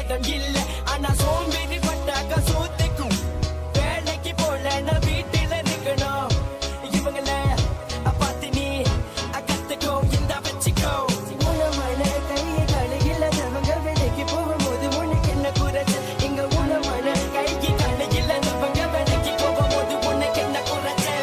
பதம் இல்ல ஆனா சோம்பேறி பட்டாக்க சூத்திக்கும் வேலைக்கு போலன்னா வீட்டில நிக்கணும் இவங்கள பார்த்து நீ கத்துக்கோ இந்த வச்சுக்கோ உணமான கையை கழுகில அவங்க வேலைக்கு போகும்போது உனக்கு என்ன குறைச்சு இங்க உணமான கைக்கு கழுகில அவங்க வேலைக்கு போகும்போது உனக்கு என்ன குறைச்சு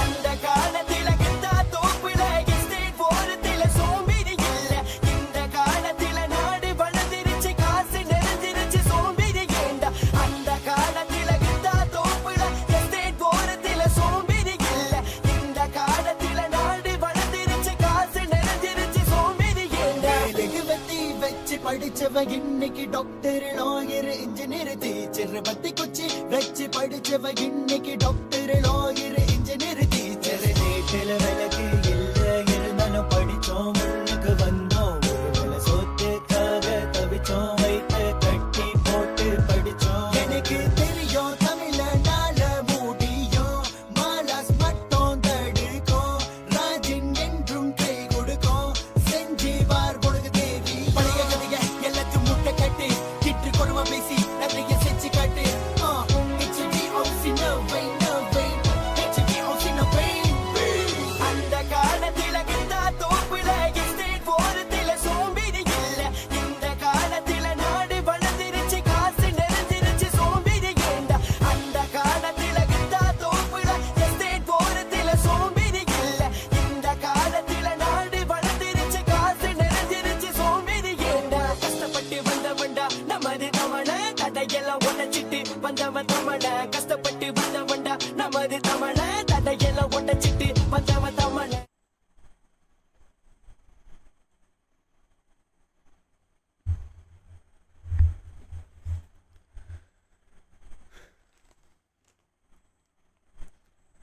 அந்த காலத்துல கிட்டா தோப்புல எஸ்டேட் போறதுல சோம்பேறி இல்ல இந்த காலத்துல நாடு வளர்ந்துருச்சு காசு நிறைஞ்சிருச்சு சோம்பேறி ஏண்டா அந்த காலத்துல கிட்டா தோப்புல எஸ்டேட் போறதுல சோம்பேறி இல்ல இந்த காலத்துல நாடு வளர்ந்துருச்சு காசு நிறைஞ்சிருச்சு சோம்பேறி ஏண்டா வெகுவத்தி வச்சு படிச்சவன் இன்னைக்கு டாக்டர் லாயர் இன்ஜினியர் டீச்சர் பத்தி குச்சி வச்சு படிச்சவன் இன்னைக்கு டாக்டர் லாயர் இன்ஜினியர் டீச்சர் வீட்டுல விளக்கு இல்ல இருந்தாலும் படிச்சோம் முன்னுக்கு வந்தோம் ஒரு வேளை சொத்துக்காக தவிச்சோம் வயிற்று கட்டி போட்டு படிச்சோம் எனக்கு தெரியும் தமிழனால முடியும் மாலாஸ் மட்டும் தடுக்கும் ராஜன் என்றும் கை கொடுக்கும் செஞ்சு வார் கொடுக்க தேவி பழைய கதைய எல்லாத்தையும் முட்டை கட்டு கிட்டு கொடுமை பேசி நிறைய செஞ்சு காட்டு அந்த காலத்துல கிட்டா தோப்புல எஸ்டேட் போறதுல சோம்பேறி இல்ல இந்த காலத்துல நாடு வளர்ந்துருச்சு காசு நிறைஞ்சிருச்சு சோம்பேறி ஏண்டா அந்த காலத்துல கிட்டா தோப்புல எஸ்டேட் போறதுல சோம்பேறி இல்ல இந்த காலத்துல நாடு வளர்ந்துருச்சு காசு நிறைஞ்சிருச்சு சோம்பேறி ஏண்டா கஷ்டப்பட்டு வந்தவன்டா நமது தமிழ தடையெல்லாம் உடைச்சிட்டு வந்தவன் தமிழ கஷ்டப்பட்டு வந்தவன்டா நமது தமிழ தடையெல்லாம் உடைச்சிட்டு வந்தவன் தமிழ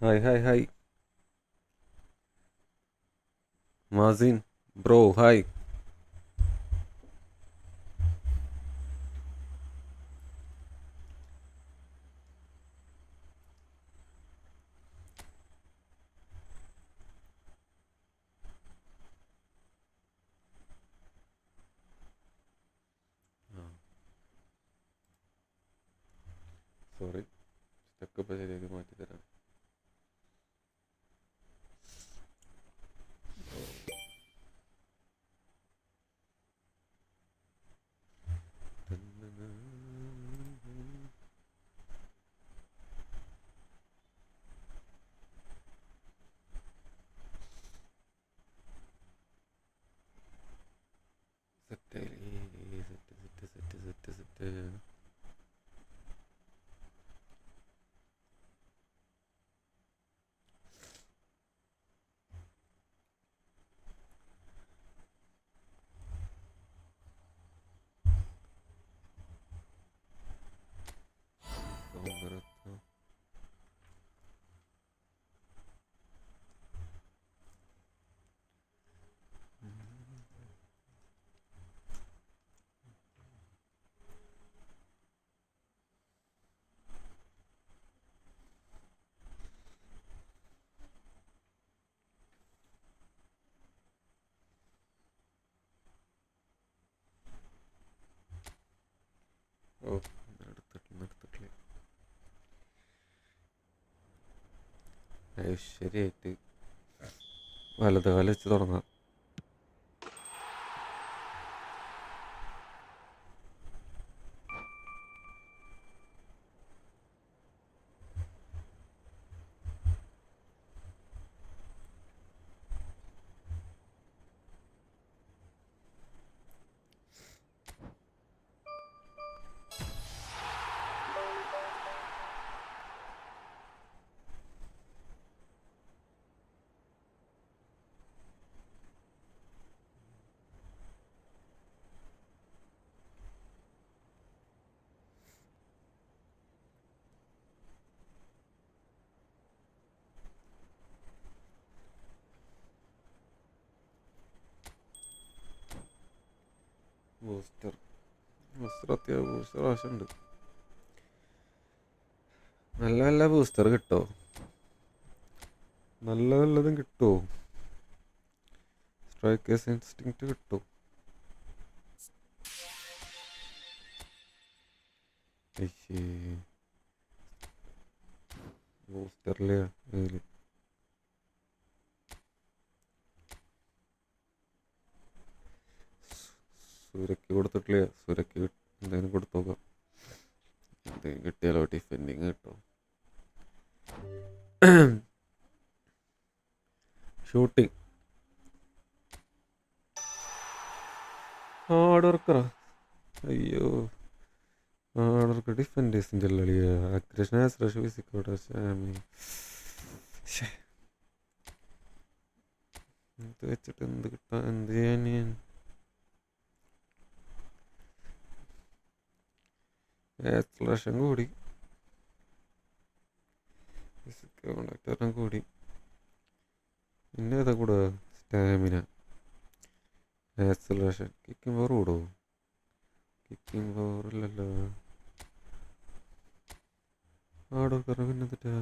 Hi. Mazin, bro, hi. Sorry, stuck ശരിയാക്കി മാറ്റി തരാം. സെറ്റ്. ഓ നിർത്തിട്ടില്ല ശരിയായിട്ട് വലത് കാലം വെച്ച് തുടങ്ങാം. ബൂസ്റ്റർ ബൂസ്റ്റർ ആവശ്യമുണ്ട്. നല്ല ബൂസ്റ്റർ കിട്ടോ? നല്ലതും കിട്ടുമോ? സ്ട്രൈക്കേഴ്സ് ഇൻസ്റ്റിങ്ക്റ്റ് കിട്ടുമോ? ബൂസ്റ്ററില് സുരക്ക് കൊടുത്തിട്ടില്ല. സുരക്ക് എന്തെങ്കിലും കൊടുത്തു നോക്കാം. എന്തെങ്കിലും കിട്ടിയാലോ ഡിഫെൻഡിങ് കിട്ടും. ഷൂട്ടിങ് ഹാർഡ് വർക്കറാ. അയ്യോ ഹാർഡ് വർക്ക് ഡിഫൻഡേഴ്സിൻ്റെ അല്ലിയ അഗ്രഷൻ ആശ്രേഷ ഫിസിക്കോട്ടെ ഇത് വെച്ചിട്ട് എന്ത് കിട്ടാൻ, എന്ത് ചെയ്യാൻ ഞാൻ? ആക്സലറേഷൻ കൂടി, ഫിസിക്കൽ കോണ്ടാക്ട് കൂടി, പിന്നെ ഏതാ കൂടെ? സ്റ്റാമിന, ആക്സലറേഷൻ, കിക്കിംഗ് പവർ കൂടോ? കിക്കിംഗ് പവർ ഇല്ലല്ലോ. ഹാർഡ് വർക്കർ പിന്നെ തെറ്റാ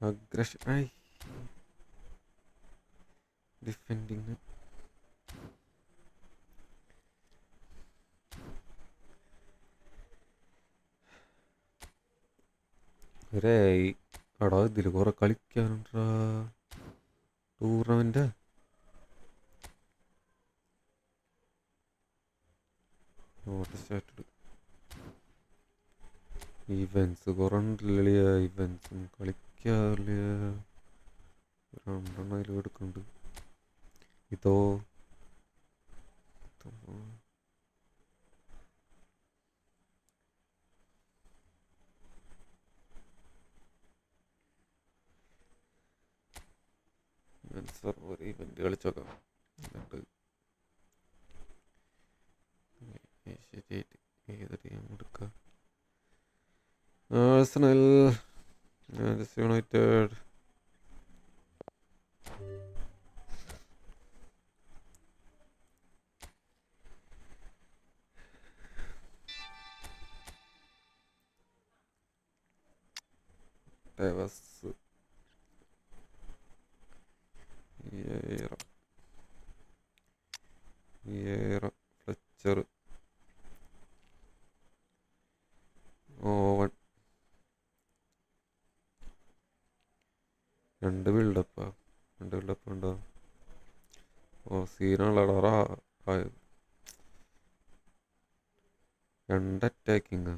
അഗ്രഷൻ. ഐ ഡിഫെൻഡിങ് ഒരേ എടാ ഇതിൽ കുറെ കളിക്കാനുണ്ടാ ടൂർണമെന്റ്. ഇവൻസ് കുറെ ഉണ്ടല്ലിയ. ഇവൻസും കളിക്കാറില്ല. രണ്ടെണ്ണം അതിൽ എടുക്കുന്നുണ്ട്. ഇതോ ഒരു ഇവന്റ് കളിച്ചോക്കാം. എന്നിട്ട് ശരിയായിട്ട് ഏത് ടീം എടുക്കാം? Arsenal, Manchester United, Tevez, Fletcher, Owen. രണ്ട് ബിൽഡപ്പാ ഉണ്ടോ? ഓ സീനാളാടാ. രണ്ട് അറ്റാക്കിങ്ങാ.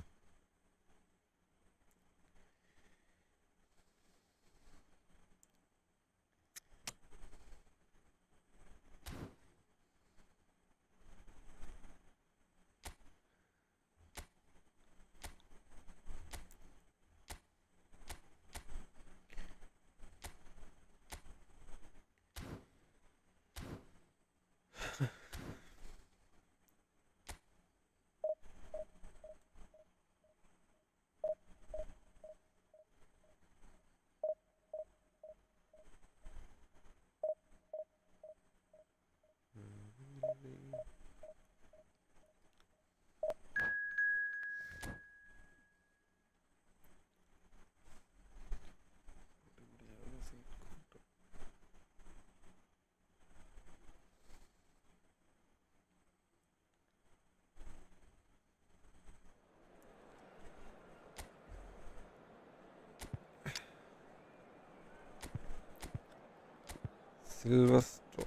സിൽവസ്റ്റർ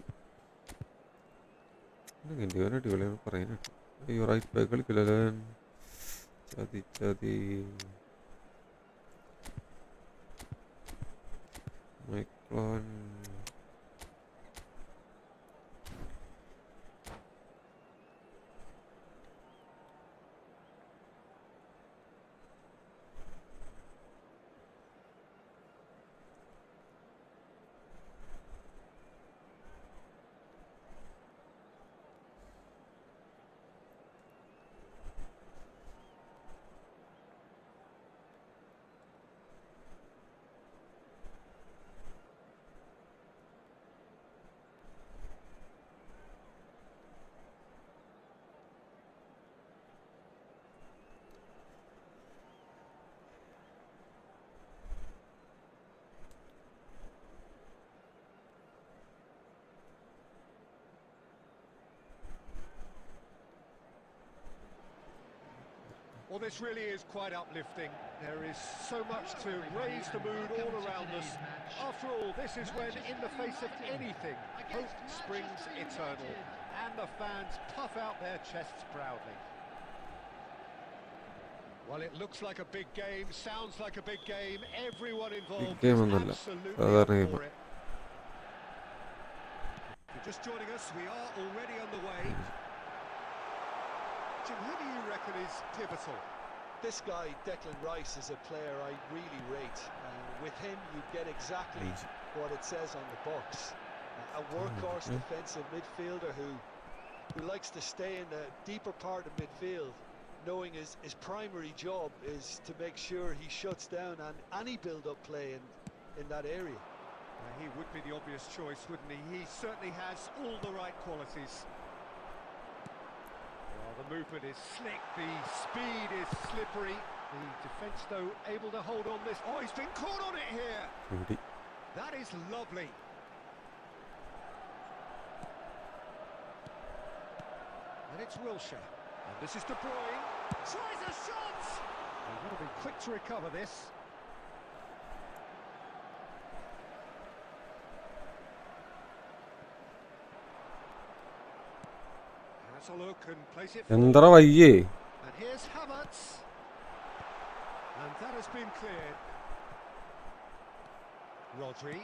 ഇന്ത്യൻ അടിപൊളിയാണ് പറയാനായിട്ട്. അയ്യോ റൈറ്റ് ബാക്ക് കളിക്കില്ലല്ലേ. ചതി മൈക്ലോൻ. Well, this really is quite uplifting. There is so much to raise the mood all around us. After all, this is when, in the face of anything, hope springs eternal, and the fans puff out their chests proudly. Well, it looks like a big game, sounds like a big game. Everyone involved game is ഒന്നുമല്ല absolutely സാധാരണ up game. for it. If you're just joining us, we are already on the way. Jim, who do you reckon is pivotal? This guy, Declan Rice, is a player I really rate. With him, you get exactly what it says on the box. A workhorse defensive midfielder who likes to stay in the deeper part of midfield, knowing his primary job is to make sure he shuts down any build-up play in that area. He would be the obvious choice, wouldn't he? He certainly has all the right qualities. Well, the movement is slick, the speed is slippery. The defence, though, able to hold on this. Oh, he's been caught on it here! That is lovely. And it's Wilshere. And this is De Bruyne. Tries a shot! He's got to be quick to recover this. Has a look and place it എന്താ forward. വയ്യേ And here's Havertz. And that has been cleared. Rodri.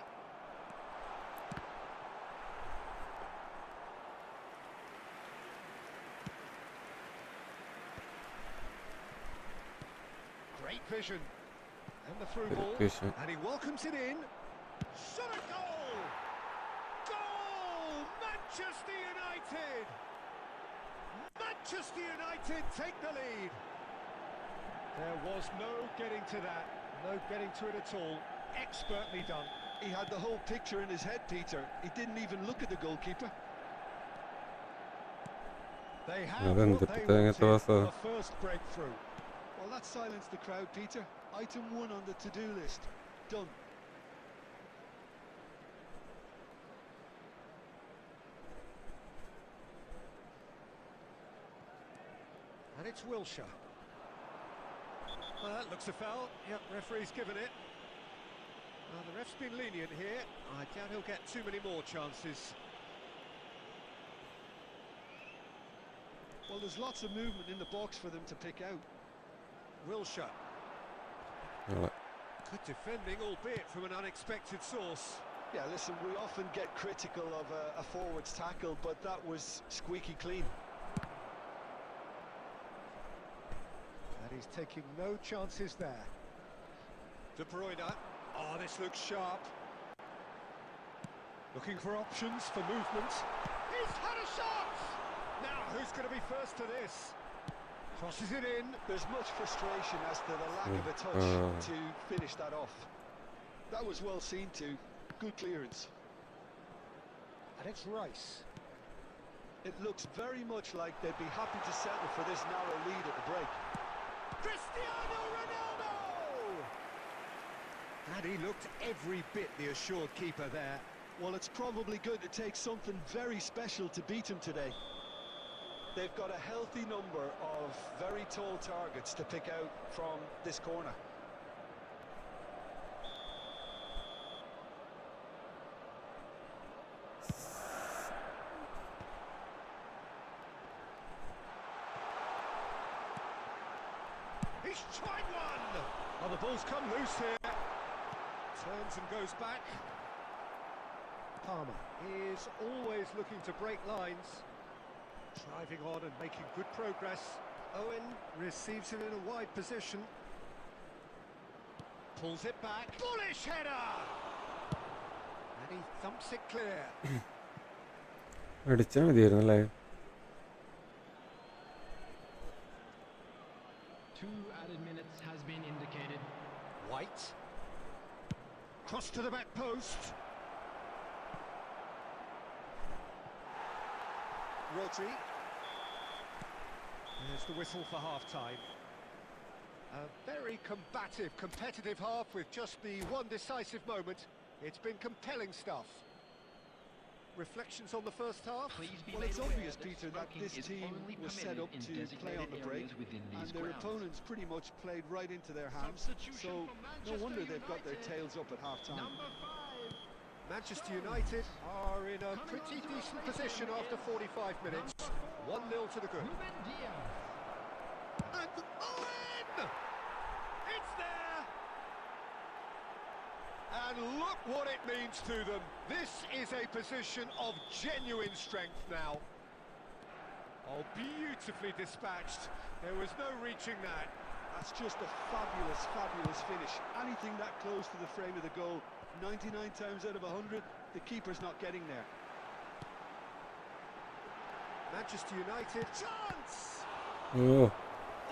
Great vision. And the through ball. vision. And he welcomes it in. Shot a goal! Goal! Manchester United! Manchester United take the lead. There was no getting to that. No getting to it at all. Expertly done. He had the whole picture in his head, Peter. He didn't even look at the goalkeeper. They have അതെന്ത് what they തേങ്ങത്തെ wanted വാസ for the first breakthrough. Well, that silenced the crowd, Peter. Item 1 on the to-do list. Done. And it's Wilshere. Well, that looks a foul. Yep, referee's given it. Well, the ref's been lenient here. I doubt he'll get too many more chances. Well, there's lots of movement in the box for them to pick out. Wilshere. Good defending, albeit from an unexpected source. Yeah, listen, we often get critical of a forward's tackle, but that was squeaky clean. And he's taking no chances there. De Bruyne. Oh, this looks sharp. Looking for options, for movement. He's had a shot! Now, who's going to be first to this? Crosses it in. There's much frustration as to the lack of a touch to finish that off. That was well seen too. Good clearance. And it's Rice. It looks very much like they'd be happy to settle for this narrow lead at the break. Cristiano Ronaldo! And he looked every bit the assured keeper there. Well, it's probably going to take something very special to beat him today. They've got a healthy number of very tall targets to pick out from this corner. He's tried one! Oh, the ball's come loose here. Turns and goes back. Palmer is always looking to break lines. Driving on and making good progress. Owen receives him in a wide position. Pulls it back. Bullish header! And he thumps it clear. അടിച്ചാൽ മതിയായിരുന്നല്ലേ 2 added minutes has been indicated. White. Cross to the back post. Rodri. There's the whistle for half-time. A very combative, competitive half with just the one decisive moment. It's been compelling stuff. reflections on the first half? Well, it's obvious, Peter, that this team was set up to play on the break, and their opponents pretty much played right into their hands, so no wonder they've got their tails up at half-time. Manchester United are in a pretty decent position after 45 minutes. 1-0 to the good. And Owen! It's there! And look what it means to them. This is a position of genuine strength now. Oh, beautifully dispatched. There was no reaching that. That's just a fabulous, fabulous finish. Anything that close to the frame of the goal, 99 times out of 100, the keeper's not getting there. Manchester United, chance! Oh,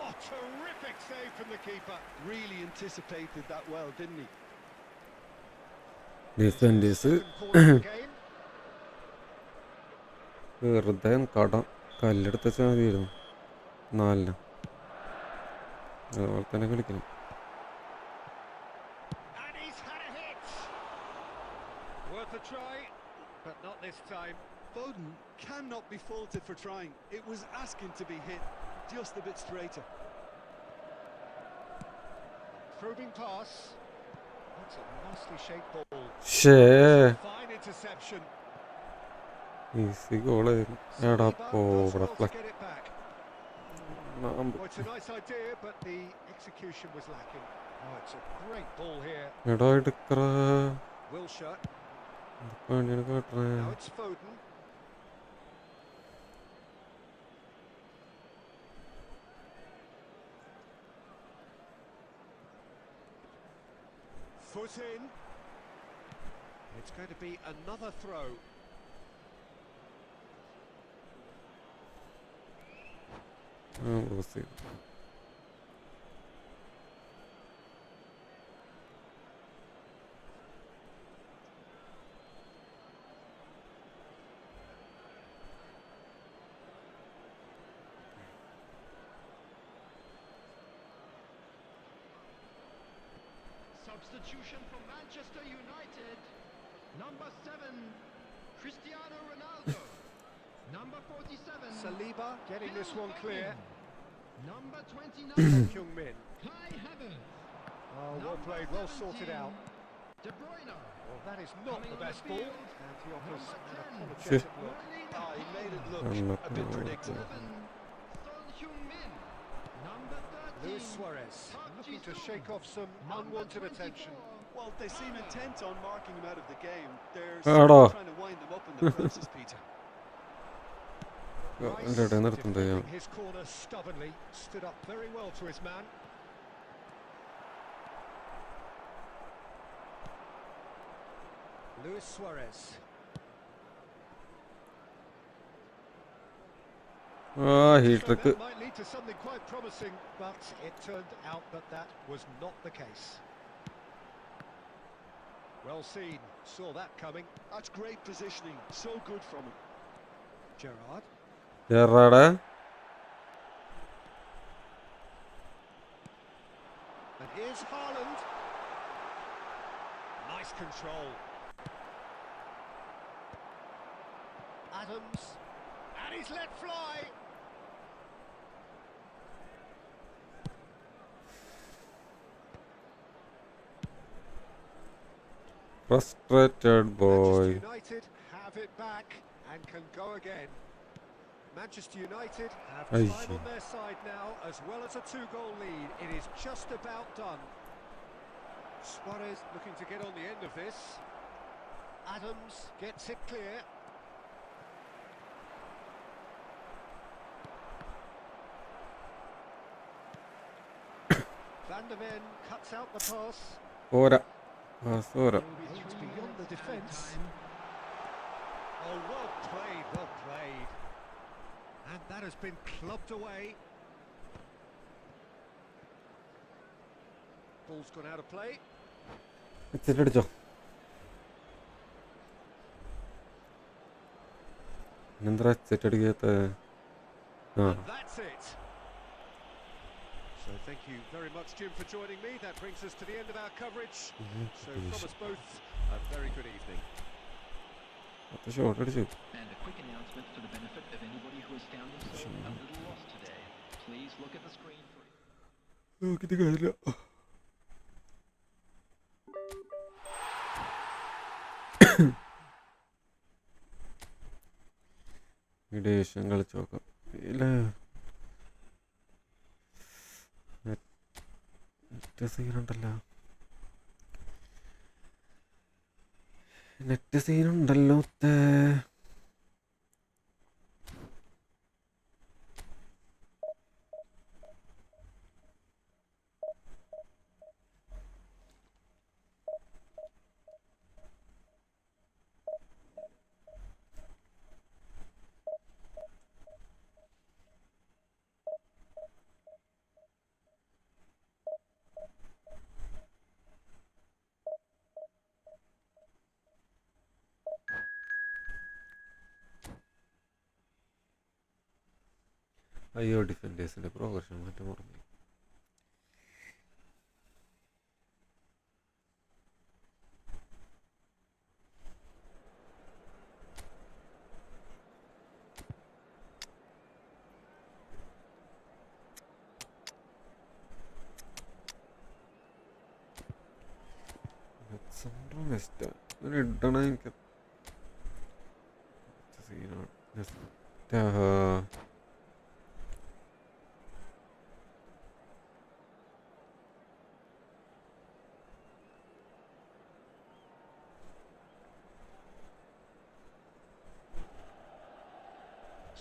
Oh, terrific save from the keeper. Really anticipated that well, didn't he? Defenders Second corner of the game. വെറുതെ കടം കല്ലെടുത്ത് വെച്ചാൽ മതിയായിരുന്നു 4. അതുപോലെ തന്നെ കളിക്കണം. And he's had a hit. Worth a try, but not this time. Foden cannot be faulted for trying. It was asking to be hit just a bit straighter. Probing pass. That's a nicely shaped ball. ഷേ Fine interception. Easy ഗോളായിരുന്നു. എടാ Saliba പോടാ does well to get it back. Oh, it's a nice idea, but the execution was lacking. Oh, it's a great ball here. എടാ എടുക്കറ Wilshere. പണിയാണ് കാട്ടണേ. Now it's Foden. Foot in. It's going to be another throw. Cross ചെയ്തു. Substitution from Manchester United. Number 7, Cristiano Ronaldo. Number 47, Saliba getting this Phil one clear. Foden. Number 29, Kyung-min. Kai Havertz. Oh, well Number played, well sorted 17, out. De Bruyne. Well, that is not Coming the on best the ball. field, And he offers number an 10, apologetic look. Ah, he made it look Unlucky. a bit predictable. 11, Son Heung-min. Number 13, Luis Suarez looking to shake off some unwanted attention. Well, they seem intent on marking him out of the game. They're Edo. trying to wind them up in the process, Peter. എൻ്റെ ഇടയിൽ നിർത്തണ്ടേ ഞാൻ. Defending his corner stubbornly, stood up very well to his man. Luis Suarez. He So trick. that might lead to something quite promising, but it turned out that that was not the case. Well seen, saw that coming. That's great positioning, so good from him. Gerrard. എറാടെ And here's Haaland. Nice control. Adams. And he's let fly. Frustrated boy. Manchester United have it back and can go again. Manchester United have Aye. time on their side now, as well as a 2-goal lead. It is just about done. Suarez looking to get on the end of this. Adams gets it clear. Van der Ven cuts out the pass. പോരാ pass പോരാ. Aims beyond the defence. Oh, well played, well played. And that has been clubbed away. Ball's gone out of play. വെച്ചിട്ടടിച്ചോ. എന്താ വെച്ചിട്ടടിക്കാത്ത? ആ And that's it. So thank you very much, Jim, for joining me. That brings us to the end of our coverage. So from us both, a very good evening. 10 shot അടിച്ചു. And a quick announcement for the benefit of anybody who has found themselves a little lost today. Please look at the screen for നോക്കിയിട്ട് കാര്യമില്ല. ഈ ദേശം കളിച്ച് നോക്കാം. ഇല്ല net സീനുണ്ടല്ലോ, net സീനുണ്ടല്ലോ. അയ്യോ, ഡിഫൻഡേഴ്സിൻ്റെ progression മാറ്റം പറഞ്ഞു. ഇടണ എനിക്ക് സീനാണ്.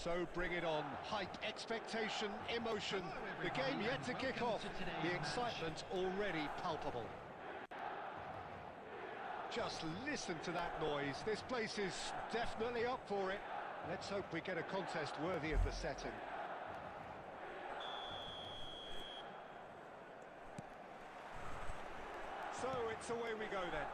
So bring it on. Hype, expectation, emotion. The game yet to kick off. The excitement already palpable. Just listen to that noise. This place is definitely up for it. Let's hope we get a contest worthy of the setting. So it's away we go then.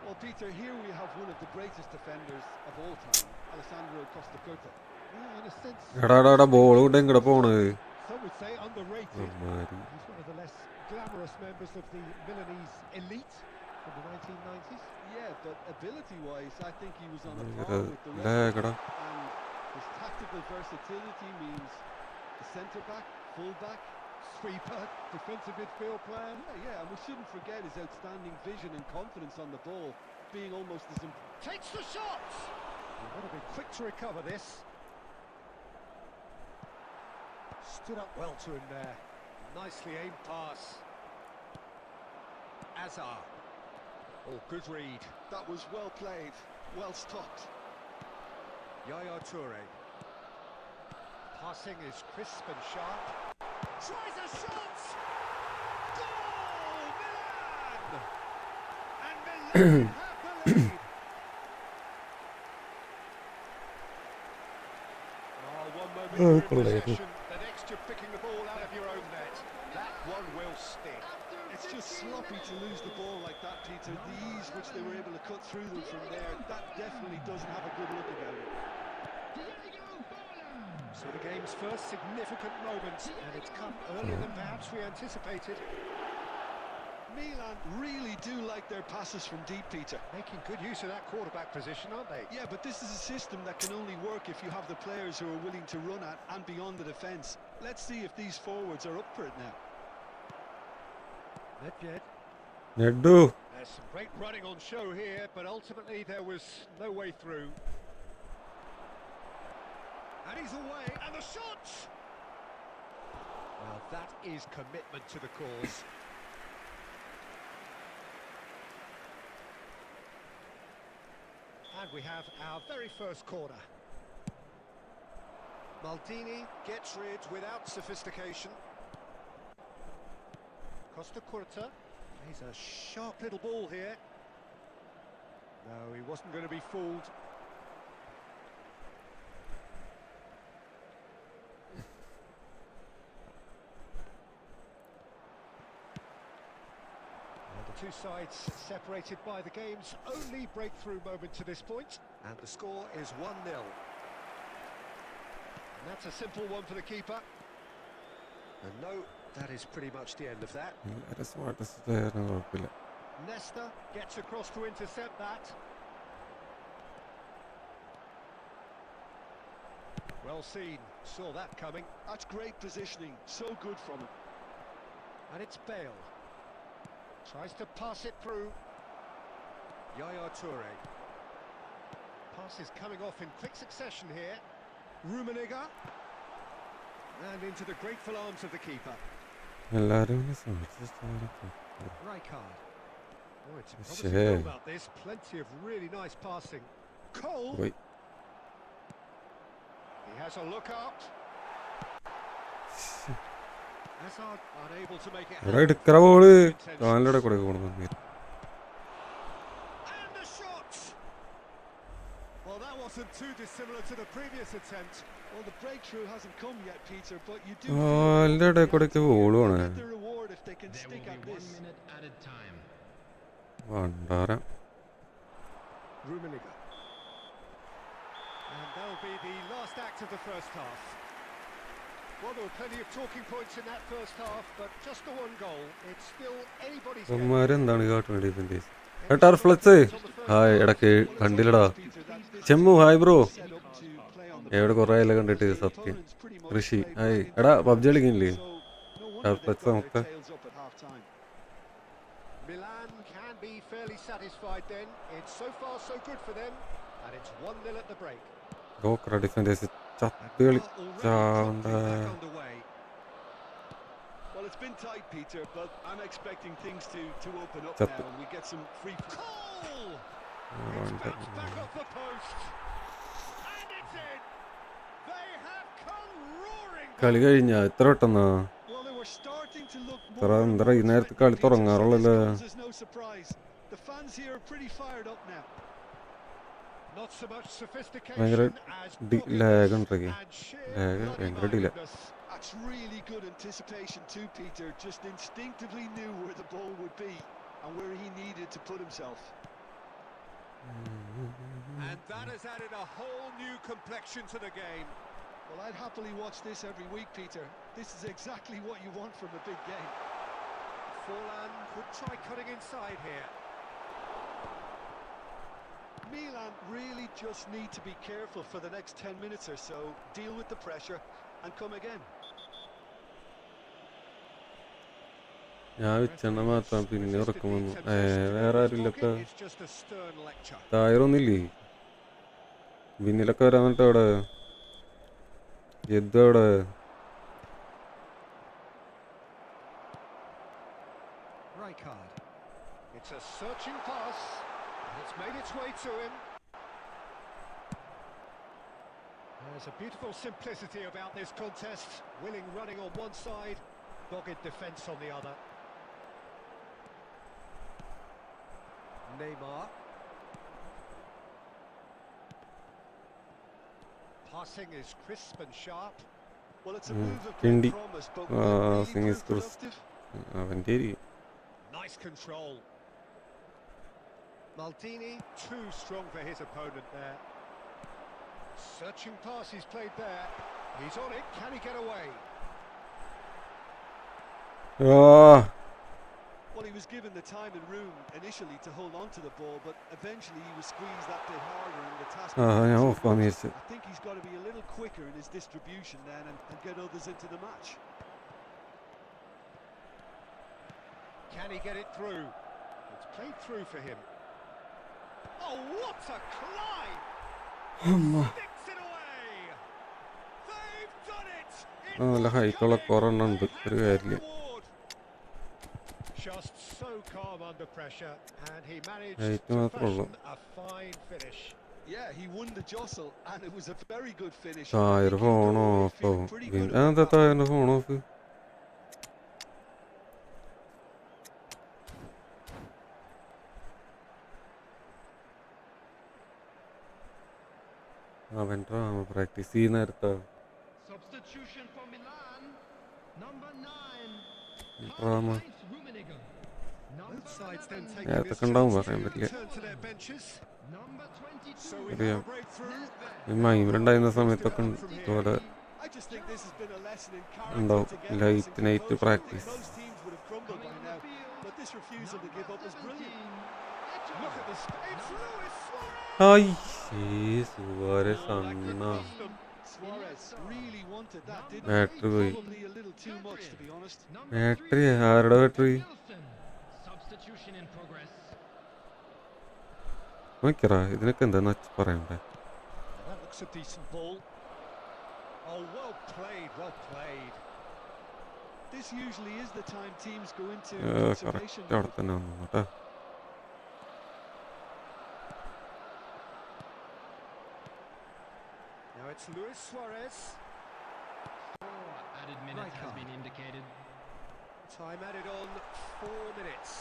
Well, Peter, here we have one of the greatest defenders of all time, Alessandro Costa Curta. Yeah, in a sense, എടാ ball കൊണ്ട് എങ്ങടെ പോണത്? some would say underrated. He's one of the less glamorous members of the Milanese elite from the 1990s. Yeah, but ability-wise, I think he was on a par ഭയങ്കര with the ലാഗടാ. rest. And his tactical versatility means the centre-back, full-back, Sweeper, defensive midfield player. yeah, and we shouldn't forget his outstanding vision and confidence on the ball, being almost as Takes the shot! He would have been quick to recover this. Stood up well to him there. Nicely aimed pass. Azar. Oh, good read. That was well played, well stopped. Yaya Toure. Passing is crisp and sharp. Tries a shot! Goal! Milan! And Milan have the lead. One moment you're in possession, the next you're picking the ball out of your own net. That one will sting. It's just sloppy to lose the ball like that, Peter. The ease which they were able to cut through them from there, that definitely doesn't have a good look about it. So the game's first significant moment, and it's come earlier than perhaps we anticipated. Milan really do like their passes from deep, Peter. Making good use of that quarterback position, aren't they? Yeah, but this is a system that can only work if you have the players who are willing to run at and beyond the defence. Let's see if these forwards are up for it now. Nedved. നെഡു There's some great running on show here, but ultimately there was no way through. And he's away, and the shot! Well, that is commitment to the cause. And we have our very first corner. Maldini gets rid without sophistication. Costa Curta. He's a sharp little ball here. No, he wasn't going to be fooled. Two sides separated by the game's only breakthrough moment to this point, and the score is 1-0. And that's a simple one for the keeper. And no, that is pretty much the end of that. കുഴപ്പമില്ല. Nesta gets across to intercept that. Well seen, saw that coming. That's great positioning, so good from him. And it's Bale. Tries to pass it through. Yaya Toure. Pass is coming off in quick succession here. Rummenigge. And into the grateful arms of the keeper. എല്ലാരും ഇങ്ങനെ സംസാരിച്ചു. Rijkaard. Oh, it's a Shit. promising goal about this. Plenty of really nice passing. Cole. Wait. He has a look out. Hazard unable to make it ഇവിടെ happen. എടുക്കറ ball കാലിലൂടെ കൂടെ കൊടുക്കുന്നു. And the shot. Well, that wasn't too dissimilar to the previous attempt. Well, the breakthrough hasn't come yet, Peter, but you do കാലിലൂടെ കൂടെ ബോളുമാണ്. get the reward if they can There stick will at be 1 this. minute added time. വണ്ടാരം. Rummenigge. And that'll be the last act of the first half. Well, there were plenty of talking points in that first half, but just the one goal. It's still anybody's game. എന്താണ് കാട്ടുവേണ്ടി ഇതിന്റെ turf flex. Hi ഇടയ്ക്ക് കണ്ടില്ലടാ. Chemmu hi bro. എവിടെ കുറേ ആയില്ല കണ്ടിട്ട് സത്യം. ഋഷി hi. എടാ PUBG കളിക്കുന്നില്ലേ? Turf flex നമുക്ക്. Milan can be fairly satisfied then. It's so far so good for them, and it's 1-0 at the break. ഗോക്ര defenders ചത്ത് കളിച്ചാണ്ട. Well, it's been tight, Peter, but I'm expecting things to open up Chap- now, and we get some free. Goal! It's bounced back off the post, and it's in. They have come roaring. കളി കഴിഞ്ഞാ എത്ര പെട്ടെന്നാ. Well, they were starting to look എത്ര more. എന്താ ഈ നേരത്തെ കളി തുടങ്ങാറുള്ളല്ലോ. There's no surprise. The fans here are pretty fired up now. Not so much ഭയങ്കര sophistication as ലാഗ് ഉണ്ടേ. and sheer ലാഗ് ഭയങ്കര delay. bloody-mindedness. That's really good anticipation too, Peter. Just instinctively knew where the ball would be and where he needed to put himself. And that has added a whole new complexion to the game. Well, I'd happily watch this every week, Peter. This is exactly what you want from a big game. Forlan could try cutting inside here. Milan really just need to be careful for the next 10 minutes or so, deal with the pressure and come again. ഞാൻ വെച്ചെണ്ണ മാത്രം പിന്നെ ഉറക്കം വന്നു. വേറെ ആരുമില്ലൊക്കെ. It's just a stern lecture. തായറൊന്നില്ലേ? പിന്നിലൊക്കെ വരാൻ എന്നിട്ട് അവിടെ എവിടെ Rijkaard. It's a searching pass. And it's made its way to him. There's a beautiful simplicity about this contest. Willing running on one side, dogged defence on the other. Neymar. Passing is crisp and sharp. Well, it's a move of Kindi. great promise, but will it really thing is prove Chris. productive? അവൻ്റെ Nice control. Maldini, too strong for his opponent there. Searching pass he's played there. He's on it. Can he get away? Well, he was given the time and room initially to hold on to the ball, but eventually he was squeezed that bit harder and the task ഞാൻ became too ഓഫാന്ന് much. വിചാരിച്ചു. I think he's got to be a little quicker in his distribution then and get others into the match. Can he get it through? It's played through for him. Oh, what a climb! Sticks it away! They've done it! നല്ല ഹൈറ്റുള്ള കുറെണ്ണം ഉണ്ട്. ഒരു കാര്യമില്ല. Just so calm under pressure, and he managed Height to മാത്രമേ ഉള്ളൂ. fashion a fine finish. Yeah, he won the jostle and it was a very good finish. തായർ phone off ആവും. അതെന്താ തായറിന്റെ phone off? അവൻ drama practice ചെയ്യുന്ന നേരത്താ. Substitution for Milan. Number 9. Drama Heinz Rummenigge. Both sides then Number taking Yeah, this the countdown chance was to right, turn to their benches. 22. So we Yeah. have a breakthrough. ഈ മൈമിലുണ്ടായിരുന്ന സമയത്തൊക്കെ ഇതുപോലെ I just think this has been a lesson in character, ഉണ്ടാവും. togetherness light and night composure. Practice. Most teams would have crumbled by now, but this refusal to give up is brilliant. Look at the it's Luis Suarez. Hi Suarez Oh, that could അണ്ണ. cost them. Suarez really wanted that, didn't Battery he? പോയി. Probably a little too much, to be honest. Battery ആരുടെ battery? Substitution in progress. നോക്കിയറാ ഇതിനൊക്കെ എന്താ പറയണ്ടേ? That looks a decent ball. Oh, well played, well played. This usually is the time teams go into correct conservation അവിടെ mode. തന്നെ വന്നു കേട്ടോ. Now it's Luis Suarez. Added minute has been indicated. Time added on 4 minutes.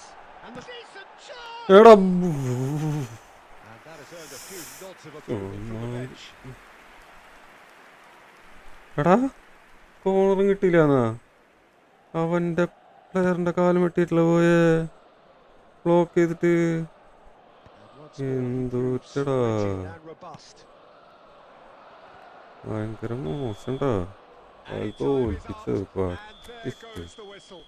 And the decent shot! എടാ And that has earned a few nods of approval from the bench. എടാ കോണറും കിട്ടിയില്ലാന്നാ അവൻ്റെ പ്ലെയറിൻ്റെ കാലം വെട്ടിയിട്ടില്ല പോയെ block ചെയ്തിട്ട്. And once more, he proves എന്തുറ്റടാ rigid and robust. ഭയങ്കര മോശണ്ടാ. And time is തോൽപ്പിച്ചത് up, and there goes the whistle.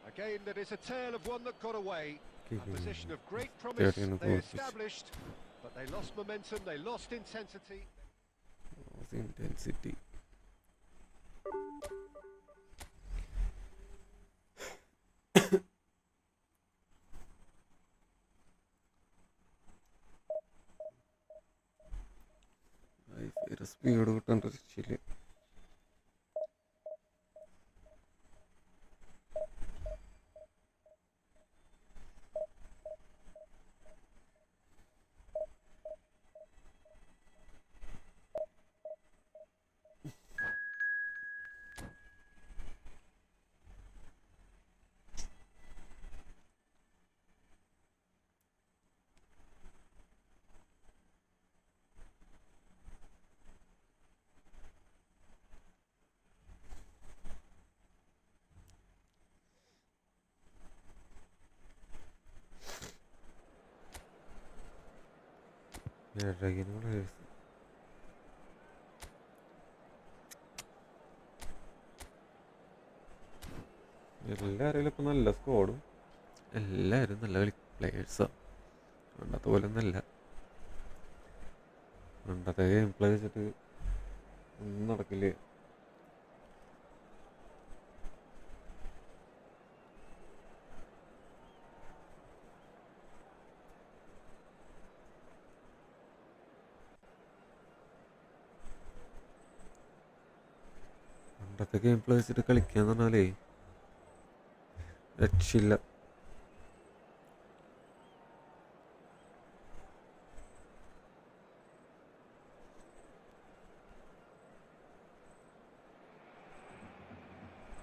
A game that is a tale of one that got away. A position of great promise they established, but they lost momentum, they lost intensity. Intensity. Speed കിട്ടാൻ രക്ഷില്ല. എല്ലാവരും ഇപ്പം നല്ല സ്കോഡും എല്ലാവരും നല്ല പ്ലേയേഴ്സാണ്. പണ്ടത്തെ പോലെ ഒന്നല്ല. പണ്ടത്തെ ഗെയിം പ്ലേ വെച്ചിട്ട് ഒന്നും നടക്കില്ലേ. പണ്ടത്തെ ഗെയിം പ്ലേ വെച്ചിട്ട് കളിക്കാന്ന് പറഞ്ഞാലേ രക്ഷയില്ല.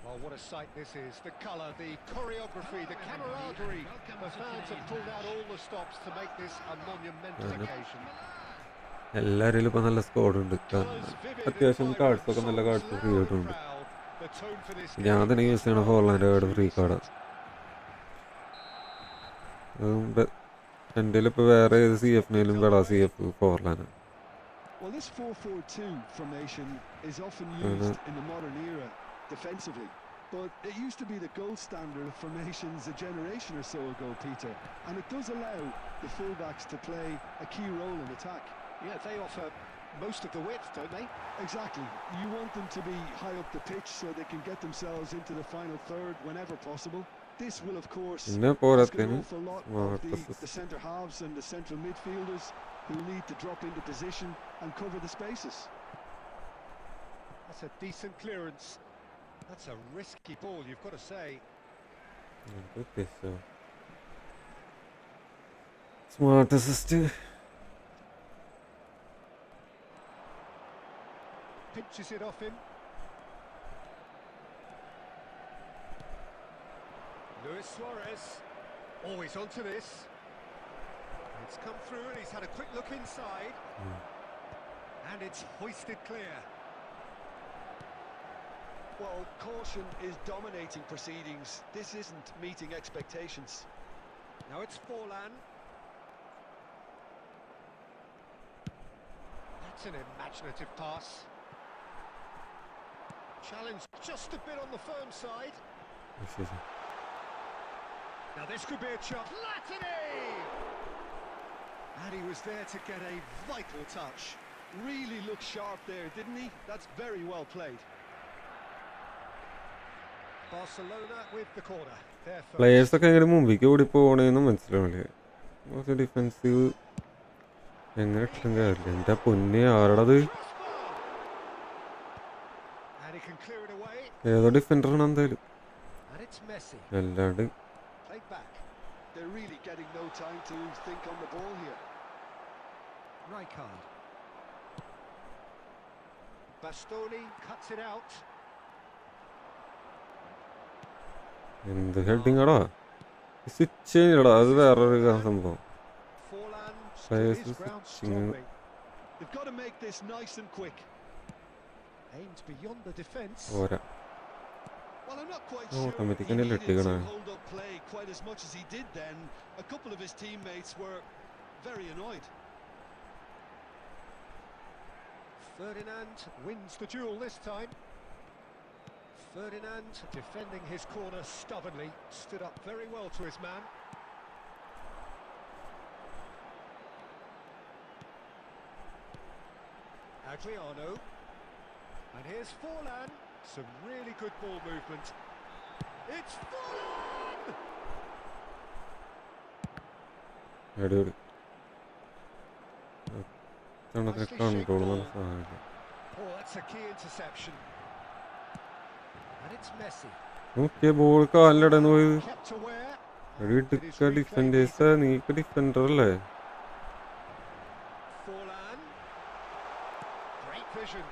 Well, what a sight this is. The colour, the choreography, the camaraderie. The fans have pulled out all the stops to make this a monumental occasion. എല്ലാവരും ഇപ്പം നല്ല സ്കോഡുണ്ട്. Colours vivid and അത്യാവശ്യം vibrant, കാർഡ്സൊക്കെ നല്ല songs cards free loud and ആയിട്ടുണ്ട്. proud. The tone for this ഞാൻ game തന്നെ use ചെയ്യണ Forlan card free card. എൻ്റെ ഇപ്പോൾ വേറെ ഏത് CF-നും വേടാ CF Forlan. Well, this 4-4-2 formation is often used in the modern era defensively, but it used to be the gold standard of formations a generation or so ago, Peter, and it does allow the fullbacks to play a key role in attack. Yeah, they offer most of the width, don't they? Exactly. You want them to be high up the pitch so they can get themselves into the final third whenever possible. This will, of course, പിന്നെ ask an പോരാത്തതിന് awful lot of the centre halves and the central midfielders who need to drop into position and cover the spaces. That's a decent clearance. That's a risky ball, you've got to say. Smart assist. Pinches it off him. Luis Suarez. Oh, he's onto this. It's come through and he's had a quick look inside. And it's hoisted clear. Well, caution is dominating proceedings. This isn't meeting expectations. Now it's Forlan. That's an imaginative pass. Challenge just a bit on the firm side. Now this could be a chance. Latini! And he was there to get a vital touch. really looked sharp there, didn't he? That's very well played. Barcelona with the corner. Their first. പ്ലേയേഴ്സൊക്കെ എങ്ങനെ മുമ്പിലേക്ക് ഓടി പോകണേന്ന് മനസ്സിലാവില്ലേ. കുറച്ച് defensive എങ്ങനെ ഇട്ടും കാര്യമില്ല. എൻ്റെ പൊന്നെ ആരടത്? And he can clear it away. ഏതോ ഡിഫൻഡറാണ് എന്തായാലും. And it's Messi. അല്ലാണ്ട് Played back. They're really getting no time to think on the ball here. Rijkaard. Bastoni cuts it out. എന്ത് ഹെഡിങ് ആടാ. സ്വിച്ച് ചെയ്യടാ, അത് വേറൊരു സംഭവം. Forlan stood Players his is ground switching. strongly. They've got to make this nice and quick. Aimed beyond the defence. പോരാ. Well, I'm not quite Oh, sure automatic he and needed electric, to no? hold up play quite as much as he did then. A couple of his teammates were very annoyed. Ferdinand wins the duel this time. Ferdinand defending his corner stubbornly, stood up very well to his man. Adriano. And here's Forlan. Some really good ball movement. It's Forlan! അടിപൊളി. Nicely shaped control ball. സാധനം. Oh, that's a key interception. And it's Messi. നോക്കിയ ball കാലിലടന്ന് പോയത്. Kept aware. എടുക്ക defenders, നീക്ക defender അല്ലേ? Forlan. Great vision.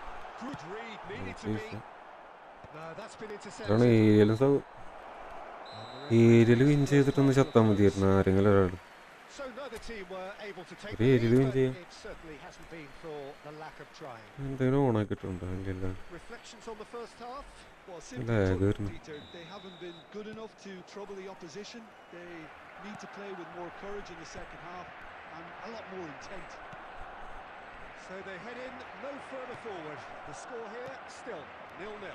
Good read. Needed to be. No, that's been അതാണ് intercepted. ഏരിയലും aerial win ചെയ്തിട്ടൊന്ന് ചത്താൽ മതിയായിരുന്നു ആരെങ്കിലും ഒരാൾ. So neither team were able to take ഒരു the aerial lead, win but ചെയ്യാം. it certainly hasn't been for the lack of trying. എന്തെങ്കിലും ഓണാക്കിയിട്ടുണ്ടോ? ഇല്ല. Reflections on the first half. Well, Lag simply er put, den. Peter, they haven't been good enough to trouble the opposition. They need to play with more courage in the second half and a lot more intent. So they head in no further forward. The score here still 0-0.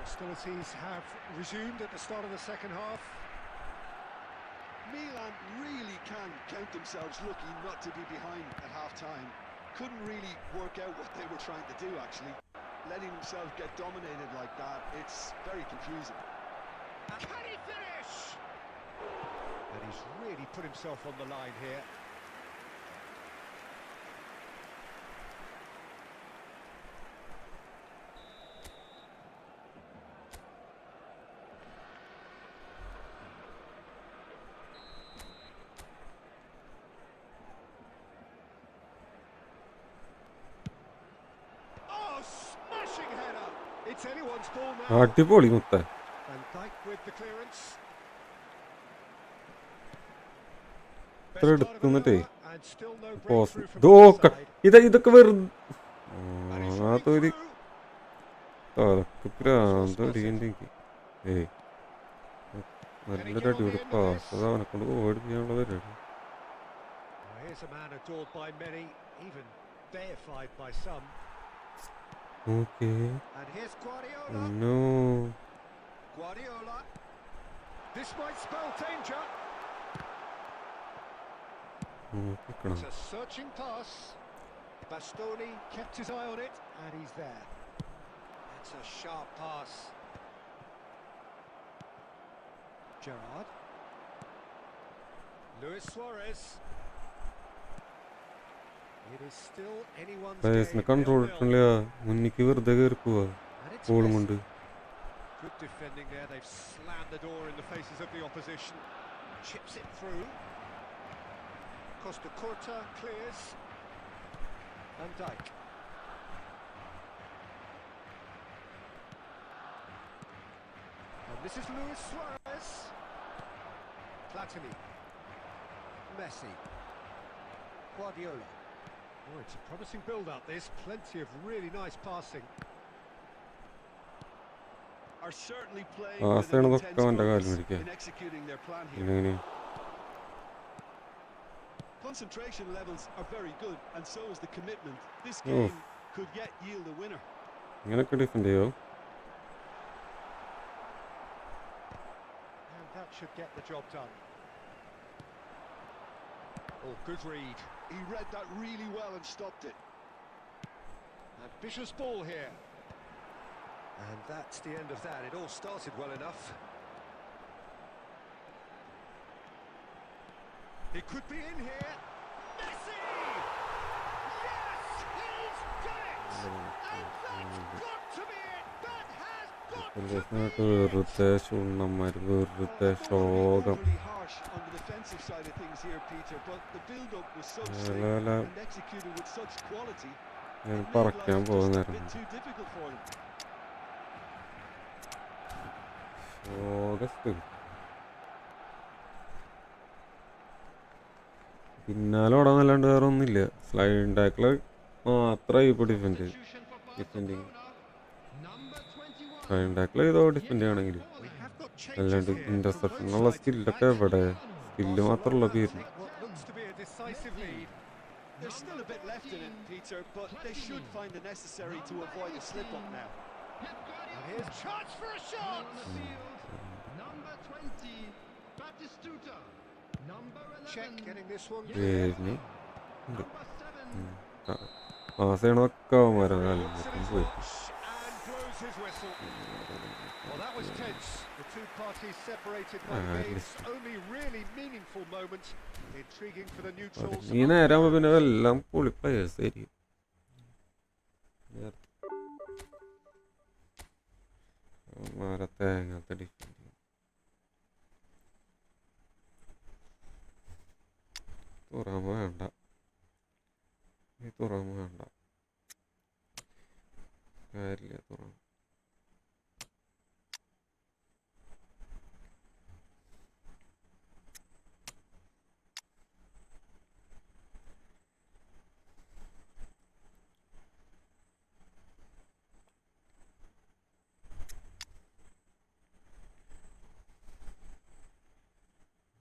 Hostilities have resumed at the start of the second half. Milan really can count themselves lucky not to be behind at half-time. Couldn't really work out what they were trying to do, actually. Letting themselves get dominated like that, it's very confusing. Can he finish? And he's really put himself on the line here. Oh, smashing header! It's anyone's ball now. അടിപൊളി മുത്ത. Van Dijk with the clearance. ഇത്ര എടുക്കുന്നിട്ടേ And still no pause breakthrough from ഇതൊക്കെ the side. ഇതൊക്കെ വെറുതെ And he's running അതൊരു through. അതൊക്കെ പ്രാന്ത് അടിക്കണ്ട എനിക്ക്. ഏയ് നല്ലൊരു അടിപൊളി പാസ്, അത് അവനെ കൊണ്ട് ഓടിക്കാനുള്ള പരിപാടി. Well, here's a man adored by many, even deified by some. Okay. And here's Guardiola. No. Guardiola. This might spell danger. നോക്കണം. It's a searching pass. Bastoni kept his eye on it, and he's there. It's a sharp pass. Gerrard. Luis Suarez. It is still anyone's പ്ലേയേഴ്സിനെ game. Control 0-0. ഇട്ടില്ല, മുന്നിക്ക് വെറുതെ കയറി പോവാ And it's ബോളും Messi. കൊണ്ട്. Good defending there. They've slammed the door in the faces of the opposition. Chips it through. Costa Curta clears. Van Dijk. And this is Luis Suarez. Platini. Messi. Guardiola. Oh, it's a promising build-up. There's plenty of really nice passing. Are certainly playing Ah, with an സേണ intense തൊക്കെ അവൻ്റെ കാലിൽ focus മേടിക്കുക. in executing their plan here. ഇങ്ങനെ Concentration levels are very good, and so is the commitment. This Oof. game could yet yield a winner. ഇങ്ങനൊക്കെ defend ചെയ്യോ? And that should get the job done. Oh, good read. He read that really well and stopped it. Ambitious ball here. And that's the end of that. It all started well enough. It could be in here. Messi! Yes, he's done it! And that's got to be it! That has got to be it! വെറുതെ ചുണ്ണന്മാർ വെറുതെ ശോകം. Really harsh on the defensive side of things here, Peter, but the build-up was so slick and executed with such quality. ഞാൻ It made പറക്കാൻ life just a പോകുന്നായിരുന്നു. bit too difficult for them. August പിന്നാലെ ഓടാന്നല്ലാണ്ട് വേറെ ഒന്നുമില്ല. Slide ടാക്കിള് മാത്രമായി ഇപ്പോൾ defending slide tackle ചെയ്തോ defend ആണെങ്കിൽ We have got changes അല്ലാണ്ട് here from ഇന്റർസെപ്ഷനുള്ള both sides. സ്കില്ലൊക്കെ എവിടെ? സ്കില്ല് മാത്രമുള്ള പേര്. What looks to be a decisive lead. There's still a bit left in it, Peter, but they should find the necessary to avoid a slip-up now. And here's a chance for a shot! Number 20, Batistuta. Number 11, Check getting this one. പേരിന് number 7, pass ചെയ്യണതൊക്കെ അവന്മാരെ കാലിൽ പോയി. And blows his whistle. Well, that was tense. The two parties separated by games. Only really meaningful moment. Intriguing for the neutrals. ഈ നേരമാകുമ്പോ പിന്നെ എല്ലാം പൊളി players ആയിരിക്കും. തേങ്ങാത്ത defend തുറമ വേണ്ട, ഈ തുറമ വേണ്ട കാര്യമില്ല. തുറമ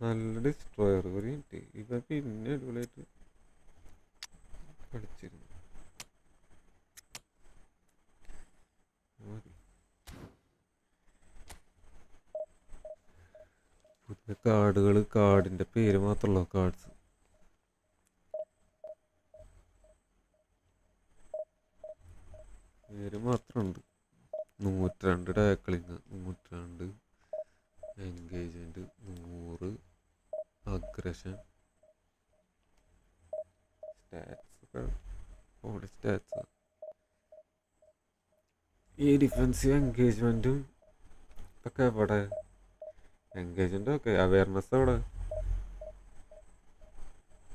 നല്ല ഡിസ്ട്രോയർ ഒരു മിനിറ്റ്. ഇവ പിന്നെ അടിപൊളിയായിട്ട് കളിച്ചിരുന്നു. പുതിയ കാർഡുകൾ, കാർഡിന്റെ പേര് മാത്രമല്ലോ കാർഡ്സ്. പേര് മാത്രമുണ്ട്. 102 ടാക്ലിങ്, 102 എൻഗേജ്മെന്റ്, 100 അഗ്രഷൻ. സ്റ്റാറ്റ്സ് ഒക്കെ ഓടി സ്റ്റാറ്റ്സ്. ഈ ഡിഫെൻസീവ് എൻഗേജ്മെന്റും ഒക്കെ എവിടെ? എൻഗേജ്മെന്റ് ഒക്കെ അവയർനെസ് അവിടെ.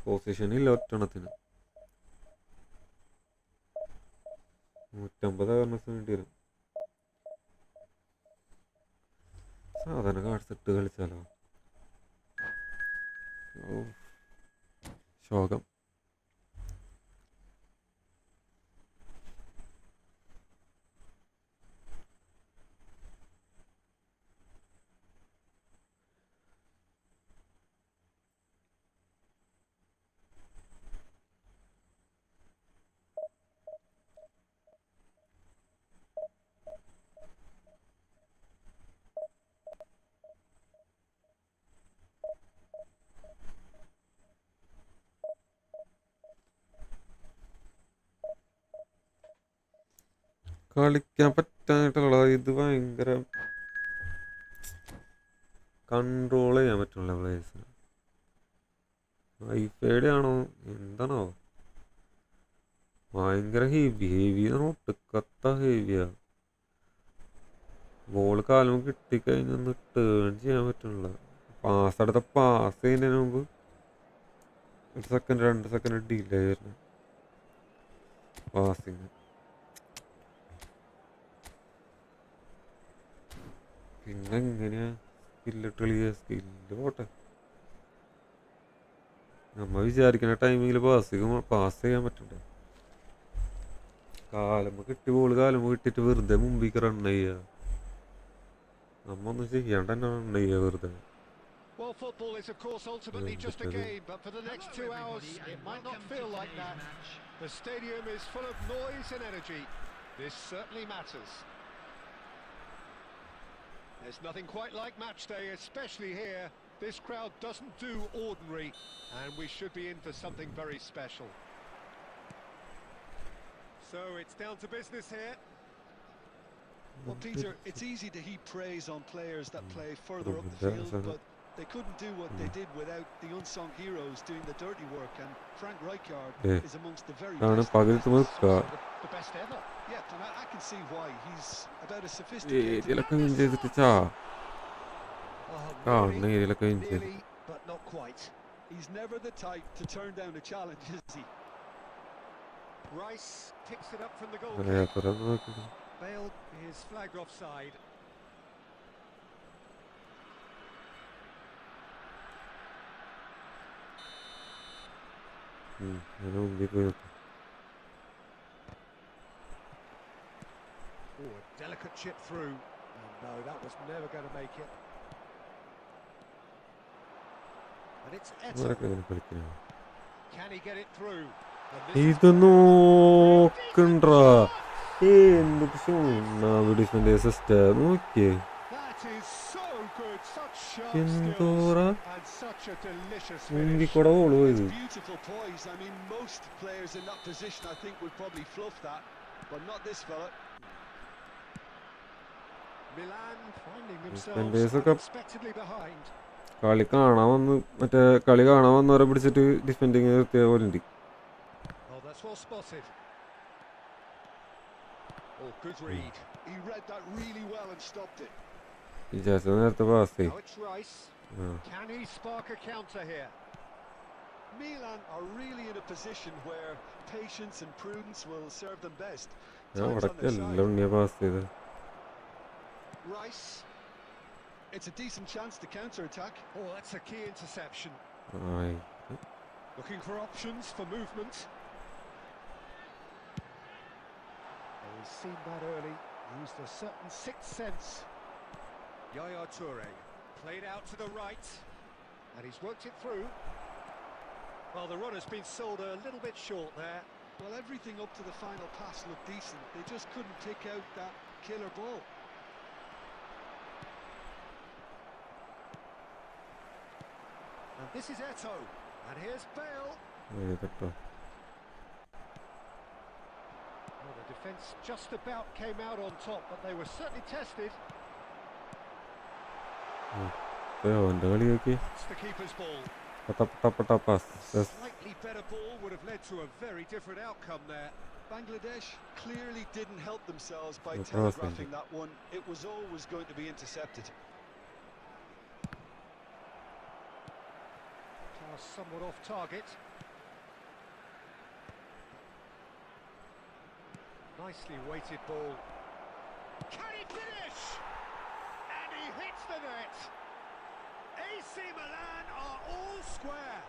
പൊസിഷനില്ല ഒറ്റണത്തിന്. 150 അവയർനെസ് വേണ്ടി വരും. സാധാരണ കാർഡ്സ് ഇട്ട് കളിച്ചാലോ? ശോകം. കളിക്കാൻ പറ്റാനായിട്ടുള്ള ഇത് ഭയങ്കര കൺട്രോൾ ചെയ്യാൻ പറ്റുള്ള പ്ലേയേഴ്സിന്. വൈഫൈയുടെ ആണോ എന്താണോ ഭയങ്കര ഹെവി ഒട്ടുക്കത്ത ഹെവിയാ. ബോൾ കാലം കിട്ടിക്കഴിഞ്ഞൊന്ന് ടേൺ ചെയ്യാൻ പറ്റുന്നില്ല. അടുത്ത പാസ് ചെയ്യുന്നതിന് മുമ്പ് 1 സെക്കൻഡ് 2 സെക്കൻഡ് ഡിലേ ആയിരുന്നു പാസിങ്. പിന്നെ എങ്ങനെയാ സ്കില്ലിട്ട് കളിക്കുക? സ്കില്ല് പോട്ടെ, നമ്മ വിചാരിക്കുന്ന ടൈമിങ്ങിൽ പാസ് ചെയ്യാൻ പറ്റണ്ടേ? കാലം കിട്ടി ബോൾ കാലം കിട്ടിയിട്ട് വെറുതെ മുമ്പിക്ക് റൺ ചെയ്യുക. നമ്മ ഒന്നും ചെയ്യാണ്ട് തന്നെ റൺ ചെയ്യുക വെറുതെ. Well, football is, of course, ultimately just a game, but for the next 2 hours, it might not feel like that. The stadium is full of noise and energy. This certainly matters. There's nothing quite like match day, especially here This crowd doesn't do ordinary, and we should be in for something very special. So it's down to business here. Well, Peter, it's easy to heap praise on players that play further up the field, but they couldn't do what they did without the unsung heroes doing the dirty work, and Frank Rijkaard is amongst the very best. The best ever. Yeah, and I can see why. He's about as sophisticated. Nearly, but not quite. He's never the type to turn down a challenge, is he? Rice picks it up from the goal. Bale is flagged offside. Oh, a delicate chip through. Oh, no, that was never going to make it. And it's Eto. Can he get it through? ഇത് നോക്കണ്ടാ എന്ത് defend sister നോക്കിയേ എന്തോറാ മുന്തിക്കൂടെ ഓള് പോയത്. കളി കാണാൻ വന്ന് മറ്റേ കളി കാണാൻ വന്നവരെ പിടിച്ചിട്ട് ഡിഫെൻഡിങ് നിർത്തിയ പോലെ ഉണ്ട്. Well spotted. Oh, good read. He read that really well and stopped it. നേരത്തെ pass. Now it's Rice. Can he spark a counter here? Milan are really in a position where patience and prudence will serve them best. Rice. It's a decent chance to counter attack. Oh, that's a key interception. Looking for options for movement. He's seen that early, used a certain sixth sense. Yaya Toure played out to the right, and he's worked it through. Well, the run has been sold a little bit short there. Well, everything up to the final pass looked decent. They just couldn't pick out that killer ball. And this is Eto, and here's Bale. Well, the defence just about came out on top, but they were certainly tested. It's the keeper's ball. Slightly better ball would have led to a very different outcome there. Bangladesh clearly didn't help themselves by telegraphing that one. It was always going to be intercepted. Pass somewhat off target. Nicely weighted ball. Can he finish? And he hits the net. AC Milan are all square.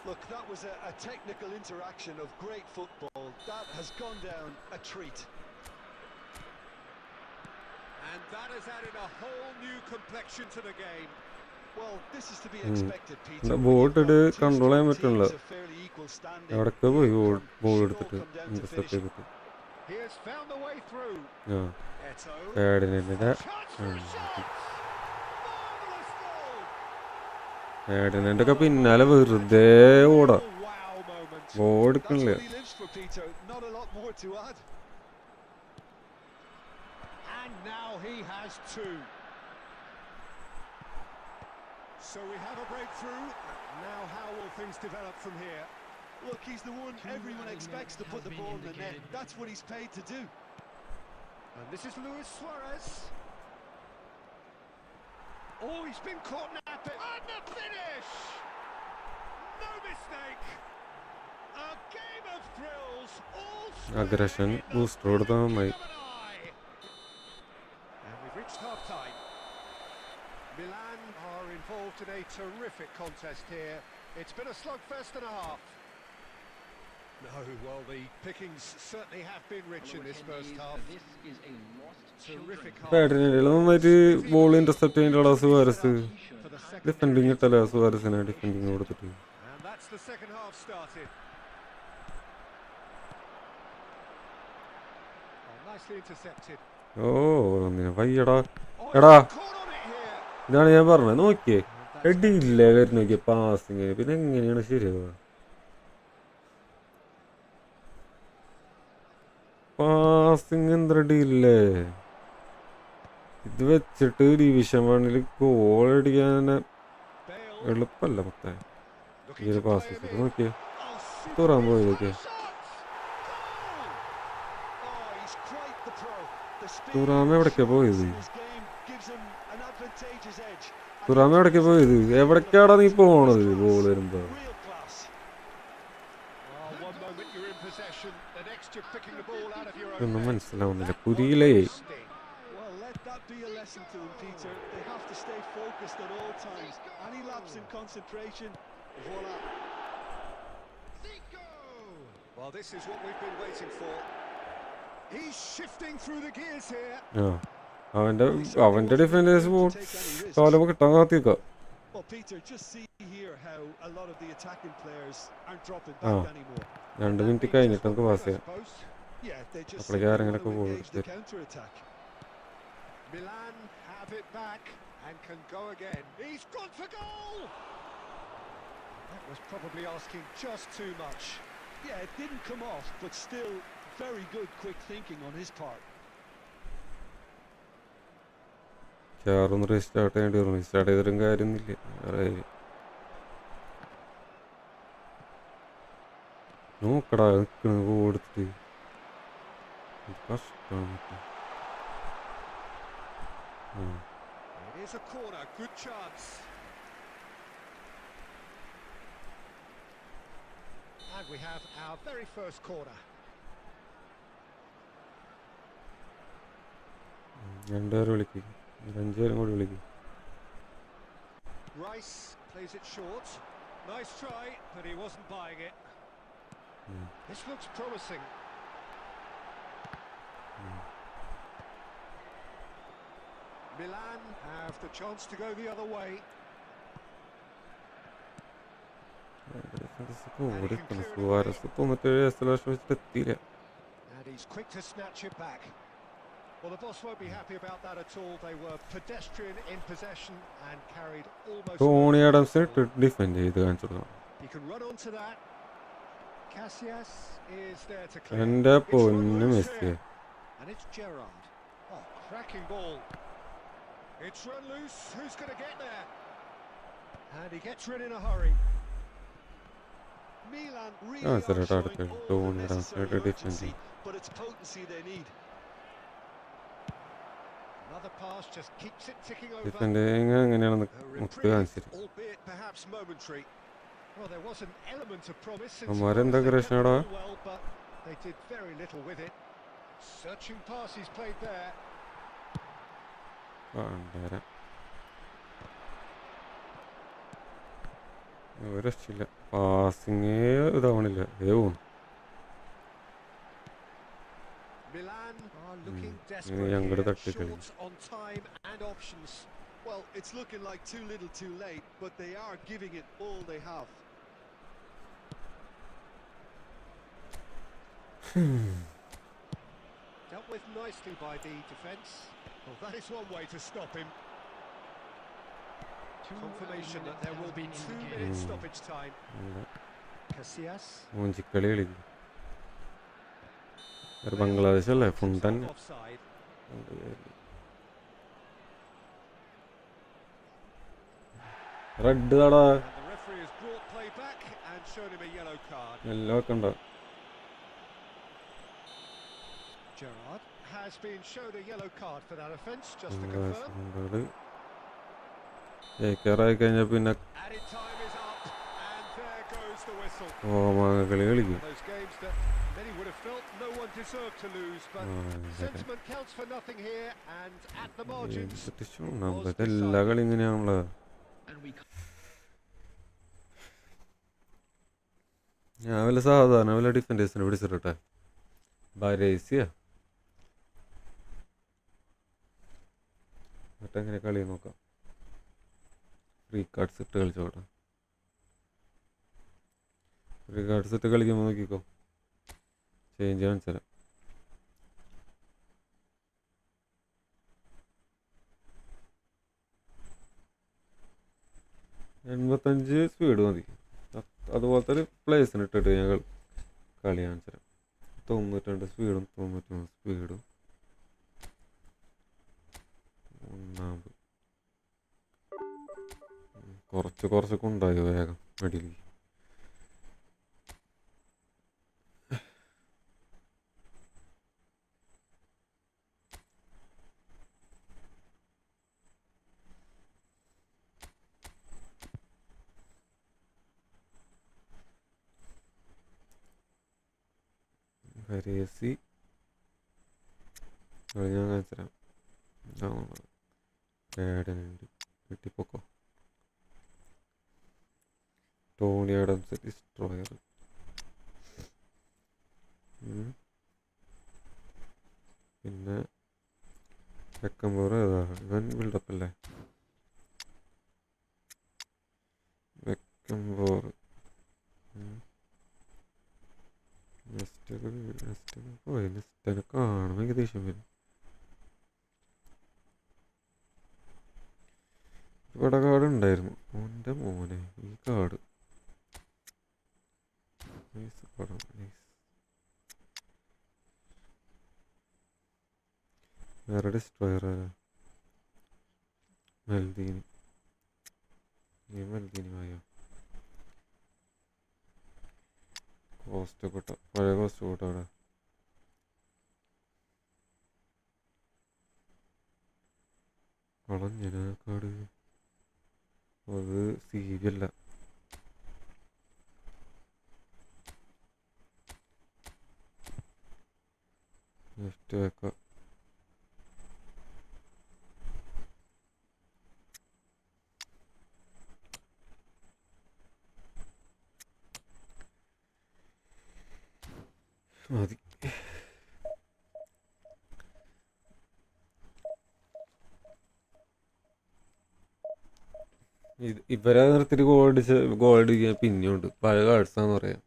Look, that was a technical interaction of great football. That has gone down a treat. And that has added a whole new complexion to the game. Well, this is to be expected, Peter. Boat control ചെയ്യാൻ പറ്റില്ല. എവിടൊക്കെ പോയി ball എടുത്തിട്ട് intercept ചെയ്തിട്ട്. Ferdinand ഒക്കെ പിന്നാലെ വെറുതെ ഓടാ, ബോൾ എടുക്കണില്ല. So we have a breakthrough. Now how will things develop from here? Look, he's the one everyone expects to put the ball in the net. That's what he's paid to do. And this is Luis Suarez. Oh, he's been caught napping. And the finish! No mistake. A game of thrills. All aggression boost കൊടുത്താ നന്നായി. And we've reached half time. Milan are involved in a terrific contest here. It's been a slugfest and a half. No, well, the pickings certainly have been rich in this first half. Terrific half. Ferdinand നന്നായിട്ട് ball intercept ചെയ്തിട്ടുള്ള Suarez defending ഇട്ടല്ല, സുവാരസിനെ defending കൊടുത്തിട്ട്. And that's the second half started. Oh, nicely intercepted. ഓ വയ്യടാ, എടാ ഇതാണ് ഞാൻ പറഞ്ഞത്. നോക്കിയേ, എടിയില്ലേ വരുന്ന നോക്കിയേ പാസിങ്, പിന്നെ എങ്ങനെയാണ് ശരിയാവുക? പാസിങ് എന്തടിയില്ലേ? ഇത് വെച്ചിട്ട് ഡിവിഷൻ 1 ഗോൾ അടിക്കാൻ എളുപ്പമല്ല മൊത്തം. ഈ ഒരു പാസ് വെച്ചിട്ട് നോക്കിയേ, തുറാൻ പോയി നോക്കിയേ. തുറാമ എവിടേക്കാ പോയത്? തുറാമ എവിടേക്കാ പോയത്? എവിടേക്കാടാ നീ പോണത് ബോൾ വരുമ്പോ? ഒന്നും മനസ്സിലാവുന്നില്ല. കുരിയിലേ Well, let that be a lesson to him, Peter. They have to stay focused at all times. Any lapse in concentration, voila. Well, this is what we've been waiting for. He's shifting through the gears here. അവന്റെ defenders കാലം കിട്ടാൻ കാത്തിക്ക. Well, Peter, just see here how a lot of the attacking players aren't dropping back anymore. 2 minute കഴിഞ്ഞിട്ട് നമുക്ക് pass ചെയ്യാം. Yeah, they just അപ്പോഴേക്കാരെങ്കിലൊക്കെ want to പോകും. engage the counter-attack. Milan have it back and can go again. He's gone for goal! That was probably asking just too much. Yeah, it didn't come off, but still very good quick thinking on his part. ഒന്ന് restart ചെയ്യേണ്ടി വരും. Restart ചെയ്തിട്ടും കാര്യമൊന്നുമില്ല. നോക്കടാ നിൽക്കണ കൊടുത്തിട്ട് കഷ്ടമാണ്. It is a corner, good chance. And we have our very first corner. 2 പേര് വിളിക്കും, 5 പേരും കൂടി വിളിക്കും. Rice plays it short. Nice try, but he wasn't buying it. This looks promising. Milan have the chance to go the other way. And he's quick to snatch it back. Well, the boss won't be happy about that at all. They were pedestrian in possession and carried almost. Tony ആഡംസിനെ defend ചെയ്ത് കാണിച്ചു കൊടുക്കണം. He can run onto that. Casillas is there to clear. എൻ്റെ പൊന്നു Messi. And it's Gerrard. Oh, cracking ball. It's run loose. Who's going to get there? And he gets rid in a hurry. Milan really are showing all the necessary urgency, but it's potency they need. Another pass just keeps it ticking over. Defending എങ്ങനെയാണെന്ന് മുത്ത് കാണിച്ചിട്ട്. Albeit perhaps momentary. Well, there was an element of promise. അമ്മാരെന്താ കൃഷ്ണടാ? Well, but they did very little with it. Searching pass he's played there. ഒരു രക്ഷയില്ല. Passing ഇതാവണില്ല. Milan are looking desperate here. Short on time and options. Well, it's looking like too little too late, but they are giving it all they have. Dealt with nicely by the defence. Well, that is one way to stop him. Confirmation that there will be 2 minutes stoppage time. Casillas. മൂഞ്ചിക്കളി കളിക്കും. ഒരു ബംഗ്ലാദേശ് അല്ലേ ഫുണ്ടൻ. Red താടാ. എല്ലാം ഒക്കെ ഉണ്ടോ? Gerrard has been shown a yellow card for that offence, just to confirm. ജയിക്കാറായി കഴിഞ്ഞാൽ പിന്നെ Added time is up and there goes the whistle. കളി കളിക്കും. Those games that many would have felt no one deserved to lose, but sentiment counts for nothing here and at the margins. എല്ലാ കളി ഇങ്ങനെയാണല്ലോ. ഞാൻ വല്ല സാധാരണ വല്ല ഡിഫൻഡേഴ്സിനെ പിടിച്ചിട്ടെ ബരേസിയ എന്നിട്ട് എങ്ങനെ കളി നോക്കാം. ഫ്രീ കാർഡ്സ് ഇട്ട് കളിച്ചോട്ടെ. ഫ്രീ കാർഡ്സ് ഇട്ട് കളിക്കുമ്പോൾ നോക്കിക്കോ, ചേഞ്ച് കാണിച്ചു തരാം. 85 സ്പീഡ് മതി. അതുപോലത്തെ ഒരു പ്ലേസിന് ഇട്ടിട്ട് ഞങ്ങൾ കളി കാണിച്ചു തരാം. 92 സ്പീഡും 93 സ്പീഡും ഒന്നാമത് കുറച്ചൊക്കെ ഉണ്ടായോ വേഗം അടിയിൽ. ഹരേസി ഞാൻ കാണിച്ചു തരാം. ആഡനുണ്ട് കിട്ടിപ്പോക്കോ. Tony Adams destroyer. പിന്നെ വെക്കമ്പോറ് ഏതാ? ഇവൻ ബിൽഡപ്പ് അല്ലേ? വെക്കമ്പോറ് പോയി. നെസ്റ്റനെ കാണുമ്പോൾ എനിക്ക് ദേഷ്യം വരും. ഇവിടെ കാർഡ് ഉണ്ടായിരുന്നു. മോൻ്റെ മോനെ ഈ കാർഡ് വേറെ ഡിസ്ട്രോയർ ആരാ? മൽദീനി. ഈ മൽദീനി ആയോ? കോസ്റ്റ് കൂട്ട, പഴയ കോസ്റ്റ് കൂട്ട. അവിടെ കളഞ്ഞ കാർഡ്. അത് സി വി അല്ല. ലെഫ്റ്റ് വെക്കാം. മതി. ഇവരെ നിർത്തിയിട്ട് ഗോൾ അടിക്കാൻ പിന്നെയുണ്ട്. പഴയ കാർഡ്സാന്ന് പറയാം.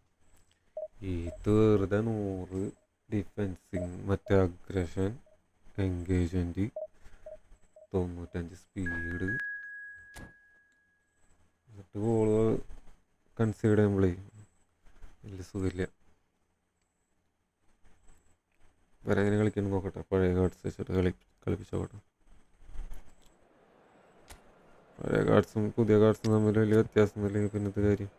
ഇത് വെറുതെ 100 ഡിഫെൻസിങ്, മറ്റേ അഗ്രഷൻ, എൻഗേജ്മെന്റ്, 95 സ്പീഡ്. എന്നിട്ട് ഗോളുകൾ കൺസീഡ് ചെയ്യുമ്പോഴേ വലിയ സുഖമില്ല. വേറെ എങ്ങനെ കളിക്കണം നോക്കട്ടെ. പഴയ കാർഡ്സ് വെച്ചിട്ട് കളിപ്പിച്ചോട്ടെ. പഴയ കാർഡ്സും പുതിയ കാർഡ്സും തമ്മിൽ വലിയ വ്യത്യാസമൊന്നുമില്ലെങ്കിൽ പിന്നത്തെ കാര്യം.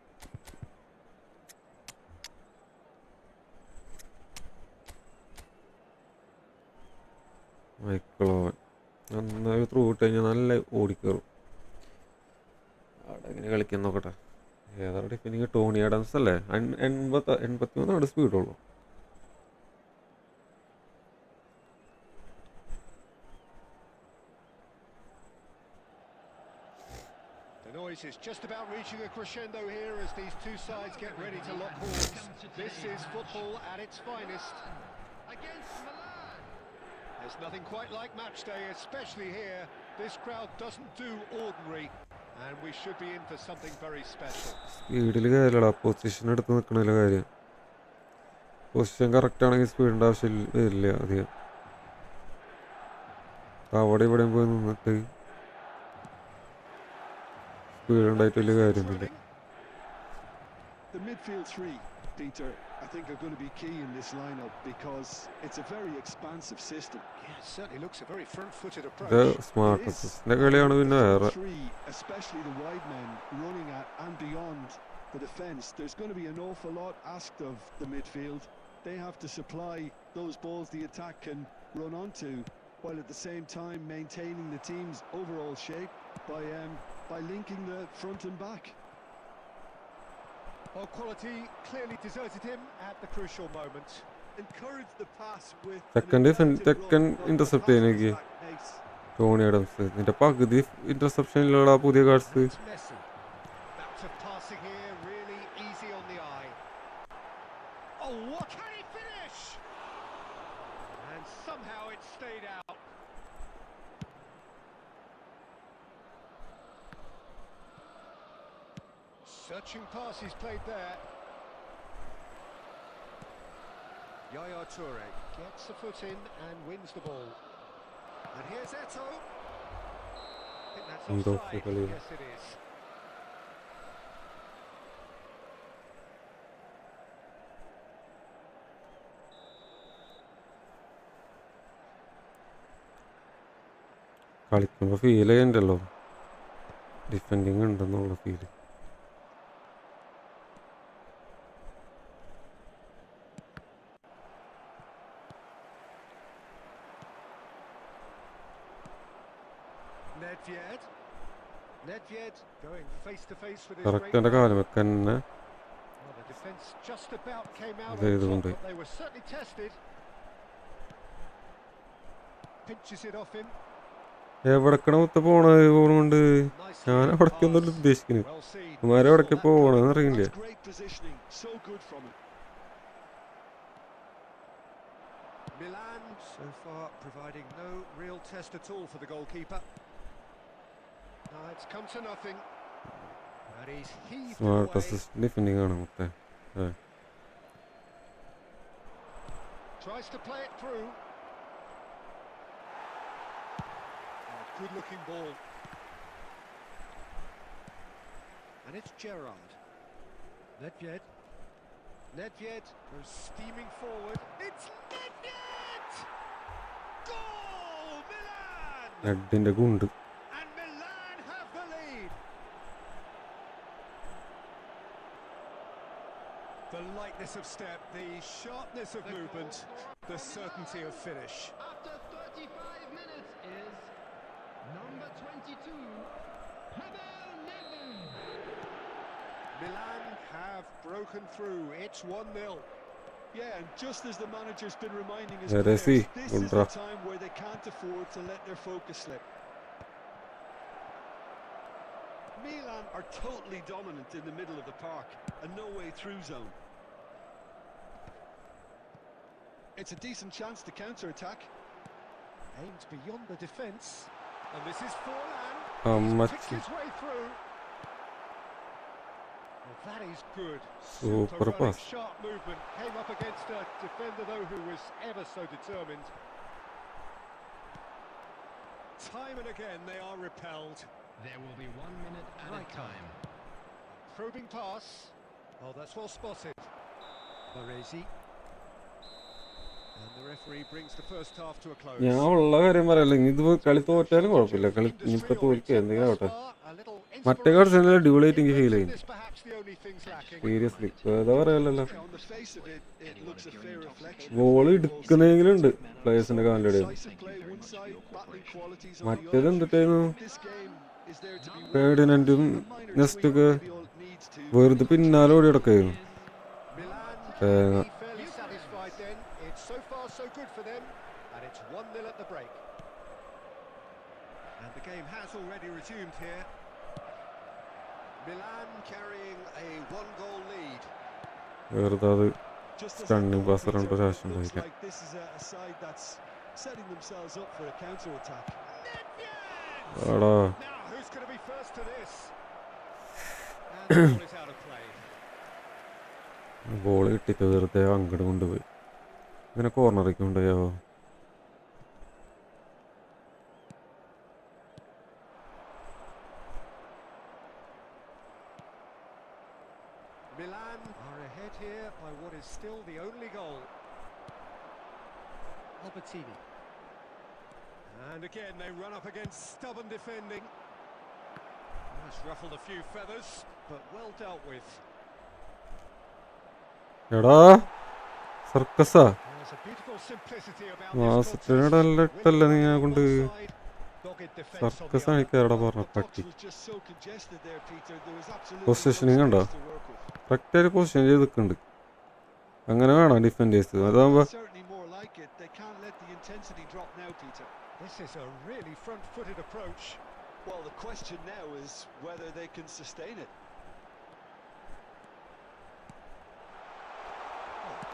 മൈക്കിളോവൻ നന്നായി ത്രൂ ഇട്ട് കഴിഞ്ഞാൽ നല്ല ഓടിക്കയറും. അവിടെ എങ്ങനെ കളിക്കാൻ നോക്കട്ടെ. ഏതാണ് ഡിഫിനിങ്? ടോണി ആഡംസ് അല്ലേ? 83 സ്പീഡുള്ളൂ. The noise is just about reaching a crescendo here as these two sides get ready to lock horns. This is football at its finest. Against Milan. There's nothing quite like match day, especially here. This crowd doesn't do ordinary, and we should be in for something very special. സ്പീഡിൽ കാര്യമല്ല, position എടുത്ത് നിൽക്കണതിലെ കാര്യം. Position correct ആണെങ്കിൽ സ്പീഡിൻ്റെ ആവശ്യം വരില്ല അധികം. അവിടെ ഇവിടെയും പോയി നിന്നിട്ട് സ്പീഡ് ഉണ്ടായിട്ട് വലിയ കാര്യമൊന്നുമില്ല. The midfield three, Peter, I think are going to be key in this lineup because it's a very expansive system. Yeah, it certainly looks a very front-footed approach. ഇത് സ്മാർട്ട് അസിസ്റ്റിൻ്റെ കളിയാണ്. പിന്നെ വേറെ Especially the wide men running at and beyond the defence. There's going to be an awful lot asked of the midfield. They have to supply those balls the attack can run onto, while at the same time maintaining the team's overall shape by linking the front and back. Well, quality clearly deserted him at the crucial moment. Encourage the pass with തെക്കൻ intercept ചെയ്യുന്നെനിക്ക് Tony Adams. ഇതിന്റെ പകുതി ഇന്റർസെപ്ഷനിലുള്ള പുതിയ cards. It's Messi. That's a passing here, really easy on the eye. Oh, what can he finish? And somehow it stayed out. Searching pass he's played there. Yaya Toure gets the foot in and wins the ball. And here's Eto'o. I think that's offside. Yes, it is. കളിക്കുമ്പോൾ feel ചെയ്യണ്ടല്ലോ defending ഉണ്ടെന്നുള്ള feel. Nedved going face to face with his correct great എൻ്റെ man. കാലം വെക്കന്നെ Well, the defence just about came out They on top, don't. but they were certainly tested. Pinches it off him. എവിടക്കണ മുത്ത പോണുകൊണ്ട് Nicely ഞാൻ in അവിടേക്കൊന്നും pass. ഉദ്ദേശിക്കുന്നത്. Well seen. കുമാരം Saw എവിടേക്ക് that പോകണമെന്ന് coming. അറിയില്ല. That's great positioning, so good from him. Milan so far providing no real test at all for the goalkeeper. It's come to nothing. And he's heaved it smart away. Assist defending ആണ് മുത്തേ. Tries to play it through. Good looking ball. And it's Gerrard. Nedved. Nedved goes steaming forward. It's Nedved! Goal! Milan! ഹെഡിന്റെ ഗുണ്ട്. And Milan have the lead. The lightness of step, the sharpness of movement, the certainty of finish. After 35 minutes is number 22, Pavel Nedved. Milan have broken through. It's 1-0. Yeah, and just as the manager's been reminding his There they players, see, this is Ultra. the time where they can't afford to let their focus slip. Milan are totally dominant in the middle of the park, a no-way through zone. It's a decent chance to counter-attack. Aimed beyond the defence. And this is Forlan. How He's much? picked his way through. Well, that is good. Super Super running, pass. sharp movement. Came up against a defender, though, who was ever so determined. Time and again, they are repelled. There will be 1 minute at Right. a time. Probing pass. Oh, that's well spotted. Baresi. And the referee brings the first half to a close. ഞാൻ ഉള്ള കാര്യം പറയല്ല. ഇത് കളി തോറ്റാലും കുഴപ്പമില്ല. കളി ഇനിയിപ്പോൾ തോൽക്കുക എന്തെങ്കിലും ആവട്ടെ. മറ്റേ കളിച്ച് നല്ല അടിപൊളിയായിട്ട് എനിക്ക് ഫീൽ ചെയ്യും. സീരിയസ്ലി വേറെ പറയല്ലല്ലോ. On the face of it, it looks a fair reflection. Ball എടുക്കുന്നെങ്കിലുണ്ട് പ്ലേയേഴ്സിന്റെ കാലിൻ്റെ ഇടയിൽ. Decisive play one side, battling qualities on the മറ്റേത് other. എന്തിട്ടായിരുന്നു This game is there to be won. ഫേർഡിനൻഡും A minor next tweak ഒക്കെ maybe all it needs to. വെറുതെ പിന്നാലെ ഓടി കിടക്കായിരുന്നു. Milan can be fairly satisfied then. It's so far so good for them, and it's 1-0 at the break. And the game has already resumed here. Milan carrying a 1-goal lead. വെറുതെ അത് Just as I Stunning thought, pass around Peter, the it Russian looks like like this is a side that's setting themselves up for a counter-attack. ആടാ Now, who's going to be first to this? And the ball is out of play. Ball കിട്ടിയിട്ട് വെറുതെ അങ്ങോട്ട് കൊണ്ടുപോയി. ഇങ്ങനെ കോർണറേക്ക് കൊണ്ടുപോയാവോ? Milan are ahead here by what is still the only goal. Albertini. And again, they run up against stubborn defending. That's ruffled a few feathers, but well dealt with. എടാ സർക്കസാ There's a beautiful simplicity about മാസത്തിനിടെ നല്ല ഇട്ടല്ല നീ കൊണ്ട് circus കാണിക്കാരുടെ പറഞ്ഞ പട്ടി. Positioning ഉണ്ടോ? കറക്റ്റായിട്ട് position ചെയ്ത് നിൽക്കുന്നുണ്ട്. അങ്ങനെ വേണം ഡിഫൻഡേഴ്സ്. അതാകുമ്പോ This is a really front-footed approach. Well, the question now is whether they can sustain it.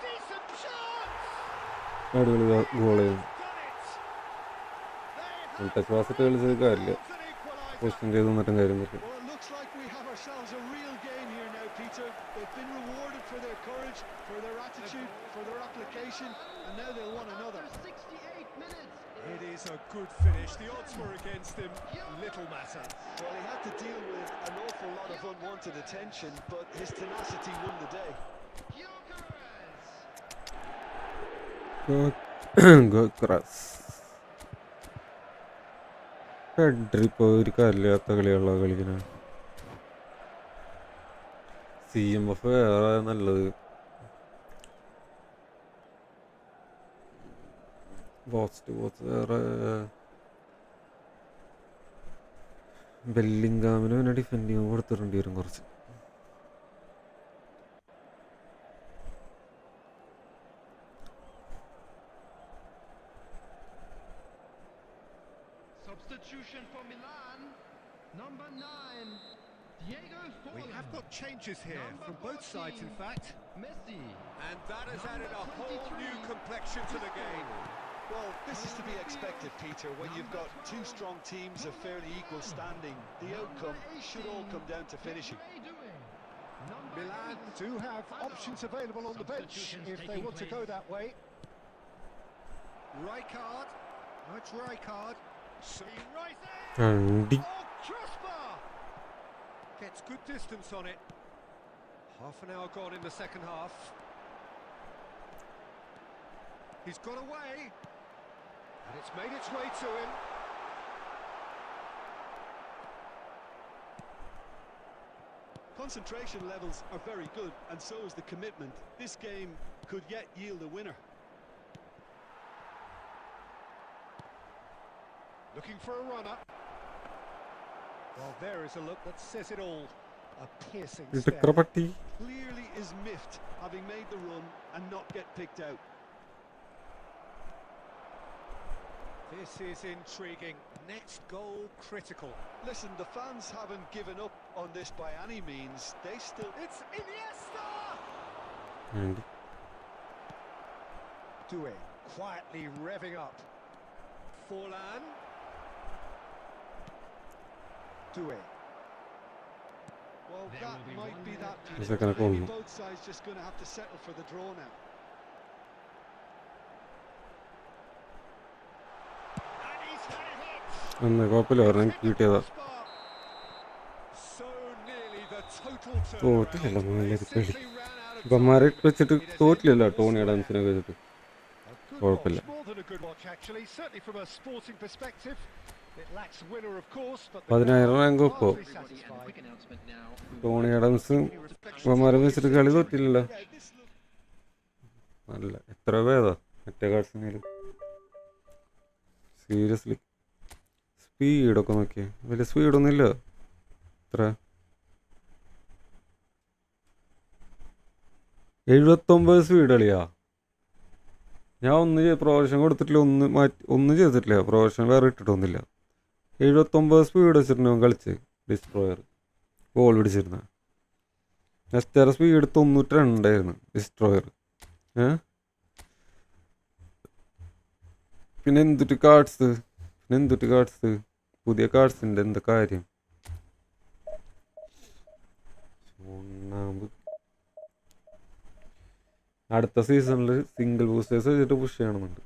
Decent chance! അടിപൊളി ഗോൾ ചെയ്തു. Done it! ടച്ച് പാസിട്ട് കളിച്ചത് കാര്യമില്ല. It's an equaliser. പൊസിഷൻ ചെയ്ത് നിന്നിട്ടും കാര്യം പറ്റും. Well, it looks like we have ourselves a real game here now, Peter. They've been rewarded for their courage, for their attitude, for their application, and now they'll want another. After 68 minutes It is a good finish. The odds were against him. Little matter. Well, he had to deal with an awful lot of unwanted attention, but his tenacity won the day. Gyökeres. Gökras. Pedri ഇപ്പോൾ ഒരു കാര്യമില്ലാത്ത കളിയുള്ള കളിക്കണ. CMF വേറെ നല്ലത്. Box to box വേറെ. ബെല്ലിംഗാമിന് പിന്നെ defending കൊടുത്തിട്ടുണ്ട് വരും കുറച്ച്. Substitution for Milan. Number 9, Diego We Forlan. have got changes here from both sides, in fact. Messi. And that has added a whole new complexion to the game. Well, this is to be expected, Peter. When you've got two strong teams of fairly equal standing, the outcome should all come down to finishing. Milan do have options available on the bench if they want to go that way. Rijkaard. No, it's Rijkaard. So he rises. അണ്ടി Oh, crossbar! Gets good distance on it. Half an hour gone in the second half. He's got away. And it's made its way to him. Concentration levels are very good, and so is the commitment. This game could yet yield a winner. Looking for a runner. Well, there is a look that says it all. A piercing stare. ഇട്ടക്രപട്ടി. Clearly is miffed, having made the run and not get picked out. This is intriguing. Next goal critical. Listen, the fans haven't given up on this by any means. They still... It's Iniesta! അണ്ടി Doué quietly revving up. Forlan. Doué. Well, There that will be might one be minute that, and Peter. second Maybe goal. both sides just going to have to settle for the draw now. And he's had it hit. ഒന്ന് കുഴപ്പമില്ല പറഞ്ഞാൽ എനിക്ക് കിട്ടിയതാ. So nearly the total തോറ്റില്ലല്ലോ turnaround. മോനെ They ഇത് കളി. simply ran out of ഇവന്മാരെ time. വെച്ചിട്ട് തോറ്റില്ലല്ലോ ടോണി അഡംസിനൊക്കെ വെച്ചിട്ട്. A good കുഴപ്പമില്ല. watch, more than a good watch actually, certainly from a sporting perspective. It lacks winner of course, but the 10,000 crowd rank ഇപ്പോൾ. hardly Everybody, and a satisfied. quick announcement now. Tony അഡംസും ഇവന്മാരെ വെച്ചിട്ട് കളി തോറ്റില്ലല്ലോ. Yeah, this looks... നല്ല എത്ര പേതാ മറ്റേ കാർഡ്സിനേലും. Seriously സ്പീഡൊക്കെ നോക്കിയേ, വലിയ സ്പീഡൊന്നും ഇല്ല. എത്ര 79 സ്പീഡ് കളിയാ. ഞാൻ പ്രൊഫഷൻ കൊടുത്തിട്ടില്ല, ഒന്നും ചെയ്തിട്ടില്ല. പ്രൊഫഷൻ വേറെ ഇട്ടിട്ടൊന്നുമില്ല. 79 സ്പീഡ് വെച്ചിട്ടുണ്ടാവും കളിച്ച്. ഡിസ്ട്രോയർ ഗോൾ പിടിച്ചിരുന്ന നെക്സ്റ്റ് സ്പീഡ് 92 ഡിസ്ട്രോയർ. പിന്നെ എന്തുട്ട് കാർഡ്സ്, പുതിയ കാർഡ്സിൻ്റെ എന്താ കാര്യം? അടുത്ത സീസണിൽ സിംഗിൾ ബൂസ്റ്റേഴ്സ് വെച്ചിട്ട് പുഷ് ചെയ്യണമെന്നുണ്ട്.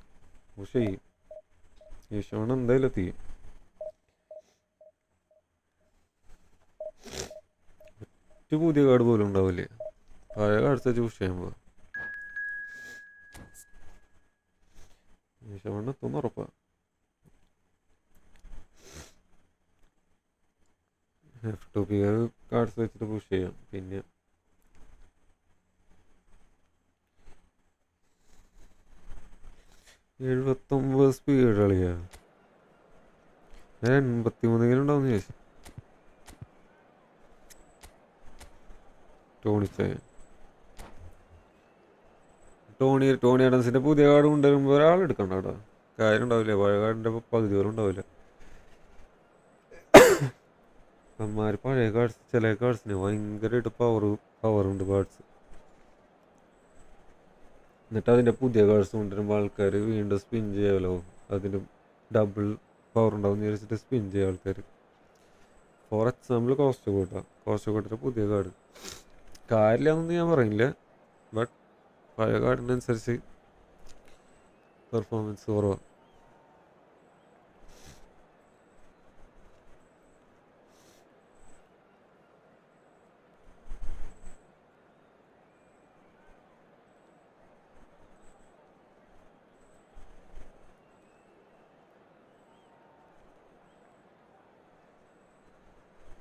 പുഷ് ചെയ്യും ഈശോണ് എന്തായാലും എത്തിക്കും. ഒരു പുതിയ കാർഡ് പോലും ഉണ്ടാവില്ലേ, പഴയ കാർഡ്സ് വെച്ച് പുഷ് ചെയ്യാൻ പോവാ. ഈശോണ് എത്തുന്ന ഉറപ്പാ. F2P കാർഡ്സ് വെച്ചിട്ട് പുഷ് ചെയ്യാം. പിന്നെ 79 സ്പീഡ് കളിയാ. 83 ഉണ്ടാവും ചോദിച്ചു. ടോണി അഡംസിന്റെ പുതിയ കാർഡ് കൊണ്ടുവരുമ്പോൾ ഒരാളെടുക്കണ്ട കേട്ടോ, കാര്യം ഉണ്ടാവില്ല. പഴയ കാർഡിന്റെ പകുതി പോലും ഉണ്ടാവില്ല. അമ്മമാര് പഴയ കാർഡ്സ്, ചില കാർഡ്സിന് ഭയങ്കരമായിട്ട് പവറുണ്ട് കാർഡ്സ്. എന്നിട്ട് അതിൻ്റെ പുതിയ കാർഡ്സ് കൊണ്ടുവരുമ്പോൾ ആൾക്കാർ വീണ്ടും സ്പിൻ ചെയ്യാമല്ലോ, അതിന് ഡബിൾ പവർ ഉണ്ടാവും എന്ന് വിചാരിച്ചിട്ട് സ്പിൻ ചെയ്യുക ആൾക്കാർ. ഫോർ എക്സാമ്പിൾ കോസ്റ്റ്കോട്ടിൻ്റെ പുതിയ കാർഡ് കാര്യമില്ലാന്നൊന്നും ഞാൻ പറയില്ല, ബട്ട് പഴയ കാർഡിനനുസരിച്ച് പെർഫോമൻസ് കുറവാണ്.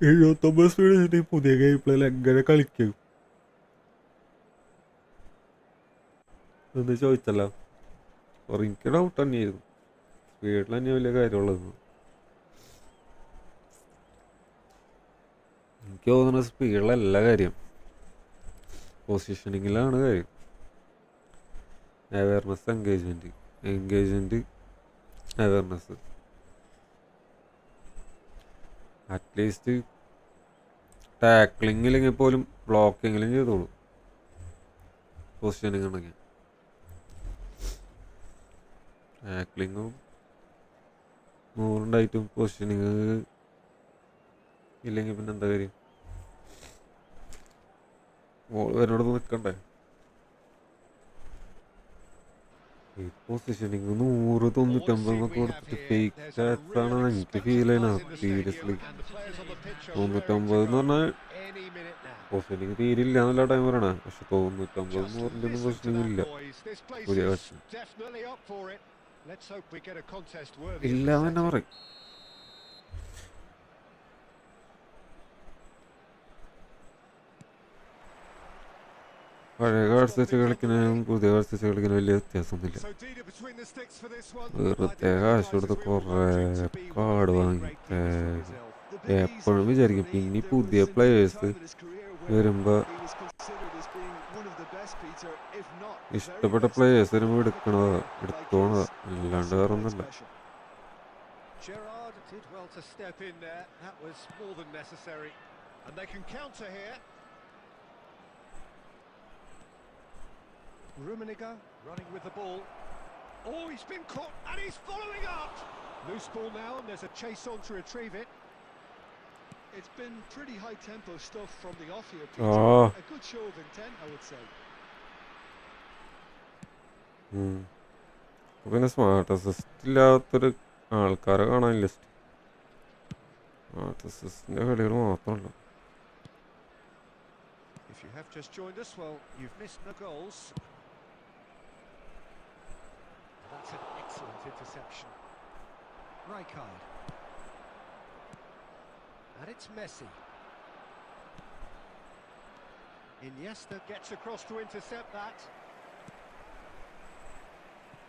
79 സ്പീഡ് വെച്ചിട്ട് ഈ പുതിയ ഗെയിം പ്ലേയിൽ എങ്ങനെ കളിക്കും എന്ന് ചോദിച്ചല്ലോ. എനിക്ക് ഡൗട്ട് തന്നെയായിരുന്നു. സ്പീഡിൽ തന്നെ വലിയ കാര്യമുള്ളത്. എനിക്ക് തോന്നുന്നത് സ്പീഡിലല്ല കാര്യം, പൊസിഷനിങ്ങിലാണ് കാര്യം. Awareness, engagement awareness. At least tackling ഇല്ലെങ്കിൽ പോലും ബ്ലോക്കിങ്ങിലും ചെയ്തോളൂ പൊസിഷനിങ് ഉണ്ടെങ്കിൽ. ടാക്ലിങ്ങും 100 പൊസിഷനിങ് ഇല്ലെങ്കിൽ പിന്നെ എന്താ കാര്യം? എന്നോട് നിൽക്കണ്ടേ? ഈ പൊസിഷനിങ് 100, 99 കൊടുത്തിട്ട് ഫേക്ക് സ്റ്റാറ്റ്സ് ആണെന്ന് എനിക്ക് ഫീൽ ചെയ്യണം. സീരിയസ്ലി 99 എന്ന് പറഞ്ഞാൽ പൊസിഷനിങ് തീരില്ല എന്നല്ല ടൈം പറയണേ. പക്ഷെ 99 100 പൊസിഷനിങ് ഇല്ല പുതിയ കളിച്ച് ഇല്ല എന്ന് തന്നെ പറയും. പഴയ കാർഡ്സ് വെച്ച് കളിക്കുന്നതിനും പുതിയ കാർഡ്സ് വെച്ച് കളിക്കുന്നതിനും വലിയ വ്യത്യാസമൊന്നുമില്ല. വെറുതെ കാശ് കൊടുത്ത് കുറേ കാർഡ് വാങ്ങി എപ്പോഴും വിചാരിക്കും പിന്നെ പുതിയ പ്ലേയേഴ്സ് വരുമ്പോൾ ഇഷ്ടപ്പെട്ട പ്ലേയേഴ്സ് വരുമ്പോൾ എടുത്തോണതാ, അല്ലാണ്ട് വേറെ ഒന്നുമില്ല. Gerrard did well to step in there. That was more than necessary. And they can counter here. Rummenigge running with the ball. Oh, he's been caught and he's following up. Loose ball now and there's a chase on to retrieve it. It's been pretty high tempo stuff from the off here, Oh. Peter. A good show of intent, I would say. പിന്നെ smart assist ഇല്ലാത്തൊരു ആൾക്കാരെ കാണാനില്ല. Smart അസിസ്റ്റിന്റെ കളികൾ മാത്രമല്ല. If you have just joined us, well, you've missed no goals. That's an excellent interception. Rijkaard. And it's Messi. Iniesta gets across to intercept that.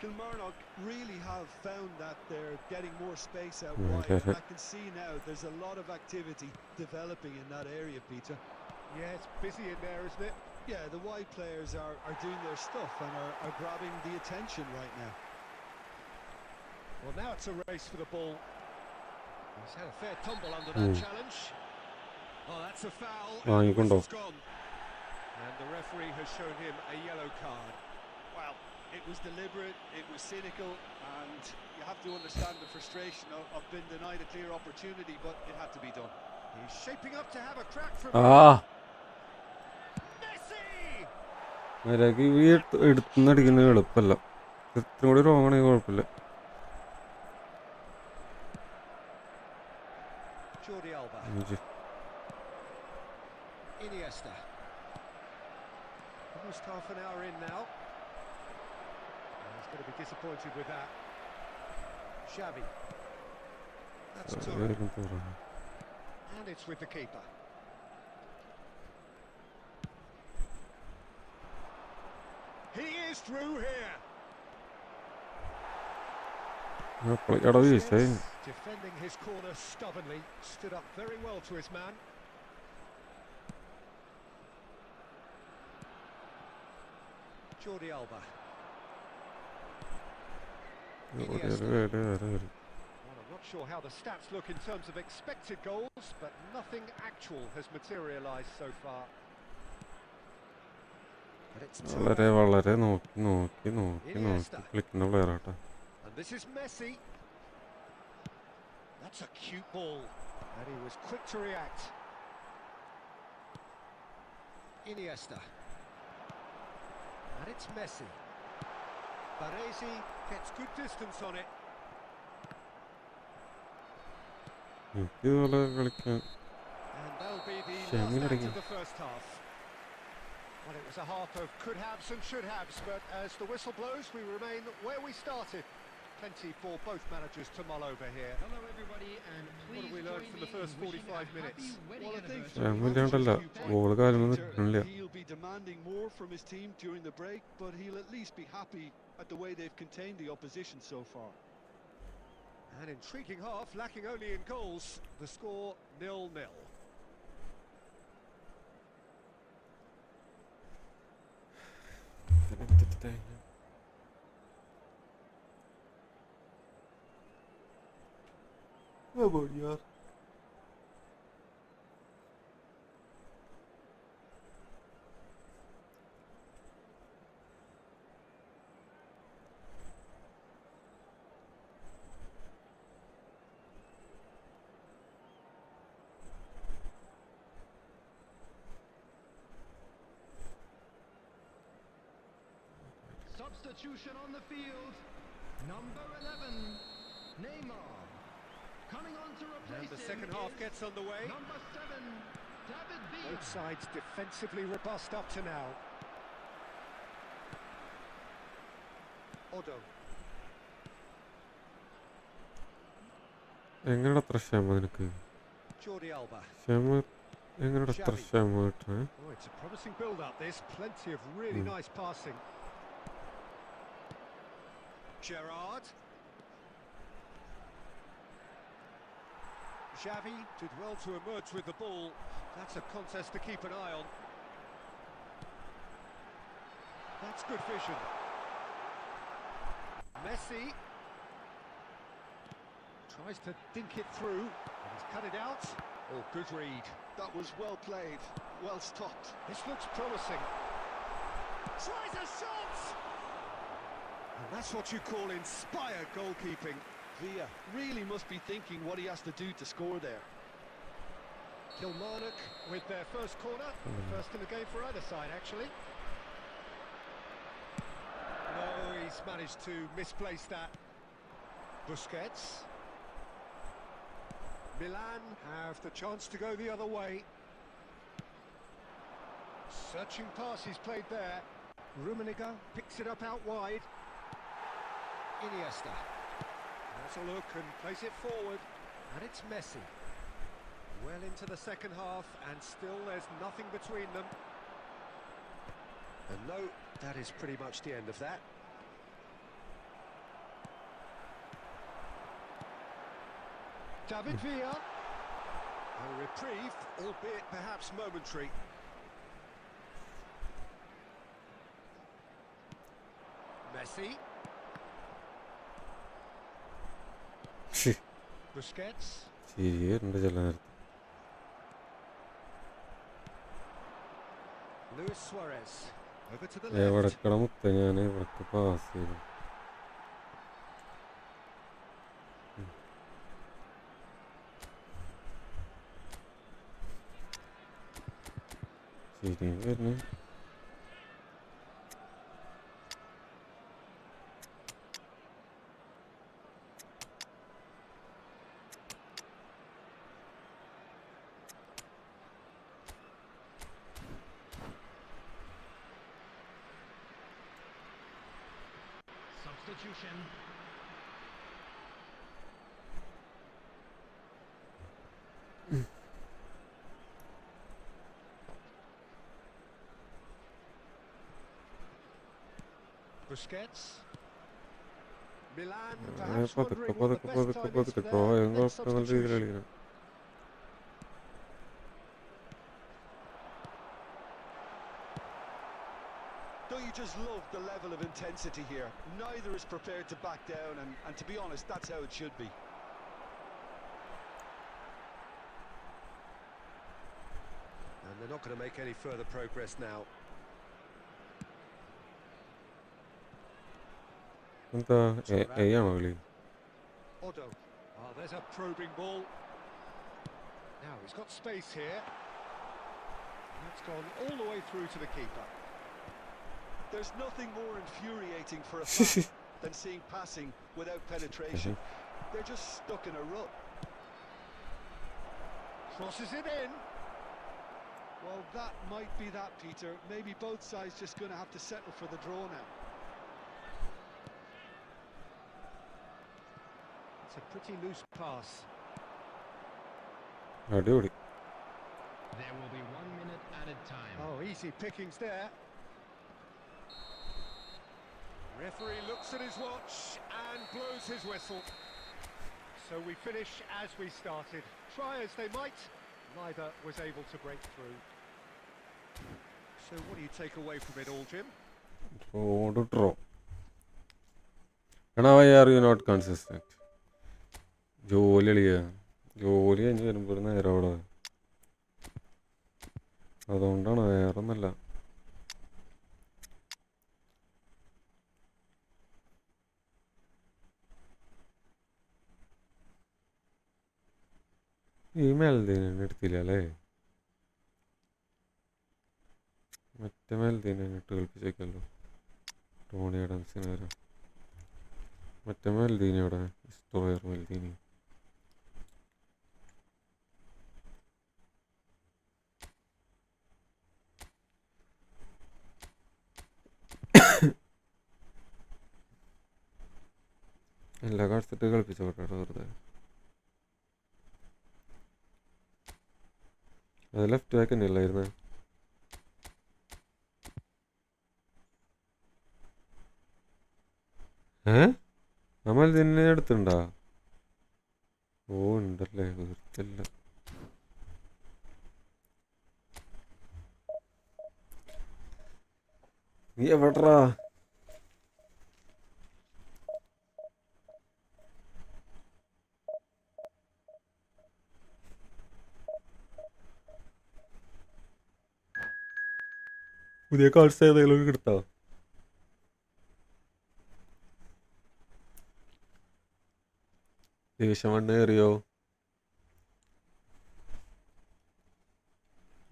Kilmarnock really have found that they're getting more space out wide. And I can see now there's a lot of activity developing in that area, Peter. Yeah, it's busy in there, isn't it? Yeah, the wide players are doing their stuff and are grabbing the attention right now. Well, now it's a race for the ball. He's had a fair tumble under that challenge. Oh, that's a foul. And the whistle's gone. And the referee has shown him a yellow card. Well, it was deliberate, it was cynical, and you have to understand the frustration of being denied a clear opportunity, but it had to be done. He's shaping up to have a crack from മര്യാദക്ക് ഈ എടുത്തുനിന്നടിക്കുന്നത് എളുപ്പമല്ല. ഇത്രയും കൂടി റോങ്ങാണെങ്കിൽ കുഴപ്പമില്ല. Jordi Alba. Iniesta. Almost half an hour in now. He's going to be disappointed with that. Xavi. That's Turan. And it's with the keeper. He is through here. Defending his corner stubbornly, stood up very well to his man. Jordi Alba. Well, I'm not sure how the stats look in terms of expected goals, but nothing actual has materialised so far. വളരെ നോക്കി കളിക്കുന്ന പ്ലെയറാട്ടോ. And this is Messi. That's a cute ball. And he was quick to react. Iniesta. And it's Messi. Baresi gets good distance on it. ഇതുപോലെ കളിക്കാൻ And that'll be the last act of the first half. Well, it was a half of could haves and should haves, but as the whistle blows, we remain where we started. Plenty for both managers to mull over here. Hello everybody and What please have we learned join from me the first in wishing 45 a minutes? happy wedding Well, I think anniversary. ഇല്ലാണ്ടല്ല ball കാലൊന്നും നിൽക്കണില്ല. he'll be demanding more from his team during the break, but he'll at least be happy at the way they've contained the opposition so far. An intriguing half, lacking only in goals. The score 0-0. यार Substitution on the field. Number 11, Neymar. Coming on to replace And the him second half is gets underway. number 7, David Villa. Both sides defensively robust up to now. Odo. എങ്ങനെയാ അത്ര ക്ഷമ നിനക്ക്? Jordi Alba. ക്ഷമ എങ്ങനെയാ അത്ര ക്ഷമ കിട്ടണേ? Oh, it's a promising build-up this. Plenty of really nice passing. Gerrard. Xavi did well to emerge with the ball. That's a contest to keep an eye on. That's good vision. Messi tries to dink it through, and he's cut it out. Oh, good read. That was well played, well stopped. This looks promising. Tries a shot! And that's what you call inspired goalkeeping. Villa really must be thinking what he has to do to score there. Kilmarnock with their first corner. First in the game for either side, actually. No, he's managed to misplace that. Busquets. Milan have the chance to go the other way. Searching pass he's played there. Rummenigge picks it up out wide. Iniesta. Has a look and plays it forward. And it's Messi. Well into the second half, and still there's nothing between them. And no, that is pretty much the end of that. David Villa. A reprieve, albeit perhaps momentary. Messi. Busquets. ശരിയുണ്ട് ചില നേരത്ത്. Luis Suarez. Over to the എവിടെ left. കിടമുത്ത ഞാൻ ഇവിടൊക്കെ pass ചെയ്തു. ശരി വരുന്നു. Substitution. Busquets. Milan പതുക്കെ perhaps പതുക്കെ wondering what the പതുക്കെ best പതുക്കെ time is പതുക്കെ for ഡ്രോയും their next കുഴപ്പം നല്ല രീതിയിൽ substitution. കളിക്കണം. Don't you just love the level of intensity here? Neither is prepared to back down, and to be honest, that's how it should be. And they're not going to make any further progress now. എന്താ ആണോ കളി? Odo. Oh, there's a probing ball. Now he's got space here. That's gone all the way through to the keeper. There's nothing more infuriating for a fan than seeing passing without penetration. They're just stuck in a rut. Crosses it in. Well, that might be that, Peter. Maybe both sides just going to have to settle for the draw now. It's a pretty loose pass. അടിപൊളി. There will be 1 minute added time. Oh, easy pickings there. Referee looks at his watch and blows his whistle. So we finish as we started. Try as they might, neither was able to break through. So what do you take away from it all, Jim? Draw. And why are you not consistent? ജോലി കഴിഞ്ഞ് വരുമ്പോൾ നേരം അവിടെ, അതുകൊണ്ടാണ്, വേറെ ഒന്നല്ല. ഈ മെൽദീനെ എടുത്തില്ല അല്ലേ? മറ്റേ മെൽദീനെ ഇട്ട് കളിപ്പിച്ചേക്കല്ലോ, ടോണി അഡംസിന് വരാം. മറ്റേ മെൽദീനി അവിടെ, സ്റ്റോയർ മെൽദീനി. എല്ലാ കാഴ്ചട്ട് കളിപ്പിച്ചോട്ടെ വെറുതെ. അത് ലെഫ്റ്റ് ബാക്ക് തന്നെ അല്ലായിരുന്നേ? നമ്മൾ ഇതിനെ എടുത്തിട്ടുണ്ടാ? ഓ ഉണ്ടല്ലേ, തീർച്ചല്ല. നീ എവിടാ? പുതിയ കാർഡ്സ് ഏതെങ്കിലും എടുത്താ? ദേഷ്യം വണ്ണ് കയറിയോ?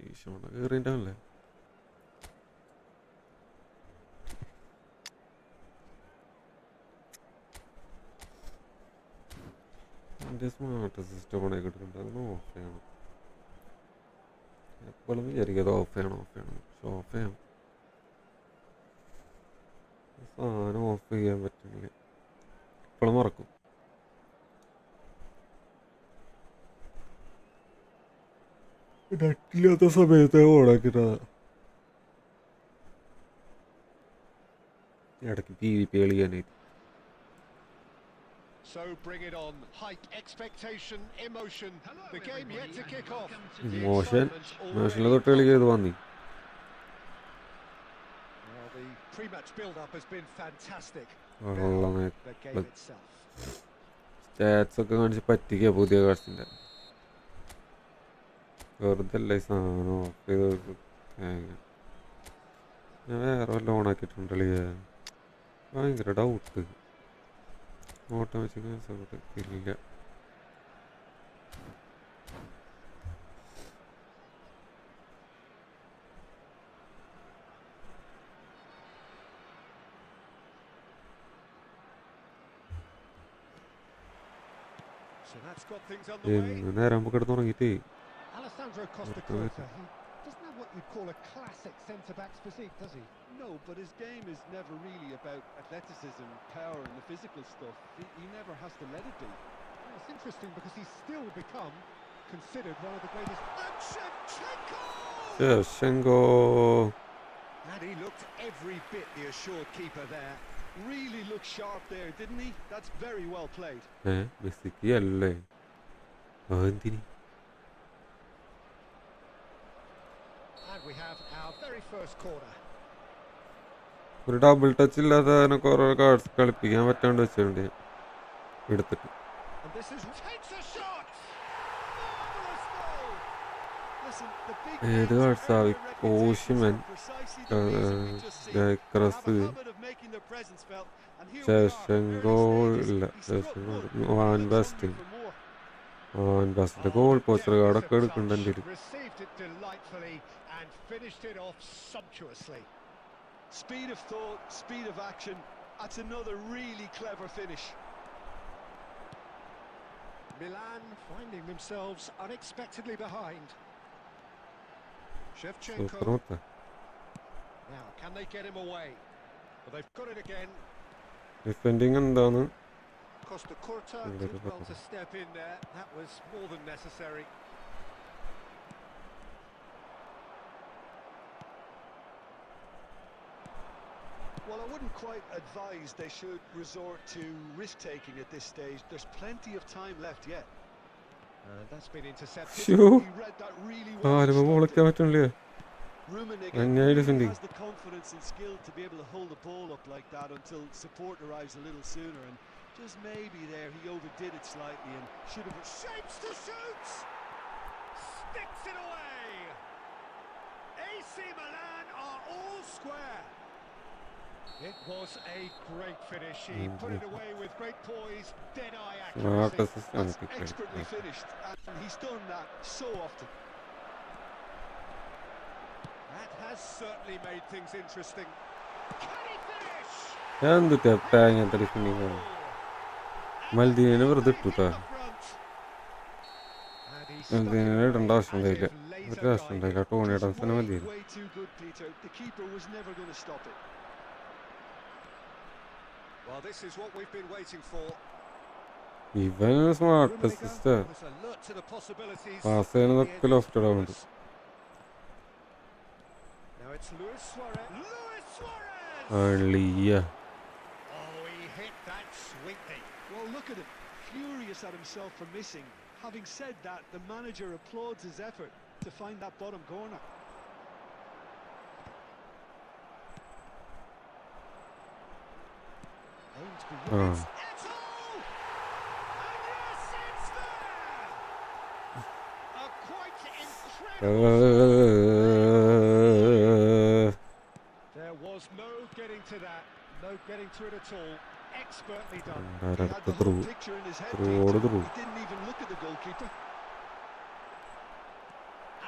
ദേഷ്യം വണ്ണ് കയറിണ്ടാവല്ലേ? എൻ്റെ സ്മാർട്ട് സിസ്റ്റം ഓണാക്കി കിട്ടുന്നുണ്ട്, അതൊന്ന് ഓഫ് ചെയ്യണം. എപ്പോഴും വിചാരിക്കും അത് ഓഫ് ചെയ്യണം പക്ഷെ ഓഫ് ചെയ്യാം. സാധനം ഓഫ് ചെയ്യാൻ പറ്റുന്നില്ല, എപ്പോഴും മറക്കും. നെറ്റില്ലാത്ത സമയത്ത് ഓണാക്കിട്ടതാ. ഇടയ്ക്ക് PvP കളിക്കാനായിട്ട്. So bring it on. Hype, expectation, emotion. The game yet to kick off. ഇമോഷനിൽ തൊട്ട് കളിക്കരുത് വന്നി. Well, the pre-match build-up has been fantastic. The game itself. Stats ഒക്കെ കാണിച്ച് പറ്റിക്കുക പുതിയ കാർഡ്സിൻ്റെ. വെറുതെ അല്ല ഈ സാധനം ഓഫ് ചെയ്ത്. ഞാൻ വേറെ വല്ല ഓണാക്കിയിട്ടുണ്ട് കളിയെ. ഭയങ്കര ഡൗട്ട്. ഓട്ടോമാറ്റിക് ഇല്ല. So that's got things underway. നേരം നമുക്ക് കിടന്ന് തുടങ്ങിയിട്ടേ. Alessandro Costa Curta, he doesn't have what you'd call a classic centre-back's physique, does he? No, but his game is never really about athleticism, power and the physical stuff. He never has to let it be. Well, it's interesting because he's still become considered one of the greatest. And Shevchenko! And he looked every bit the assured keeper there. Really looked sharp there, didn't he? That's very well played. മെസ്സിക്ക് അല്ലേ എന്തിനി? And we have our very first corner. ഒരു double touch ഇല്ലാതെ തന്നെ കുറെ cards കളിപ്പിക്കാൻ പറ്റാണ്ട് വെച്ചിട്ടുണ്ട് എടുത്തിട്ട്. And this is takes a shot. ഏത് കാർഡ്സാ? ഓഷിമൻ, ക്രസ്, ഷെവ്ചെങ്കോ ഇല്ല, വാൻ ബാസ്റ്റൻ. വാൻ ബാസ്റ്റിന്റെ ഗോൾ പോസ്റ്റർ കാർഡൊക്കെ എടുക്കുന്നുണ്ട് എൻ്റെ. Received it delightfully and finished it off sumptuously. Speed of thought, speed of action. That's another really clever finish. Milan finding themselves unexpectedly behind. Shevchenko. Now, can they get him away? Well, they've got it again. Defending എന്താണ്? Costa Curta did well to step in there. That was more than necessary. Well, I wouldn't quite advise they should resort to risk-taking at this stage. There's plenty of time left yet. That's been intercepted. Shoo. He read that really ആ well. Ball വെക്കാൻ പറ്റണില്ലേ? Rummenigge Nyaari really defending. has the confidence and skill to be able to hold the ball up like that until support arrives a little sooner, and just maybe there he overdid it slightly and should have Shapes to shoot! Sticks it away! AC Milan are all square. It was a great finish. He put it away with great poise, dead-eye Smart accuracy. assist That's ആണ് expertly finished, and he's done that so often. That has certainly made things interesting. Can he finish? എന്ത് തെറ്റാ ഇങ്ങനത്തെ defending ആണ്. മൽദീനെ വെറുതെ ഇട്ടുട്ടാ. മൽദീനെ ഇടേണ്ട ആവശ്യം ഉണ്ടായില്ല. ഒരു ആവശ്യം ഉണ്ടായില്ല. ടോണി ഡാൻസിനെ മതിയായിരുന്നു. Way too good, Peter. The keeper was never going to stop it. Well, this is what we've been waiting for. ഇവൻ smart assist. Was alert to the possibilities. Pass ചെയ്യുന്നതൊക്കെ ലോഫ്റ്റഡ് ആവുന്നുണ്ട്. Now it's Luis Suarez. Luis Suarez! അളിയ. Oh, he hit that sweetly. Well, look at him, furious at himself for missing. Having said that, the manager applauds his effort to find that bottom corner. Aims beyond it. Eto'o! And yes, it's there! A quite incredible. There was no getting to that, no getting to it at all. Expertly done. He had the whole picture in his head, Peter. He didn't even look at the goalkeeper.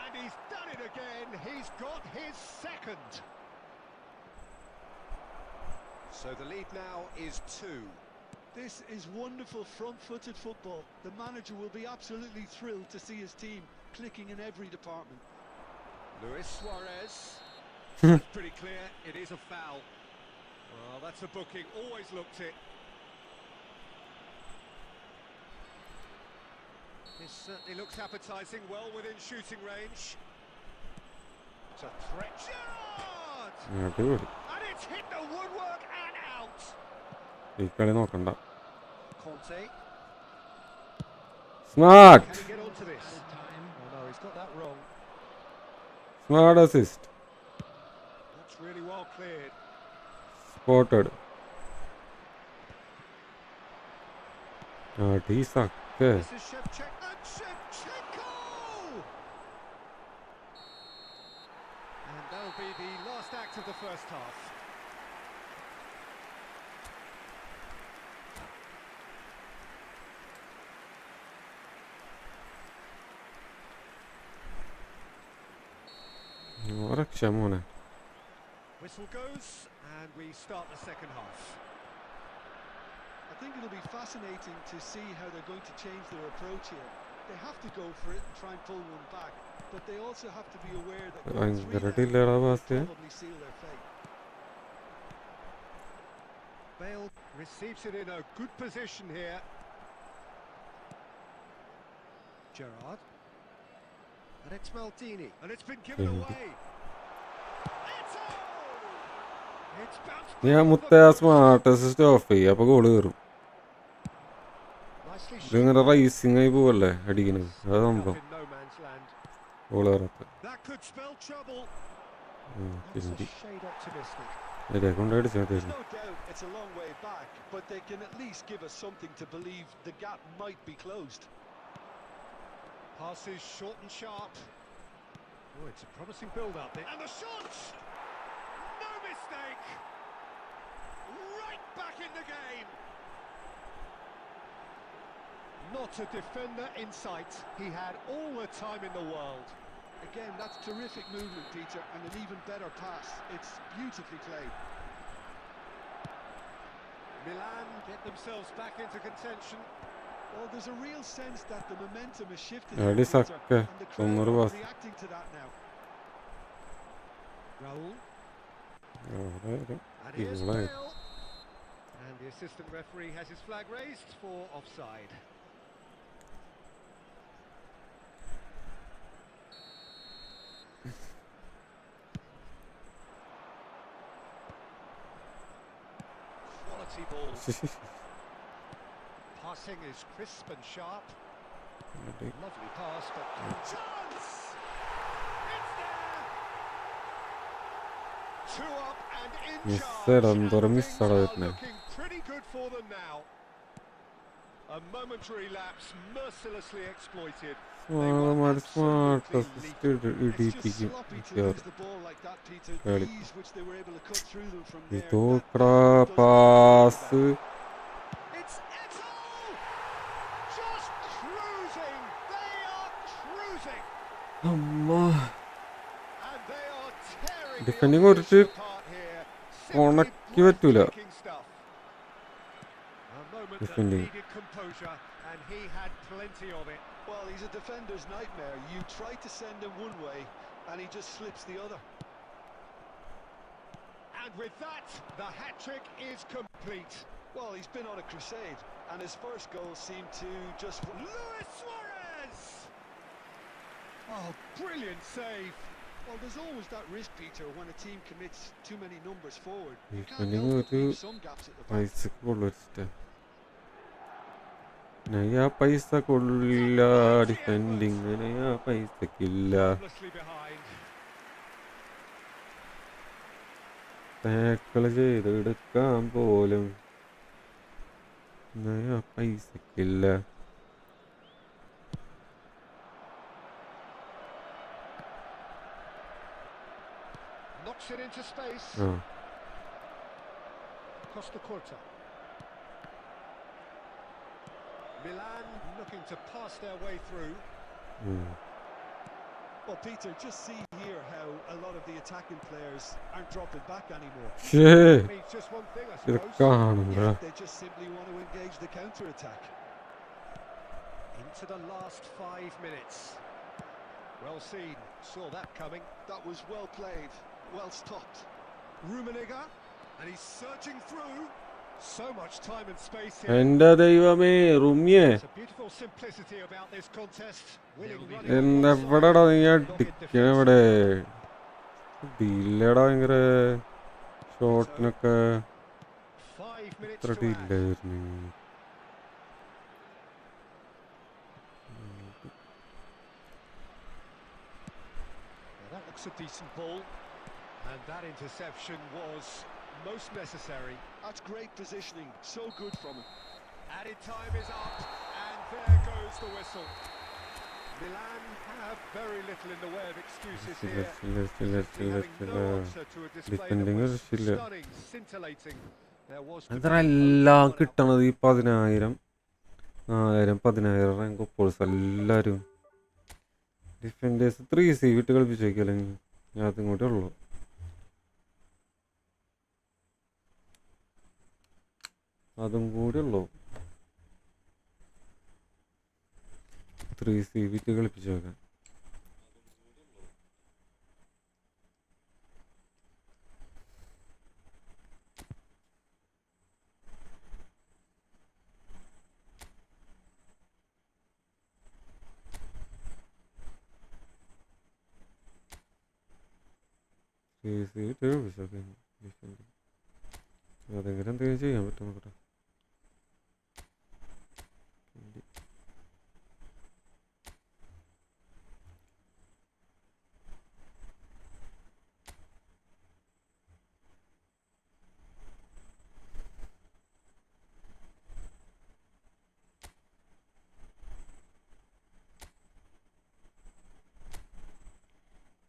And he's done it again. He's got his second. So the lead now is 2. This is wonderful front-footed football. The manager will be absolutely thrilled to see his team clicking in every department. Luis Suarez. That's pretty clear. It is a foul. Well, that's a booking. Always looked it. This certainly looks appetising. Well within shooting range. It's a threat. Gerrard! അടിപൊളി. And it's hit the woodwork and out. ഈ കളി നോക്കണ്ട. Conte. Smart. Can he get onto this? Oh no, he's got that wrong. Smart assist. That's really well cleared. Spotted. അടിസക്കെ. This is Shevchenko. And that'll be the last act of the first half. ഒരക്ഷ മോനെ. Whistle goes, and we start the second half. I think it'll be fascinating to see how they're going to change their approach here. They have to go for it and try and pull one back, but they also have to be aware that going 3 ഭയങ്കര down ഡിലേടാ will pass. probably seal their fate. Bale receives it in a good position here. Gerrard. And it's Maldini. And it's been given away. Eto'o! It's bounced ഞാൻ back മുത്തേ off the smart assist of ചെയ്യും. അപ്പൊ goal കയറും. Nicely ഇതിങ്ങനെ rising ആയി പോവല്ലേ അടിക്കുന്നത്. അത് shot സംഭവം. in no man's land. Goal കയറത്ത്. That could spell trouble. That's പിന്തി. a shade optimistic. ഇതേ കൊണ്ടടിച്ചാൽ There's no doubt it's a long way back, but they can at least give us something to believe the gap might be closed. Pass is short and sharp. Oh, it's a promising build-up. And the shot! No mistake! Right back in the game! Not a defender in sight. He had all the time in the world. Again, that's terrific movement, Peter, and an even better pass. It's beautifully played. Milan get themselves back into contention. Well, there's a real sense that the momentum has shifted, Yeah, here, this Peter, okay. and the crowd Tomorrow are was- reacting to that now. Raul. And here's Right. Bale. And The assistant referee has his flag raised for offside. Quality ball. Passing is crisp and sharp. Lovely pass, but chance! It's there! 2 up and in charge. And things are looking pretty good for them now. A momentary lapse mercilessly exploited. They were absolutely lethal. It's just sloppy to lose the ball like that, Peter. The ease which they were able to cut through them from there. pass. It's Eto! Just cruising. They are cruising. അമ്മ And they are tearing the Defending opposition ഒരു apart here. ഉണക്കി പറ്റൂല. Breathtaking stuff. A moment that Defending. needed composure, and he had plenty of it. Well, he's a defender's nightmare. You try to send him one way, and he just slips the other. And with that, the hat-trick is complete. Well, he's been on a crusade, and his first goal seemed to just... Luis Suarez! Oh, brilliant save. Well, there's always that risk, Peter, when a team commits too many numbers forward. You can't Defending help but ഒരു leave some gaps at the back. പൈസക്ക് കൊള്ളിച്ചിട്ട് നയാ പൈസ കൊള്ളില്ല defending നയാ പൈസക്കില്ല Harmlessly behind. ടാക്കിള് ചെയ്തെടുക്കാൻ പോലും നയാ പൈസക്കില്ല. Knocks it into space. ആ Costa Curta. Milan looking to pass their way through. Well, Peter, just see here how a lot of the attacking players aren't dropping back anymore. ഷേ Means just one thing, I ഇത് suppose. കാണുമ്പ They just simply want to engage the counter-attack. Into the last 5 minutes. Well seen. Saw that coming. That was well played, well stopped. Rummenigge, and he's surging through. So much time and space here. എന്റെ ദൈവമേ റുമ്യേ There's a beautiful simplicity about this contest. Winning running on one എന്നെവിടെടാ side, നീ dogged അടിക്കണെവിടെ defensive. ഡീലടാ ഭയങ്കര ഷോട്ടിനൊക്കെ 5 minutes എത്ര to add. ഡീലായിരുന്നു. Now that looks a decent ball, and that interception was most necessary. That's great positioning, so good from him. Added time is up, and there goes the whistle. Milan have very little in the way of excuses here. Simply having no answer to a display that Defending was ഒരു ശില്ല. stunning, scintillating. There was to be അതെല്ലാം no doubt കിട്ടണത് ഈ 10,000 10,000 rank ഒപ്പോഴ്സ് എല്ലാവരും defenders 3C വിട്ട് കളിപ്പിച്ചു വയ്ക്കല്ലെങ്കിൽ ഞാൻ അതും കൂടെ ഉള്ളു. അതും കൂടെ ഉള്ളു 3C വിട്ട് കളിപ്പിച്ചു വെക്കാൻ. അതെങ്ങനെ എന്തെങ്കിലും ചെയ്യാൻ പറ്റും നോക്കട്ടെ.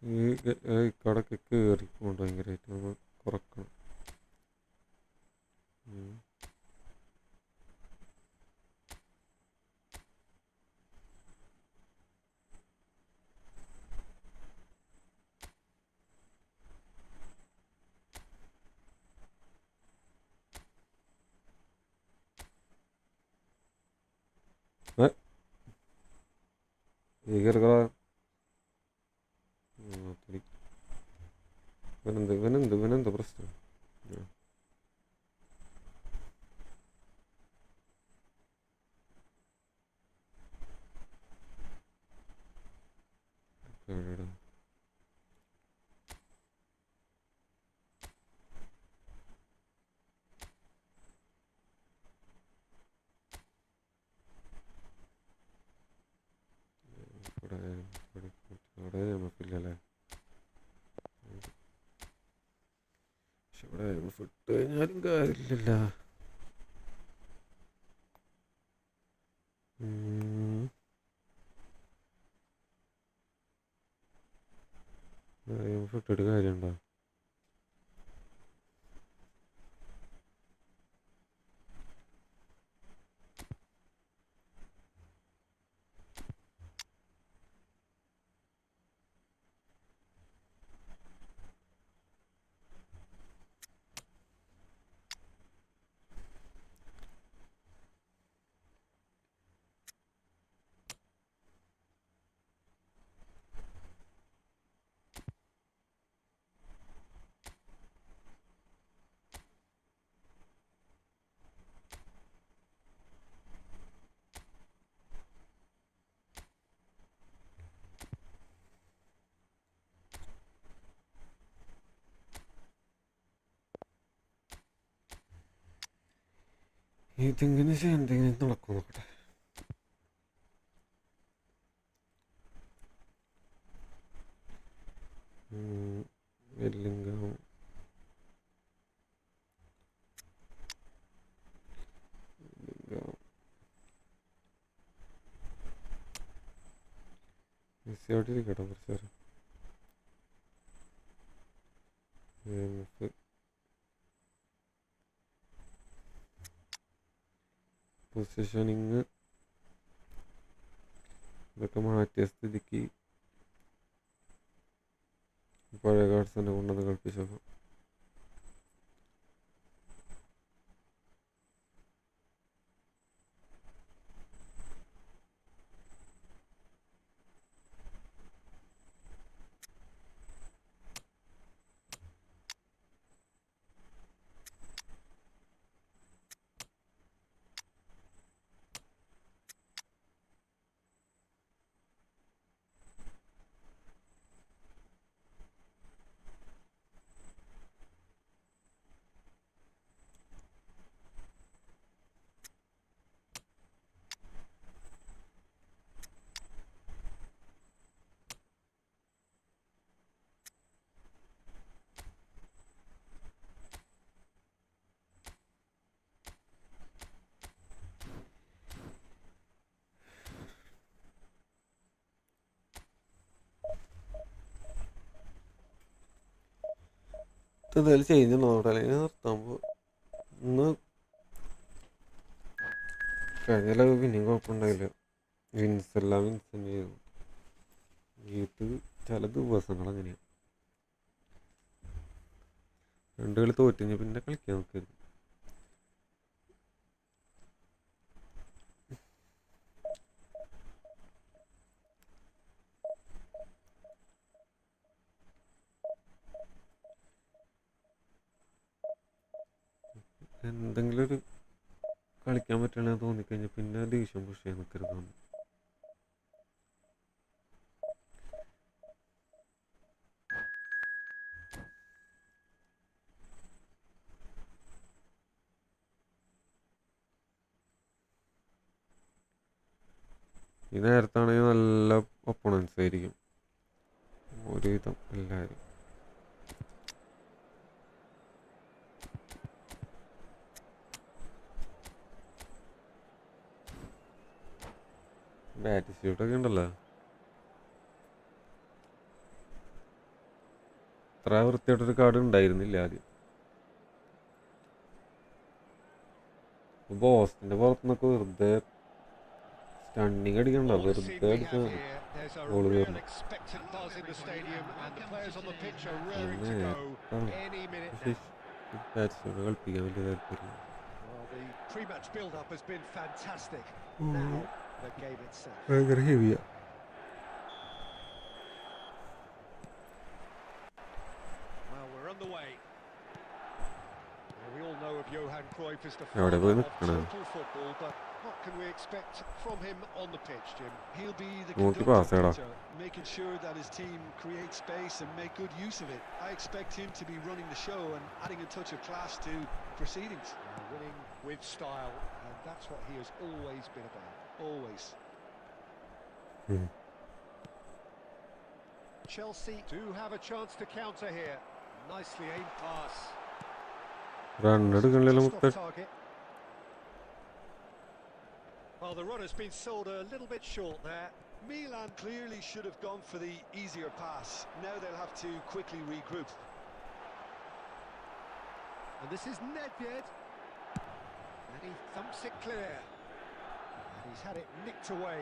ഈ കടക്ക് കയറിക്കൊണ്ട് ഭയങ്കരമായിട്ട് നമ്മൾ കുറക്കണം. ഭീകരകളാ ഇവനെന്ത് പ്രശ്നം? എവിടെടാ? ഇവിടെ നമുക്കില്ലല്ലേ. പക്ഷെ ഇവിടെ ഫുഡ് കഴിഞ്ഞാലും കാര്യമില്ലല്ല. ഫുഡ് കാര്യമുണ്ടോ? ഇതെങ്ങനെ എന്തെങ്കിലും നടക്കും നോക്കട്ടെ. വെല്ലിംഗം മിസ്സിയോട്ടിരിക്കട്ടെ കുറച്ച് നേരം. പൊസിഷനിങ് ഇതൊക്കെ മാറ്റിയ സ്ഥിതിക്ക് പഴയ കാർഡ്സ് തന്നെ കൊണ്ടുവന്ന് കളിപ്പിച്ചേക്കാം. എന്തായാലും ചേഞ്ച് നോക്കട്ടെ, അല്ലെങ്കിൽ നിർത്താൻ പോകും. ഇന്ന് കഴിഞ്ഞ പിന്നെയും കുഴപ്പമുണ്ടായില്ല. വിൻസെല്ലാം വിൻസെൻ്റ് ചെയ്തു. ഇത് ചില ദിവസങ്ങൾ അങ്ങനെയാണ്. 2 കളി തോറ്റിഞ്ഞ് പിന്നെ കളിക്കാൻ നോക്കരുത്. എന്തെങ്കിലും ഒരു കളിക്കാൻ പറ്റണമെന്ന് തോന്നിക്കഴിഞ്ഞാൽ പിന്നെ ദേഷ്യം പുഷ് ചെയ്യാൻ നിൽക്കരുതാണ്. ഈ നേരത്താണെങ്കിൽ നല്ല ഒപ്പണൻസ് ആയിരിക്കും ഒരുവിധം എല്ലാവരും. ബാറ്റിറ്റ്യൂഡൊക്കെ ഉണ്ടല്ലോ, അത്ര വൃത്തിയായിട്ടൊരു കാർഡ് ഉണ്ടായിരുന്നില്ല ആദ്യം. ബോസ്റ്റിന്റെ പുറത്തുനിന്നൊക്കെ വെറുതെ സ്റ്റണ്ണിങ് അടിക്കണ്ട, വെറുതെ അടിച്ച ഗോള് കയറണം. ബാറ്റ്സ്മാനെ കളിപ്പിക്കാൻ വലിയ താല്പര്യം. ഭയങ്കര ഹെവിയാ. എവിടെ പോയി നിൽക്കണേ? What can we expect from him on the pitch, Jim? He'll be the Smooth conductor, pass, Eda. Peter, making sure that his team create space and make good use of it. I expect him to be running the show and adding a touch of class to proceedings. Winning with style, and that's what he has always been about. Always. Chelsea do have a chance to counter here. Nicely aimed pass. Run എടുക്കണില്ലല്ലോ Just മുത്തേ. off target. Well, the run has been sold a little bit short there. Milan clearly should have gone for the easier pass. Now they'll have to quickly regroup. And this is Nedved. And he thumps it clear. And he's had it nicked away.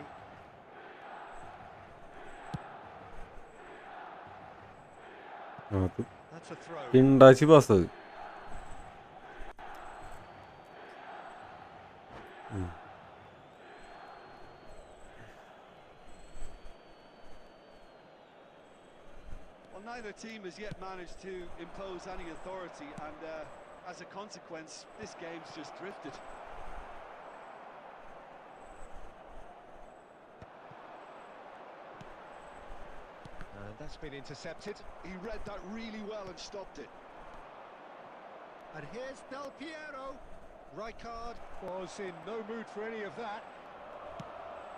അത് That's a throw. കിണ്ടാച്ചി pass അത്. Well, neither team has yet managed to impose any authority, and as a consequence, this game's just drifted. And that's been intercepted. He read that really well and stopped it. And here's Del Piero. Rijkaard was in no mood for any of that.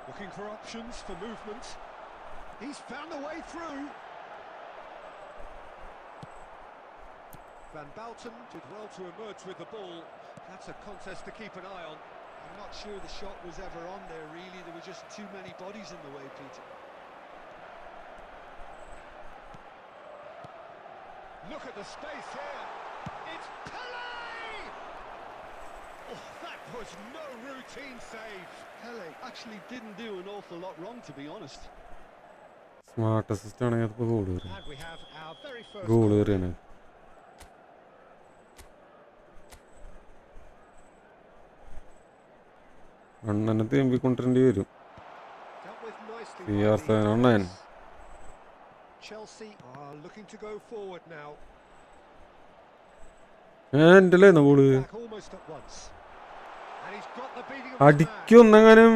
Looking for options for movement. He's found a way through. Van Bouten did well to emerge with the ball. That's a contest to keep an eye on. I'm not sure the shot was ever on there, really. There were just too many bodies in the way, Peter. Look at the space here. It's Pele! Oh, that was no routine save. Pele actually didn't do an awful lot wrong, to be honest. Smart assist ആണെങ്കിൽ അതിപ്പോൾ goal വരും. And we have our very first goal goal. കയറിയാണ്. അണ്ണനെ തേമ്പിക്കൊണ്ടിരേണ്ടി വരും. Dealt with nicely He by has the an online. defence. Chelsea are looking to go forward now. എൻ്റെ അല്ലേ goal. Back almost at once. And he's got the beating of his man. അടിക്കൊന്നെങ്ങാനും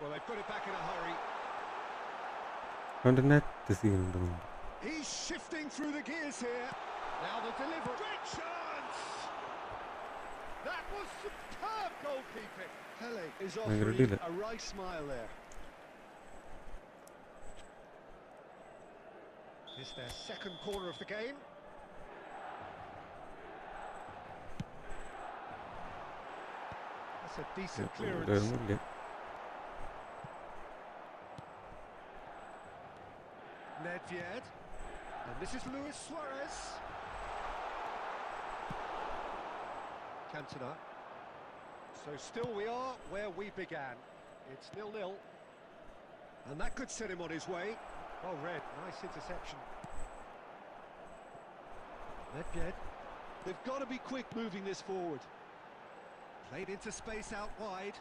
Well, they put it back in a hurry. അവൻ്റെ net സീനുണ്ട്. He's shifting through the gears here. Now the delivery. Great chance! That was superb goalkeeping. Pele is I offering agree with a right smile there. It's their second corner of the game. That's a decent clearance. ഉണ്ടായിരുന്നില്ല. Nedved. And this is Luis Suarez. Cantona. So still we are where we began. It's 0-0. And that could set him on his way. Well read, nice interception. Nedved. They've got to be quick moving this forward. Played into space out wide.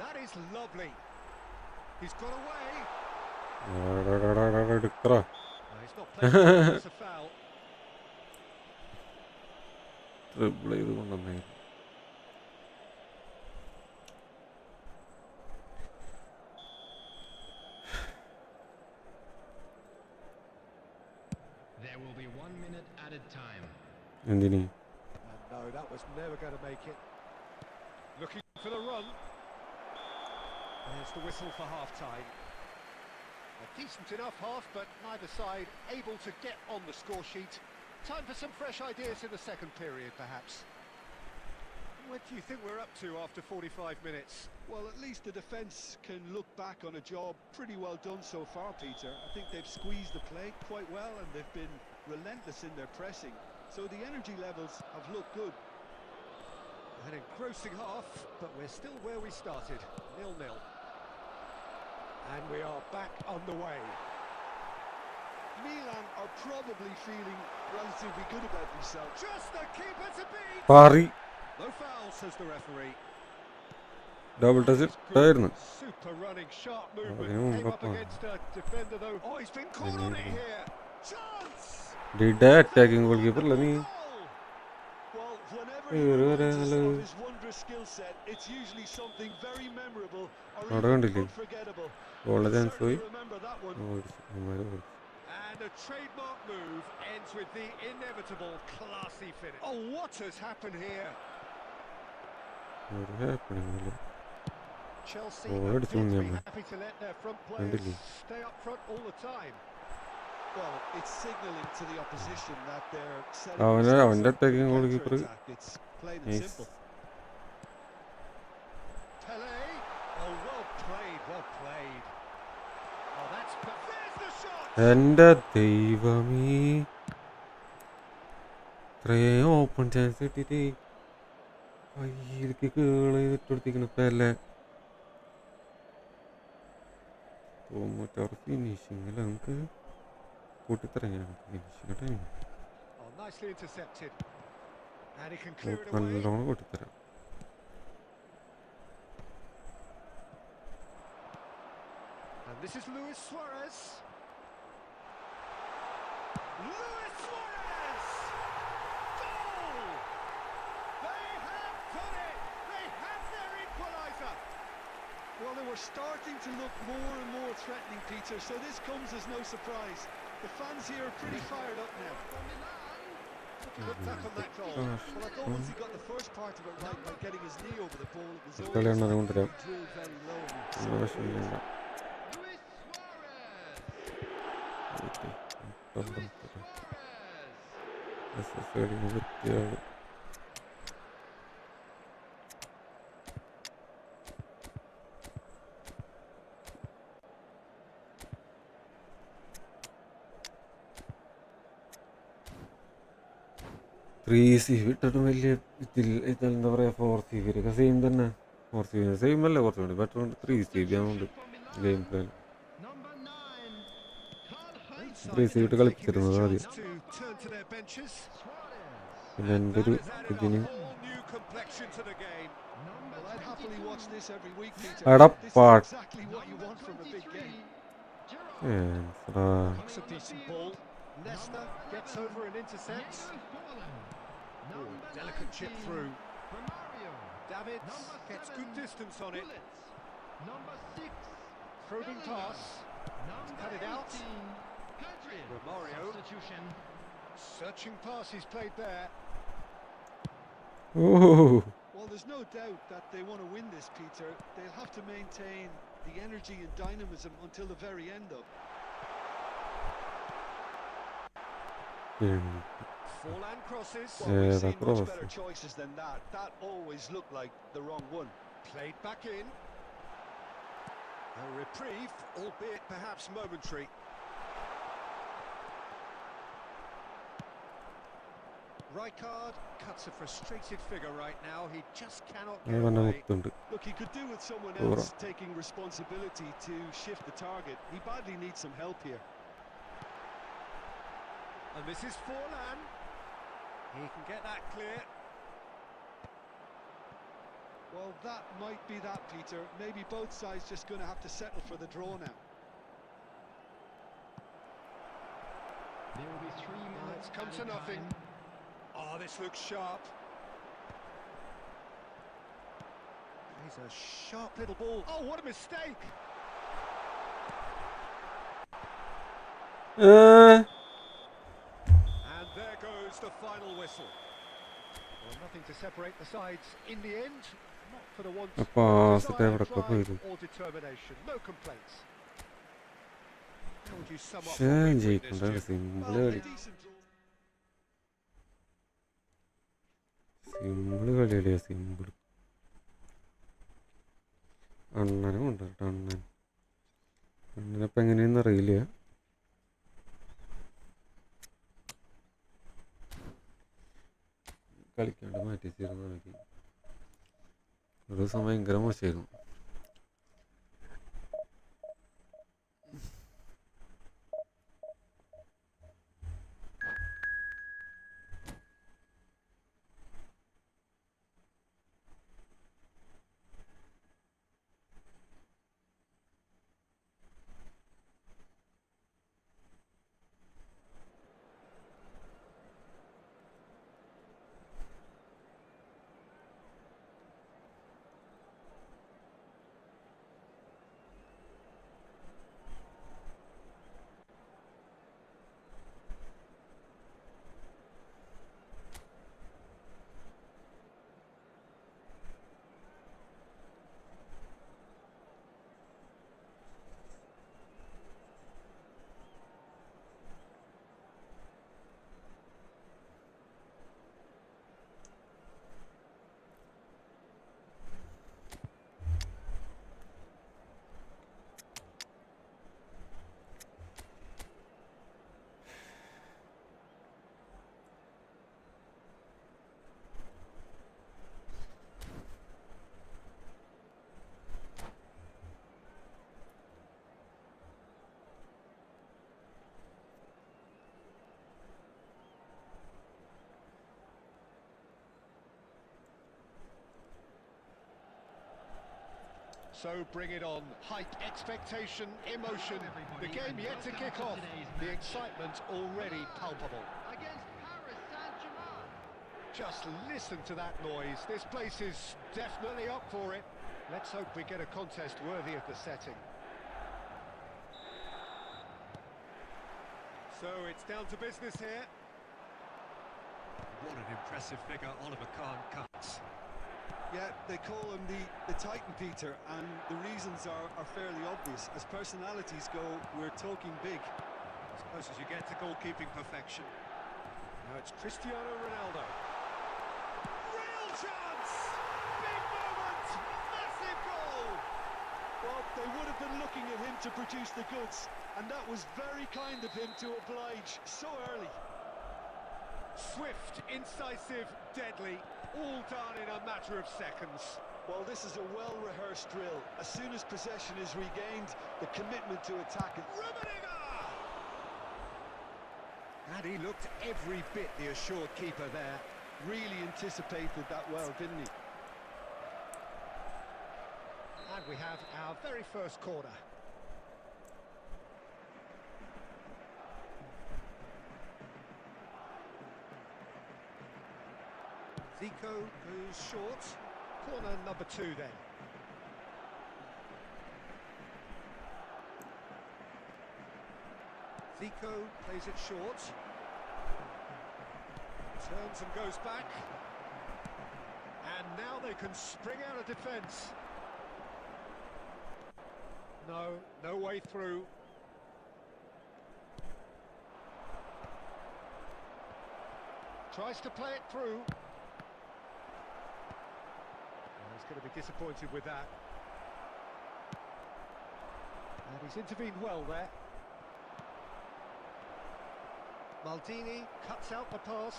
That is lovely. He's got away. എടുക്കറ. He's not playing it's a foul. ട്രിബിൾ ചെയ്ത് കൊണ്ടുവന്നേ. There will be 1 minute added time. എന്തിനി? And no, that was never going to make it. Looking for the run. There's the whistle for half-time. A decent enough half, but neither side able to get on the score sheet. Time for some fresh ideas in the second period, perhaps. What do you think we're up to after 45 minutes? Well, at least the defence can look back on a job pretty well done so far, Peter. I think they've squeezed the play quite well and they've been relentless in their pressing. So the energy levels have looked good. An engrossing half, but we're still where we started, 0-0. And we are back on the way. Milan are probably feeling relatively good about themselves. Just the keeper to beat! പാറി. No foul, says the referee. Double touch ഇട്ടായിരുന്നു. Super running, sharp movement. അതിന് Came up മുമ്പ് against a defender though. Oh, he's been caught on it here. Chance! Did attacking goal keeper അല്ല നീ. Well, whenever reminds us of his wondrous skill set. It's usually something very memorable or even unforgettable. He'll certainly remember that one. And a trademark move ends with the inevitable classy finish. Oh, what has happened here? Chelsea appear to be happy to let their front players stay up front all the time. Well, it's signalling to the opposition that they're setting അവന്റെ themselves up for attacking goalkeeper counter-attack. It's plain and simple. Pele. Oh, well played, well played. Oh, that's there's the shot. എൻ്റെ ദൈവമേ ഇത്രയും open chance കിട്ടിയിട്ട് കയ്യിലേക്ക് കേൾ ചെയ്തിട്ടെടുത്തിരിക്കണ Pele 96 ഫിനിഷിങ്ങിൽ നമുക്ക് കൂട്ടിത്തരങ്ങാണ് finishing time Oh, nicely intercepted. And he can clear it away. നല്ലോണം കൂട്ടിത്തരാം. And this is Luis Suarez. Luis Suarez! Goal! They have done it! They have their equaliser! Well, they were starting to look more and more threatening, Peter, so this comes as no surprise. The fans here are pretty fired up now. Good back on that goal. Well, I thought once he got the first part of it right by getting his knee over the ball, it was കളിയാണ് always കൊണ്ടുവരാം. drilled very low. നല്ല വിഷമില്ല. വൃത്തിയാണ്. Three C വിട്ടിട്ടും വലിയ ഇതെന്താ പറയുക 4 CB ഒക്കെ same തന്നെ 4 CB same അല്ല കുറച്ചും കൂടി ബെറ്റർ ഉണ്ട് 3 CB ആവുന്നുണ്ട് ഗെയിം പ്ലാൻ 3 CB ഇട്ട് കളിപ്പിച്ചിരുന്നത് ആദ്യം പിന്നെ എൻ്റെ ഒരു ഇതിന് എടാ പാട്ട് Nesta gets over and intercepts. Oh, delicate chip through. Davids gets good distance on it. Probing pass. Cut it out. Romario. Searching pass he's played there. Oh. Well, there's no doubt that they want to win this, Peter. They'll have to maintain the energy and dynamism until the very end, though. Forlan crosses. Well, we've seen much better choices than that. That always looked like the wrong one. Played back in. A reprieve, albeit perhaps momentary. Rijkaard cuts a frustrated figure right now. He just cannot get away. Look, he could do with someone else taking responsibility to shift the target. He badly needs some help here. And this is Forlan. He can get that clear. Well, that might be that, Peter. Maybe both sides just going to have to settle for the draw now. There will be 3 minutes. It's come to nothing. Oh, this looks sharp. He's a sharp little ball. Oh, what a mistake! And there goes the final whistle. Well, nothing to separate the sides in the end. Not for the want of desire, drive or determination. No complaints. How would you sum up what we've witnessed here? Well, a decent draw. Simple കളിയല്ലേ simple അണ്ണനും ഉണ്ട് കേട്ടോ അണ്ണനിപ്പോൾ എങ്ങനെയെന്ന് അറിയില്ല കളിക്കാണ്ട് മാറ്റി വെച്ചിരുന്നു എനിക്ക് ഒരു ദിവസം ഭയങ്കര മോശമായിരുന്നു So bring it on. Hype, expectation, emotion. The game yet to kick off. The excitement already palpable. Against Paris Saint-Germain. Just listen to that noise. This place is definitely up for it. Let's hope we get a contest worthy of the setting. So it's down to business here. What an impressive figure Oliver Kahn cuts. Yeah, they call him the Titan, Peter, and the reasons are fairly obvious. As personalities go, we're talking big. As close as you get to goalkeeping perfection. Now it's Cristiano Ronaldo. Real chance! Big moment! Massive goal! Well, they would have been looking at him to produce the goods, and that was very kind of him to oblige so early. Swift, incisive, deadly, all done in a matter of seconds. Well, this is a well-rehearsed drill. As soon as possession is regained, the commitment to attack it. Rummenigge! And he looked every bit the assured keeper there. Really anticipated that well, didn't he? And we have our very first corner. Zico goes short. Corner number 2 then. Zico plays it short. Turns and goes back. And now they can spring out of defence. No way through. Tries to play it through. He's going to be disappointed with that. And he's intervened well there. Maldini cuts out the pass.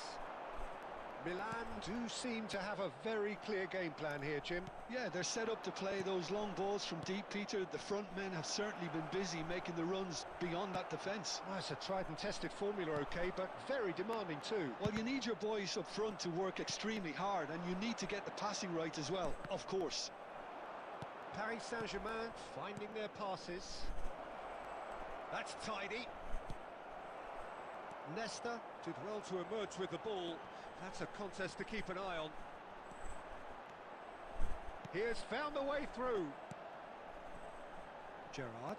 Milan do seem to have a very clear game plan here, Jim. Yeah, they're set up to play those long balls from deep, Peter. The front men have certainly been busy making the runs beyond that defence. Well, it's a tried and tested formula, okay, but very demanding too. Well, you need your boys up front to work extremely hard, and you need to get the passing right as well, of course. Paris Saint-Germain finding their passes. That's tidy. Nesta did well to emerge with the ball. That's a contest to keep an eye on. He has found the way through. Gerrard.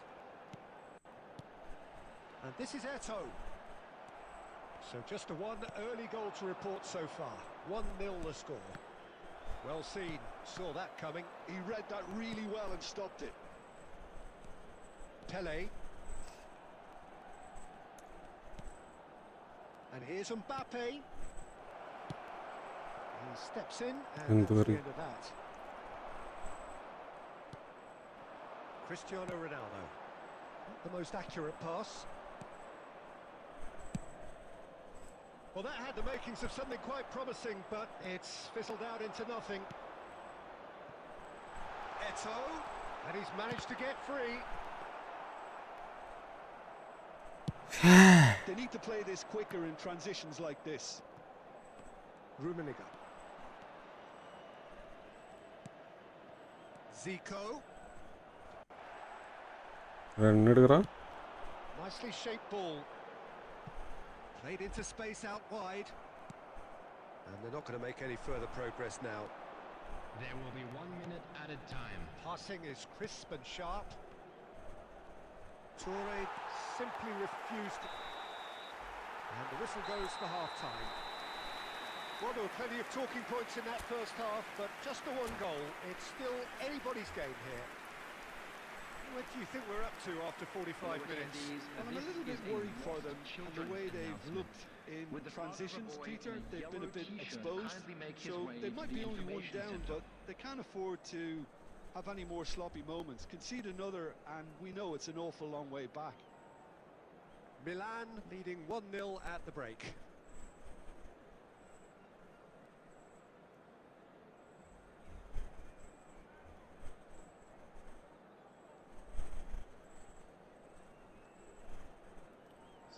And this is Eto'o. So just a one early goal to report so far. 1-0 the score. Well seen. Saw that coming. He read that really well and stopped it. Pelé. And here's Mbappe. He steps in, and that's the end of that. Cristiano Ronaldo. Not the most accurate pass. Well, that had the makings of something quite promising, but it's fizzled out into nothing. Eto'o, and he's managed to get free. They need to play this quicker in transitions like this. Rummenigge. Zico. Nicely shaped ball. Played into space out wide. And they're not going to make any further progress now. There will be 1 minute added time. Passing is crisp and sharp. Toure simply refused to... And the whistle goes for half-time. Well, there were plenty of talking points in that first half, but just the one goal. It's still anybody's game here. What do you think we're up to after 45 minutes? Well, I'm a little bit worried for them and the way they've looked in transitions, Peter. They've been a bit exposed, so they might be only one down, but they can't afford to have any more sloppy moments. Concede another, and we know it's an awful long way back. Milan leading 1-0 at the break.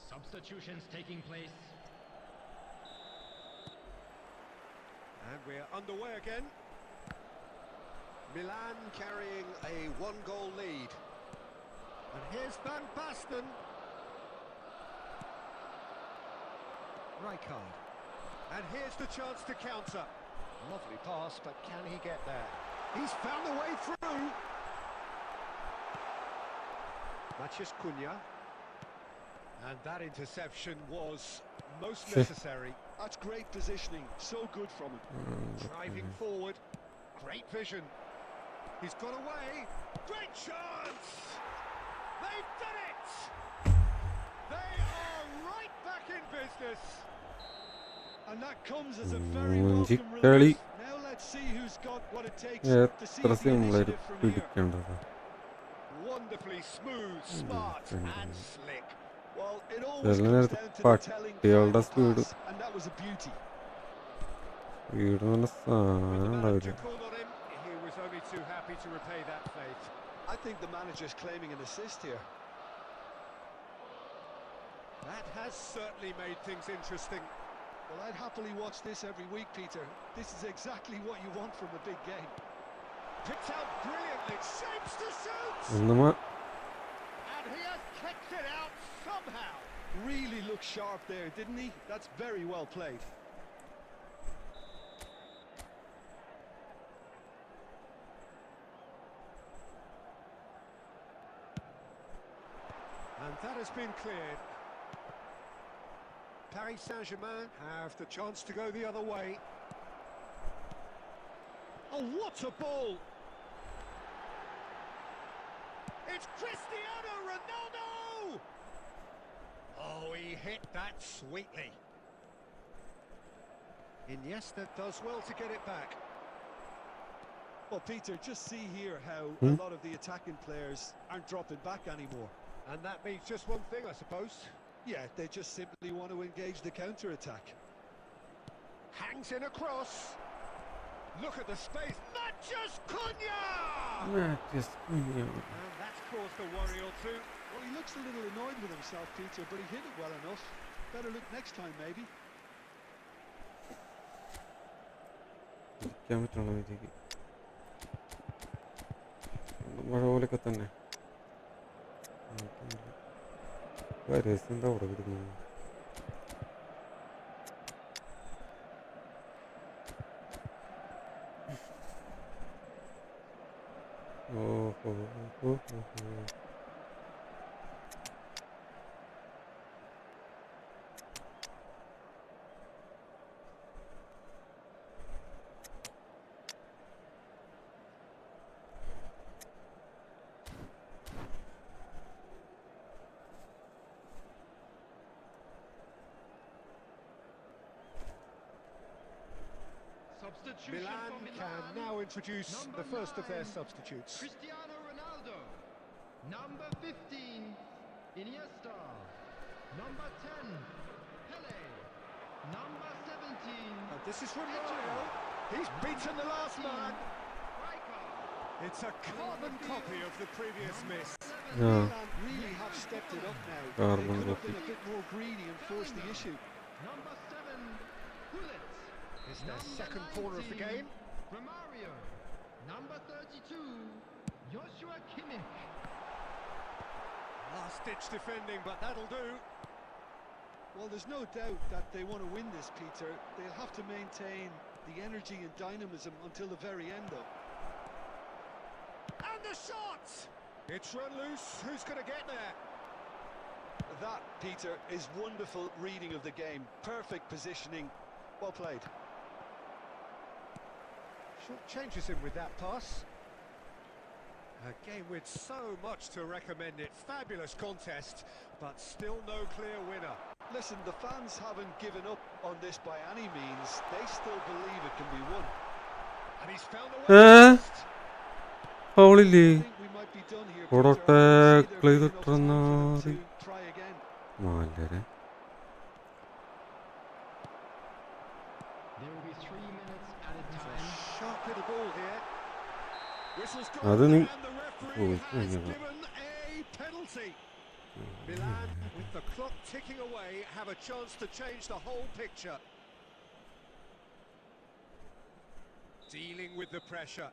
Substitutions taking place. And we're underway again. Milan carrying a one-goal lead. And here's Van Basten. Rijkaard. And here's the chance to counter. Lovely pass, but can he get there? He's found a way through. Maciej Cunha. And that interception was most necessary. That's great positioning, so good from him. Driving forward, great vision. He's got away. Great chance! They've done it! They are right back in business. And that comes as a very Munji welcome കളി. relief. Now let's see who's got what it takes to seize എത്ര the സിമ്പിളായിട്ട് initiative from here. പിടിക്കേണ്ടത്. Wonderfully smooth, smart, and slick. Well, it always ചില comes നേരത്ത് down to the telling പട്ടികളുടെ final speed pass, and that was a beauty. Speed നല്ല With സാധനം the manager ഉണ്ടാവില്ല. called on him, he was only too happy to repay that faith. I think the manager's claiming an assist here. That has certainly made things interesting. Well, I'd happily watch this every week, Peter. This is exactly what you want from a big game. Picked out brilliantly, shapes to shoot! ഒന്നും And he has kicked it out somehow. Really looked sharp there, didn't he? That's very well played. And that has been cleared. Paris Saint-Germain have the chance to go the other way. Oh, what a ball! It's Cristiano Ronaldo! Oh, he hit that sweetly. Iniesta does well to get it back. Well, Peter, just see here how a lot of the attacking players aren't dropping back anymore. And that means just one thing, I suppose. Yeah, they just simply want to engage the counter-attack. Hangs in a cross. Look at the space. Maciej Cunha! And that's caused a worry or two. Well, he looks a little annoyed with himself, Peter, but he hit it well enough. Better look next time, maybe. ഇരിക്കാൻ പറ്റണോ ഇതിലേക്ക്? മഴ പോലൊക്കെ തന്നെ. രസം എന്താ അവിടെ കിടക്കുന്നത്? ഓഹോ ഓഹോ ഓഹോ. Substitution Milan for can now introduce Number the first of their 9, substitutes. Cristiano Ronaldo. Number 15, Iniesta. Number 10, Pele. Number 17, And this is from Mario. He's beaten the last man. Rijkaard. It's a carbon copy of the previous miss. Yeah. Milan really have stepped it up now. Carbon They could have copy. been a bit more greedy and forced the issue. Number 7, Gullit. It's their Number second corner of the 19, game. Romario. Number 32, Joshua Kimmich. Last-ditch defending, but that'll do. Well, there's no doubt that they want to win this, Peter. They'll have to maintain the energy and dynamism until the very end, though. And the shot! It's run loose. Who's going to get there? That, Peter, is wonderful reading of the game. Perfect positioning. Well played. Short changes him with that pass. A game with so much to recommend it. Fabulous contest, but still no clear winner. Listen, the fans haven't given up on this by any means. They still believe it can be won. And he's found a way. ഫൗളില്ലേ? I think we might be done here, Ora Peter. I see tackle there being enough time for ചെയ്തിട്ടെന്നാ them to try again. മാലരെ. There will be 3 minutes added time. Sharp little ball here. Whistle's gone, അത് നീ and the referee has കഴിഞ്ഞതാ. given a penalty. Milan, with the clock ticking away, have a chance to change the whole picture. Dealing with the pressure.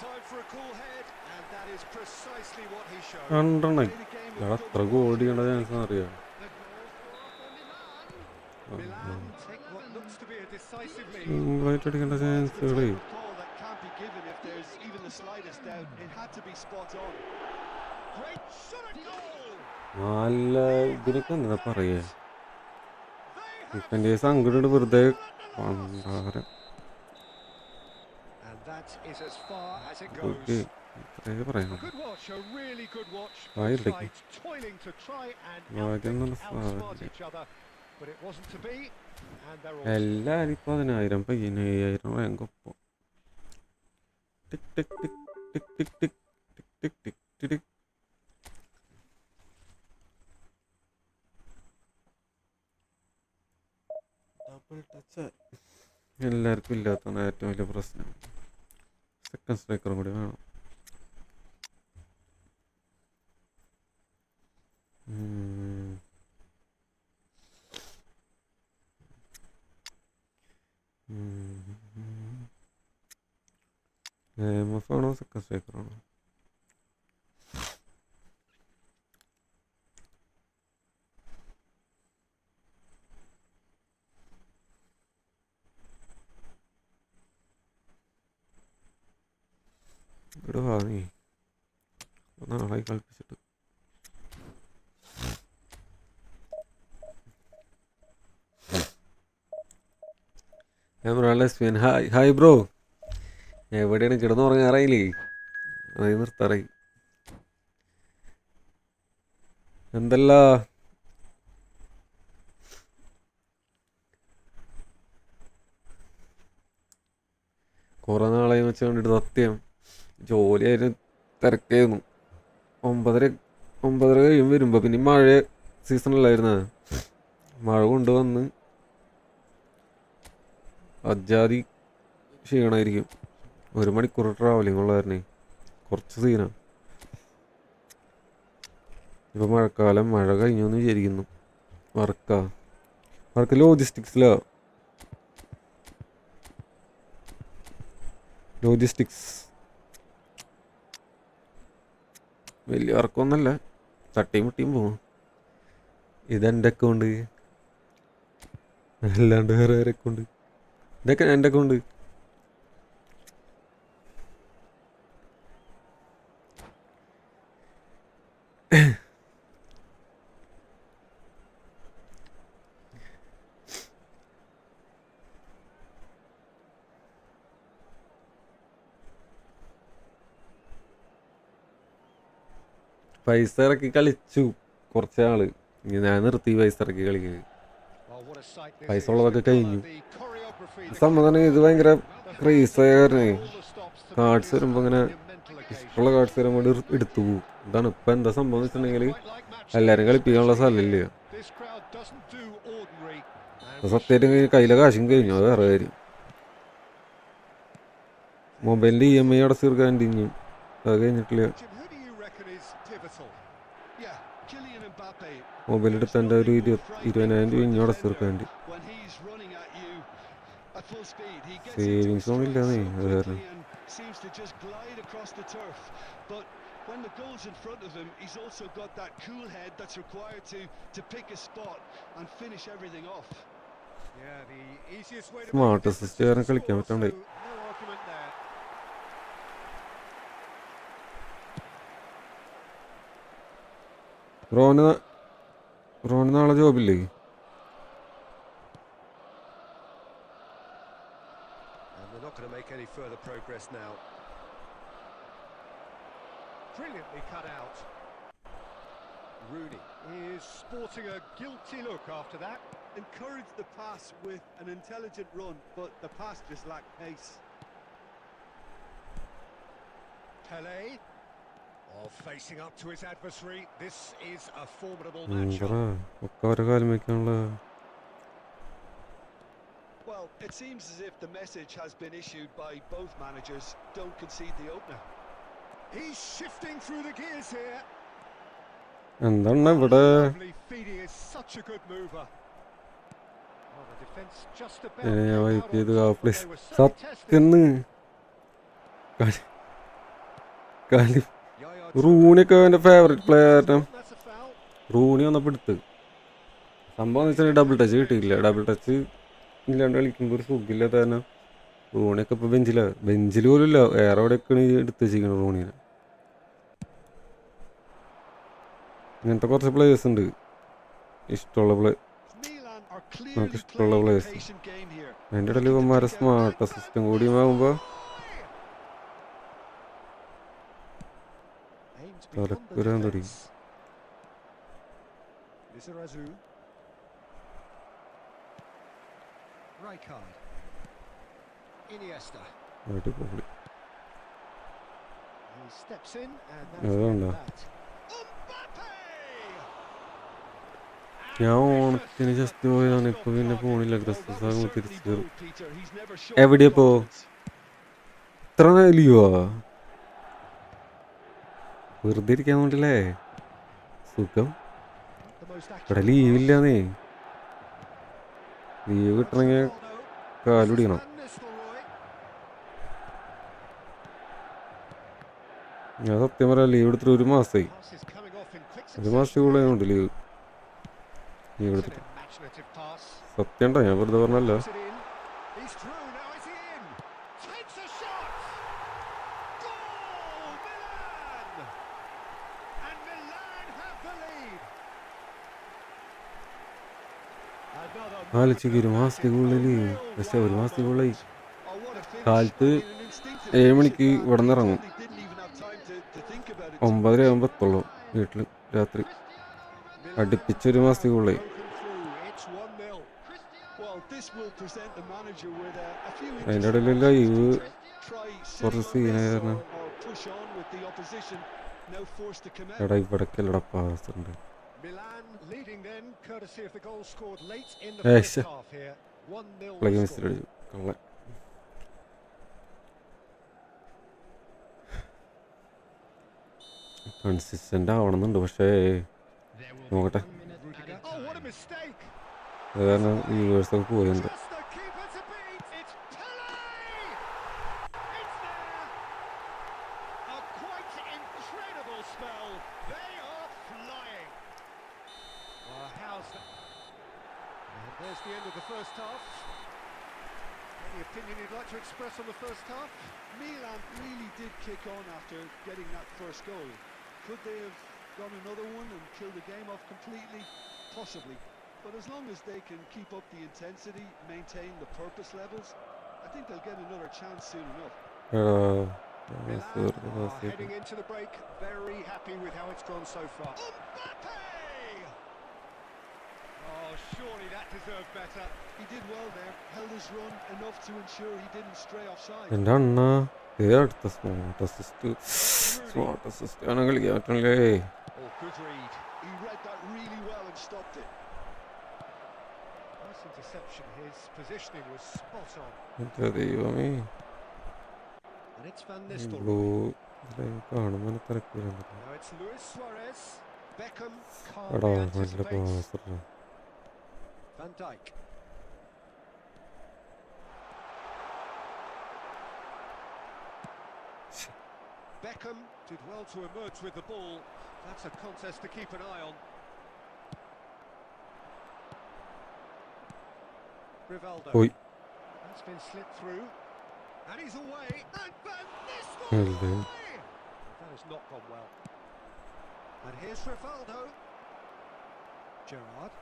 time for a cool head, and that is precisely what he showed. രണ്ടെണ്ണായി Played a game ഞാൻ with അത്ര double goal quality ചെയ്യേണ്ട on the chance wing. അറിയാം. The goal scorer for Milan. Milan take what looks to be a decisive lead. സിമ്പിളായിട്ട് അടിക്കേണ്ട Well, it's the ചാൻസുകളേ. type of call that can't be given if there's even the slightest doubt. It had to be spot on. Great shot at goal. നല്ല ഇതിനൊക്കെ എന്താ പറയേ, They have ഇപ്പൻ്റെ സങ്കടം വെറുതെ പണ്ടാരം. And that is as far as it okay goes. ഇത്രേ പറയാം. Good watch, a really good watch. Right, Both Ricky. sides toiling to try and Right, outsmart each other, but it wasn't to be, and they're all. എല്ലാരും 10,000 15,000 rank ഒപ്പം. ടിക് ടിക് ടിക് ടിക് ടിക് ടിക് ടിക് ടിക് ടിക് ടിക്. Double touch എല്ലാവർക്കും ഇല്ലാത്തതാണ് ഏറ്റവും വലിയ പ്രശ്നം. Second സ്ട്രൈക്കറും കൂടി വേണം. എംഎഫ് ആണോ സെക്കൻഡ് സ്ട്രൈക്കറാണോ? ഇവിടെ വാ നീ, നാളായി കളിപ്പിച്ചിട്ട്. ഹായ് ഹായ് ബ്രോ, എവിടെയാണ് കിടന്നുറങ്ങാറായില്ലേ? അത് നിർത്താറായി. എന്തല്ല കുറേ നാളായി വെച്ച് കണ്ടിട്ട് സത്യം ജോലിയായിരുന്നു, തിരക്കായിരുന്നു. 9:30 കഴിയും വരുമ്പോൾ. പിന്നെ മഴ സീസണല്ലായിരുന്ന, മഴ കൊണ്ടുവന്ന് അജാതി ക്ഷീണമായിരിക്കും. 1 മണിക്കൂർ ട്രാവലിംഗ് ഉള്ളതായിരുന്നേ, കുറച്ച് സീനാണ്. ഇപ്പോൾ മഴക്കാലം, മഴ കഴിഞ്ഞു എന്ന് വിചാരിക്കുന്നു. വർക്ക് ലോജിസ്റ്റിക്സ് വലിയ വർക്കൊന്നല്ല, തട്ടിയും മുട്ടിയും പോകും. ഇതെൻ്റെ അക്കൗണ്ട്, അല്ലാണ്ട് വേറെ അക്കൗണ്ട്. ഇതൊക്കെ എൻ്റെ അക്കൗണ്ട്. പൈസ ഇറക്കി കളിച്ചു കുറച്ച് നാള്, ഞാൻ നിർത്തി പൈസ ഇറക്കി കളിക്കുന്നത്. പൈസ ഉള്ളതൊക്കെ കഴിഞ്ഞു. സമ്മതം ഇത് ഭയങ്കര ക്രേസായിരുന്നേ. കാർഡ്സ് വരുമ്പോൾ ഇങ്ങനെ ഇഷ്ടമുള്ള കാർഡ്സ് വരുമ്പോൾ എടുത്തു പോകും. ഇതാണ് ഇപ്പം എന്താ സംഭവം എന്ന് വെച്ചിട്ടുണ്ടെങ്കിൽ, എല്ലാവരും കളിപ്പിക്കാനുള്ള സ്ഥലമില്ല. സത്യമായിട്ട് കയ്യിലെ കാശും കഴിഞ്ഞു, അത് വേറെ കാര്യം. മൊബൈലിൻ്റെ EMI അടച്ചു തീർക്കാൻ തിരിഞ്ഞു, അത് കഴിഞ്ഞിട്ടില്ല. മൊബൈൽ എടുത്ത് എൻ്റെ ഒരു 20,000 രൂപ ഇനി അടച്ചു തീർക്കാണ്ട്. സേവിങ്സ് ഒന്നും ഇല്ലാന്നേ, അത് കാരണം. When the goal's in front of him, he's also got that cool head that's required to pick a spot and finish everything off. Yeah, the easiest way to smart assist കാരണം കളിക്കാൻ പറ്റണ്ടേ. no argument there. Ron നാളെ ജോബില്ലേ? And they're not going to make any further progress now. Brilliantly cut out. Rooney is sporting a guilty look after that. Encouraged the pass with an intelligent run, but the pass just lacked pace. Pele, facing up to his adversary. This is a formidable matchup. ഒക്കെ ഓരോ കാലം വയ്ക്കാനുള്ള. Well, it seems as if the message has been issued by both managers. Don't concede the opener. He's shifting through the gears here. എന്താണ് ഇവിടെ? Feedy is such a good mover. Well, the defense just ഞാൻ about wipe ചെയ്ത് they were so സത്യം കളി Yaya റൂണിയൊക്കെ എൻ്റെ favourite പ്ലെയറിന് that's a foul. Rooney വന്നപ്പോൾ എടുത്ത് സംഭവം എന്ന് വെച്ചാൽ ഡബിൾ ടച്ച് കിട്ടിയില്ല. ഡബിൾ ടച്ച് ഇല്ലാണ്ട് കളിക്കുമ്പോൾ ഒരു സുഖമില്ലാത്ത കാരണം റൂണിയൊക്കെ ഇപ്പോൾ ബെഞ്ചിൽ പോലും ഇല്ല. വേറെ എവിടെയൊക്കെയാണ് ഈ എടുത്ത് വെച്ചിരിക്കുന്നത് റൂണിനെ. ഇങ്ങനത്തെ കുറച്ച് പ്ലേയേഴ്സ് ഉണ്ട് ഇഷ്ടമുള്ള Milan are നമുക്ക് clearly ഇഷ്ടമുള്ള playing a players. patient game here. അതിൻ്റെ ഇടയിൽ ഇവന്മാരെ സ്മാർട്ട് അസിസ്റ്റം കൂടി ആകുമ്പോൾ Aimed beyond the തലക്കുരാൻ തുടങ്ങി. defence. Lizarazu. Rijkaard. Iniesta. അടിപൊളി. He steps in and അതുകൊണ്ടാ that's that. ഞാൻ ഓണത്തിന് ജസ്റ്റ് പോയതാണ്. ഇപ്പൊ പിന്നെ പോണില്ല. ക്രിസ്മസ് തിരിച്ചു കയറും. എവിടെയപ്പോ ഇത്ര ലീവാ? വെറുതെ ഇരിക്കാൻ വേണ്ടില്ലേ സുഖം. ഇവിടെ ലീവില്ലാന്നേ. ലീവ് കിട്ടണമെങ്കിൽ കാലുടിക്കണം. ഞാൻ സത്യം പറയാം ലീവ് എടുത്തിട്ട് ഒരു മാസമായി. ഒരു മാസത്തിൽ കൂടുതലുണ്ട് ലീവ് എടുത്തിട്ട്. സത്യം ഉണ്ടോ? ഞാൻ വെറുതെ പറഞ്ഞല്ല. ആലോചിക്ക്, ഒരു മാസത്തിൽ കൂടുതൽ. പക്ഷേ ഒരു മാസത്തിൽ കൂടുതലായി. കാലത്ത് 7 മണിക്ക് ഇവിടെ നിന്ന് ഇറങ്ങും. 9:30 ആകുമ്പോൾ എത്തുള്ളൂ വീട്ടിൽ രാത്രി. അടുപ്പിച്ചൊരു മാസത്തിൽ കൂടുതലായി. അതിൻ്റെ ഇടയിൽ ലൈവ് കുറച്ച് സീനായി കാരണം എടാ ഇവിടേക്കല്ലടാ പാസുണ്ട്. മിസ്സിലടിച്ചു കള്ളൻ. കൺസിസ്റ്റൻ്റ് ആവണമെന്നുണ്ട്, പക്ഷേ നോക്കട്ടെ. അത് കാരണം വ്യൂവേഴ്സൊക്കെ പോയുണ്ട്. There's the end of the first half. Any opinion you'd like to express on the first half? Milan really did kick on after getting that first goal. Could they have got another one and killed the game off completely? Possibly. But as long as they can keep up the intensity, maintain the purpose levels, I think they'll get another chance soon enough. Milan are heading into the break, very happy with how it's gone so far. Oh, surely that deserved better. He did well there, held his run enough to ensure he didn't stray offside. എൻ്റെ അണ്ണ അടുത്ത smart assist ആണ് കളിക്കാൻ പറ്റണല്ലേ. Oh, good read. He read that really well and stopped it. Nice interception. His positioning was spot on. എൻ്റെ ദൈവമേ, And it's Van Nistelrooy. Blue കാണുമ്പോൾ തിരക്കില്ല. Now it's Luis Suarez. Beckham എടാ calmly നല്ല anticipates. Pass. Van Dijk. Beckham did well to emerge with the ball. That's a contest to keep an eye on. Rivaldo. Oi. That's been slipped through. And he's away. And Van Hello. Nistelrooy! That has not gone well. And here's Rivaldo. Gerrard.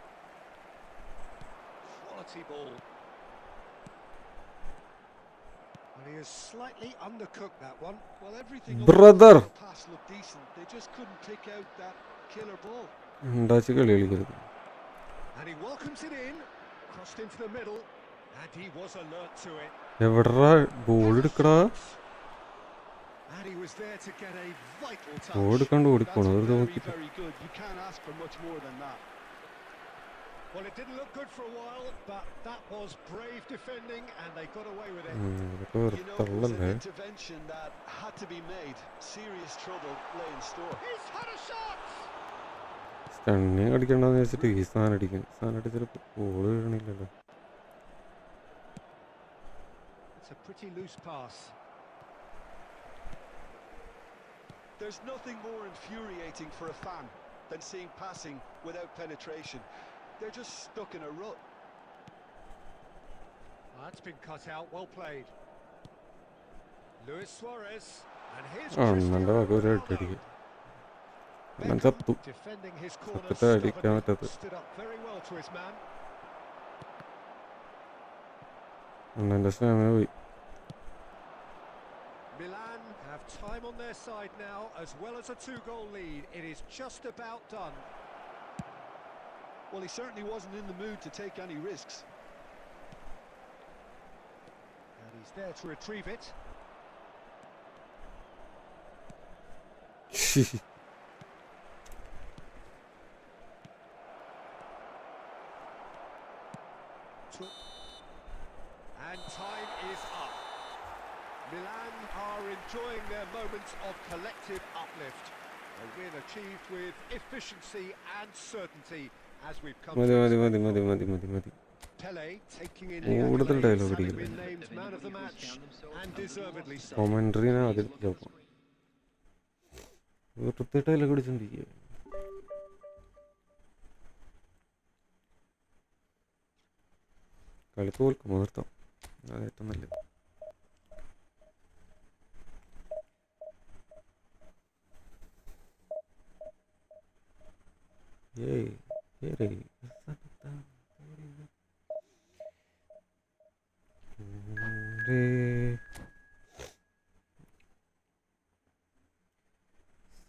Quality ball. And he has slightly undercooked that one. Well, everything Brother. the pass looked decent. They just couldn't pick out that killer ball. ഉണ്ടാച്ച് കളി കളിക്കരുത്. And he welcomes it in. Crossed into the middle. And he was alert to it. എവിടെടാ ball എടുക്കടാ? And he was there to get a vital touch. Ball എടുക്കാണ്ട് That's ഓടിപ്പോണം. വെറുതെ very, നോക്കിട്ട്. very good. You can't ask for much more than that. Well, it didn't look good for a while, but that was brave defending, and they got away with it. ഇതൊക്കെ You വെറുതെ know, it was an തള്ളല്ലേ. intervention that had to be made. Serious trouble lay in store. He's had a shot. Stunning അടിക്കണ്ടെന്ന് വെച്ചിട്ട് ഈ സാധനം അടിക്കും. സാധനം അടിച്ചിട്ട് ball വീഴണില്ലല്ലോ. It's a pretty loose pass. There's nothing more infuriating for a fan than seeing passing without penetration. They're just stuck in a rut. That's been cut out, well played. Luis Suarez, and here's അണ്ണൻ്റെ വക ഒരു Cristiano അടിയടിക്ക് Ronaldo. അണ്ണൻ ചത്തു. Defending his corner സത്യത്തെ അടിക്കാൻ stubbornly, പറ്റാത്തത്. stood up very well to his man. അണ്ണൻ്റെ ക്ഷമ പോയി. Milan have time on their side now, as well as a 2-goal lead. It is just about done. Well, he certainly wasn't in the mood to take any risks. And he's there to retrieve it. And time is up. Milan are enjoying their moments of collective uplift. A win achieved with efficiency and certainty as we've come മതി to മതി expect മതി from മതി മതി മതി മതി. Pele taking in കൂടുതൽ the dialogue accolades, having അടിക്കില്ല. been named man of the match and deservedly so. കൊമൻട്രീനെ ആദ്യം കേൾക്കും. വെറുതെ ഡയലോഗ് അടിച്ചോണ്ടിരിക്കുക. കളി തോൽക്കും നിർത്താം, അത് ഏറ്റവും നല്ലത്. ഏയ് ഏരേ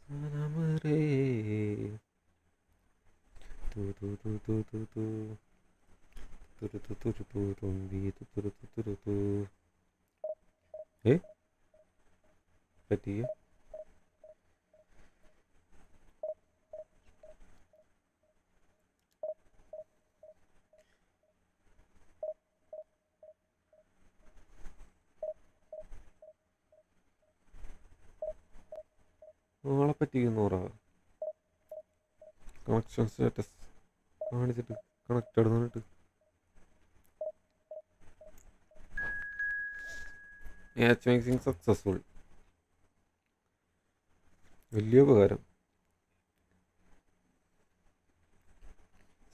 സനമരേ തു തു തു തു തു തു തുരു തു തുരു തു തുമ്പി തു തുരു തു തുരു തു. പറ്റിയ ആളെ പറ്റിക്കുന്നോറാ. കണക്ഷൻ സ്റ്റാറ്റസ് കാണിച്ചിട്ട് കണക്റ്റഡ് എന്നിട്ട് മാച്ച് മേക്കിംഗ് സക്സസ്ഫുൾ. വലിയ ഉപകാരം.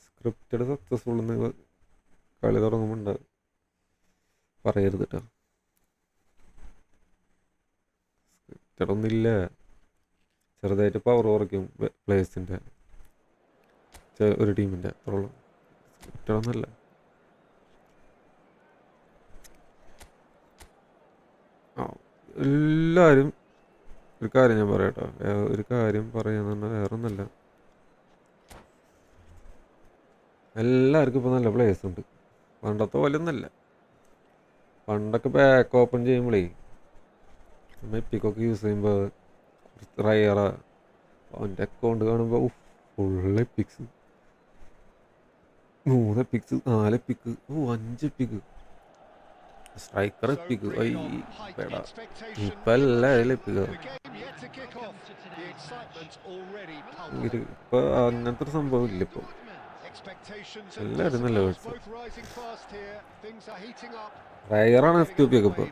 സ്ക്രിപ്റ്റഡ് സക്സസ്ഫുൾ എന്ന് കളി തുടങ്ങുമ്പോൾ പറയരുത് കേട്ടോ. സ്ക്രിപ്റ്റഡ് ഒന്നുമില്ല. ചെറുതായിട്ട് പവർ കുറയ്ക്കും പ്ലേയേഴ്സിൻ്റെ ഒരു ടീമിൻ്റെ അത്രയുള്ളൂ. സ്ക്രിപ്റ്റഡൊന്നുമല്ല. എല്ലാവരും ഒരു കാര്യം ഞാൻ പറയാട്ടോ, ഒരു കാര്യം പറയാന്ന് പറഞ്ഞാൽ വേറെ ഒന്നല്ല, എല്ലാവർക്കും ഇപ്പോൾ നല്ല പ്ലേയേഴ്സ് ഉണ്ട്. പണ്ടത്തെ പോലെ ഒന്നല്ല. പണ്ടൊക്കെ ബാക്ക് ഓപ്പൺ ചെയ്യുമ്പോഴേ മെപ്പിക്കൊക്കെ യൂസ് ചെയ്യുമ്പോൾ റയറ അവൻ്റെ അക്കൗണ്ട് കാണുമ്പോൾ full epics, 3 epics, 4 epic, 5 epic, striker epic. പേടാ ഇപ്പം എല്ലാവരും എപ്പിക്കുക. ഇപ്പം അങ്ങനത്തെ ഒരു സംഭവം ഇല്ല. ഇപ്പോൾ എല്ലാവരും നല്ല വേർഡ്സ്. റയറാണ് F2P ഒക്കെ ഇപ്പോൾ,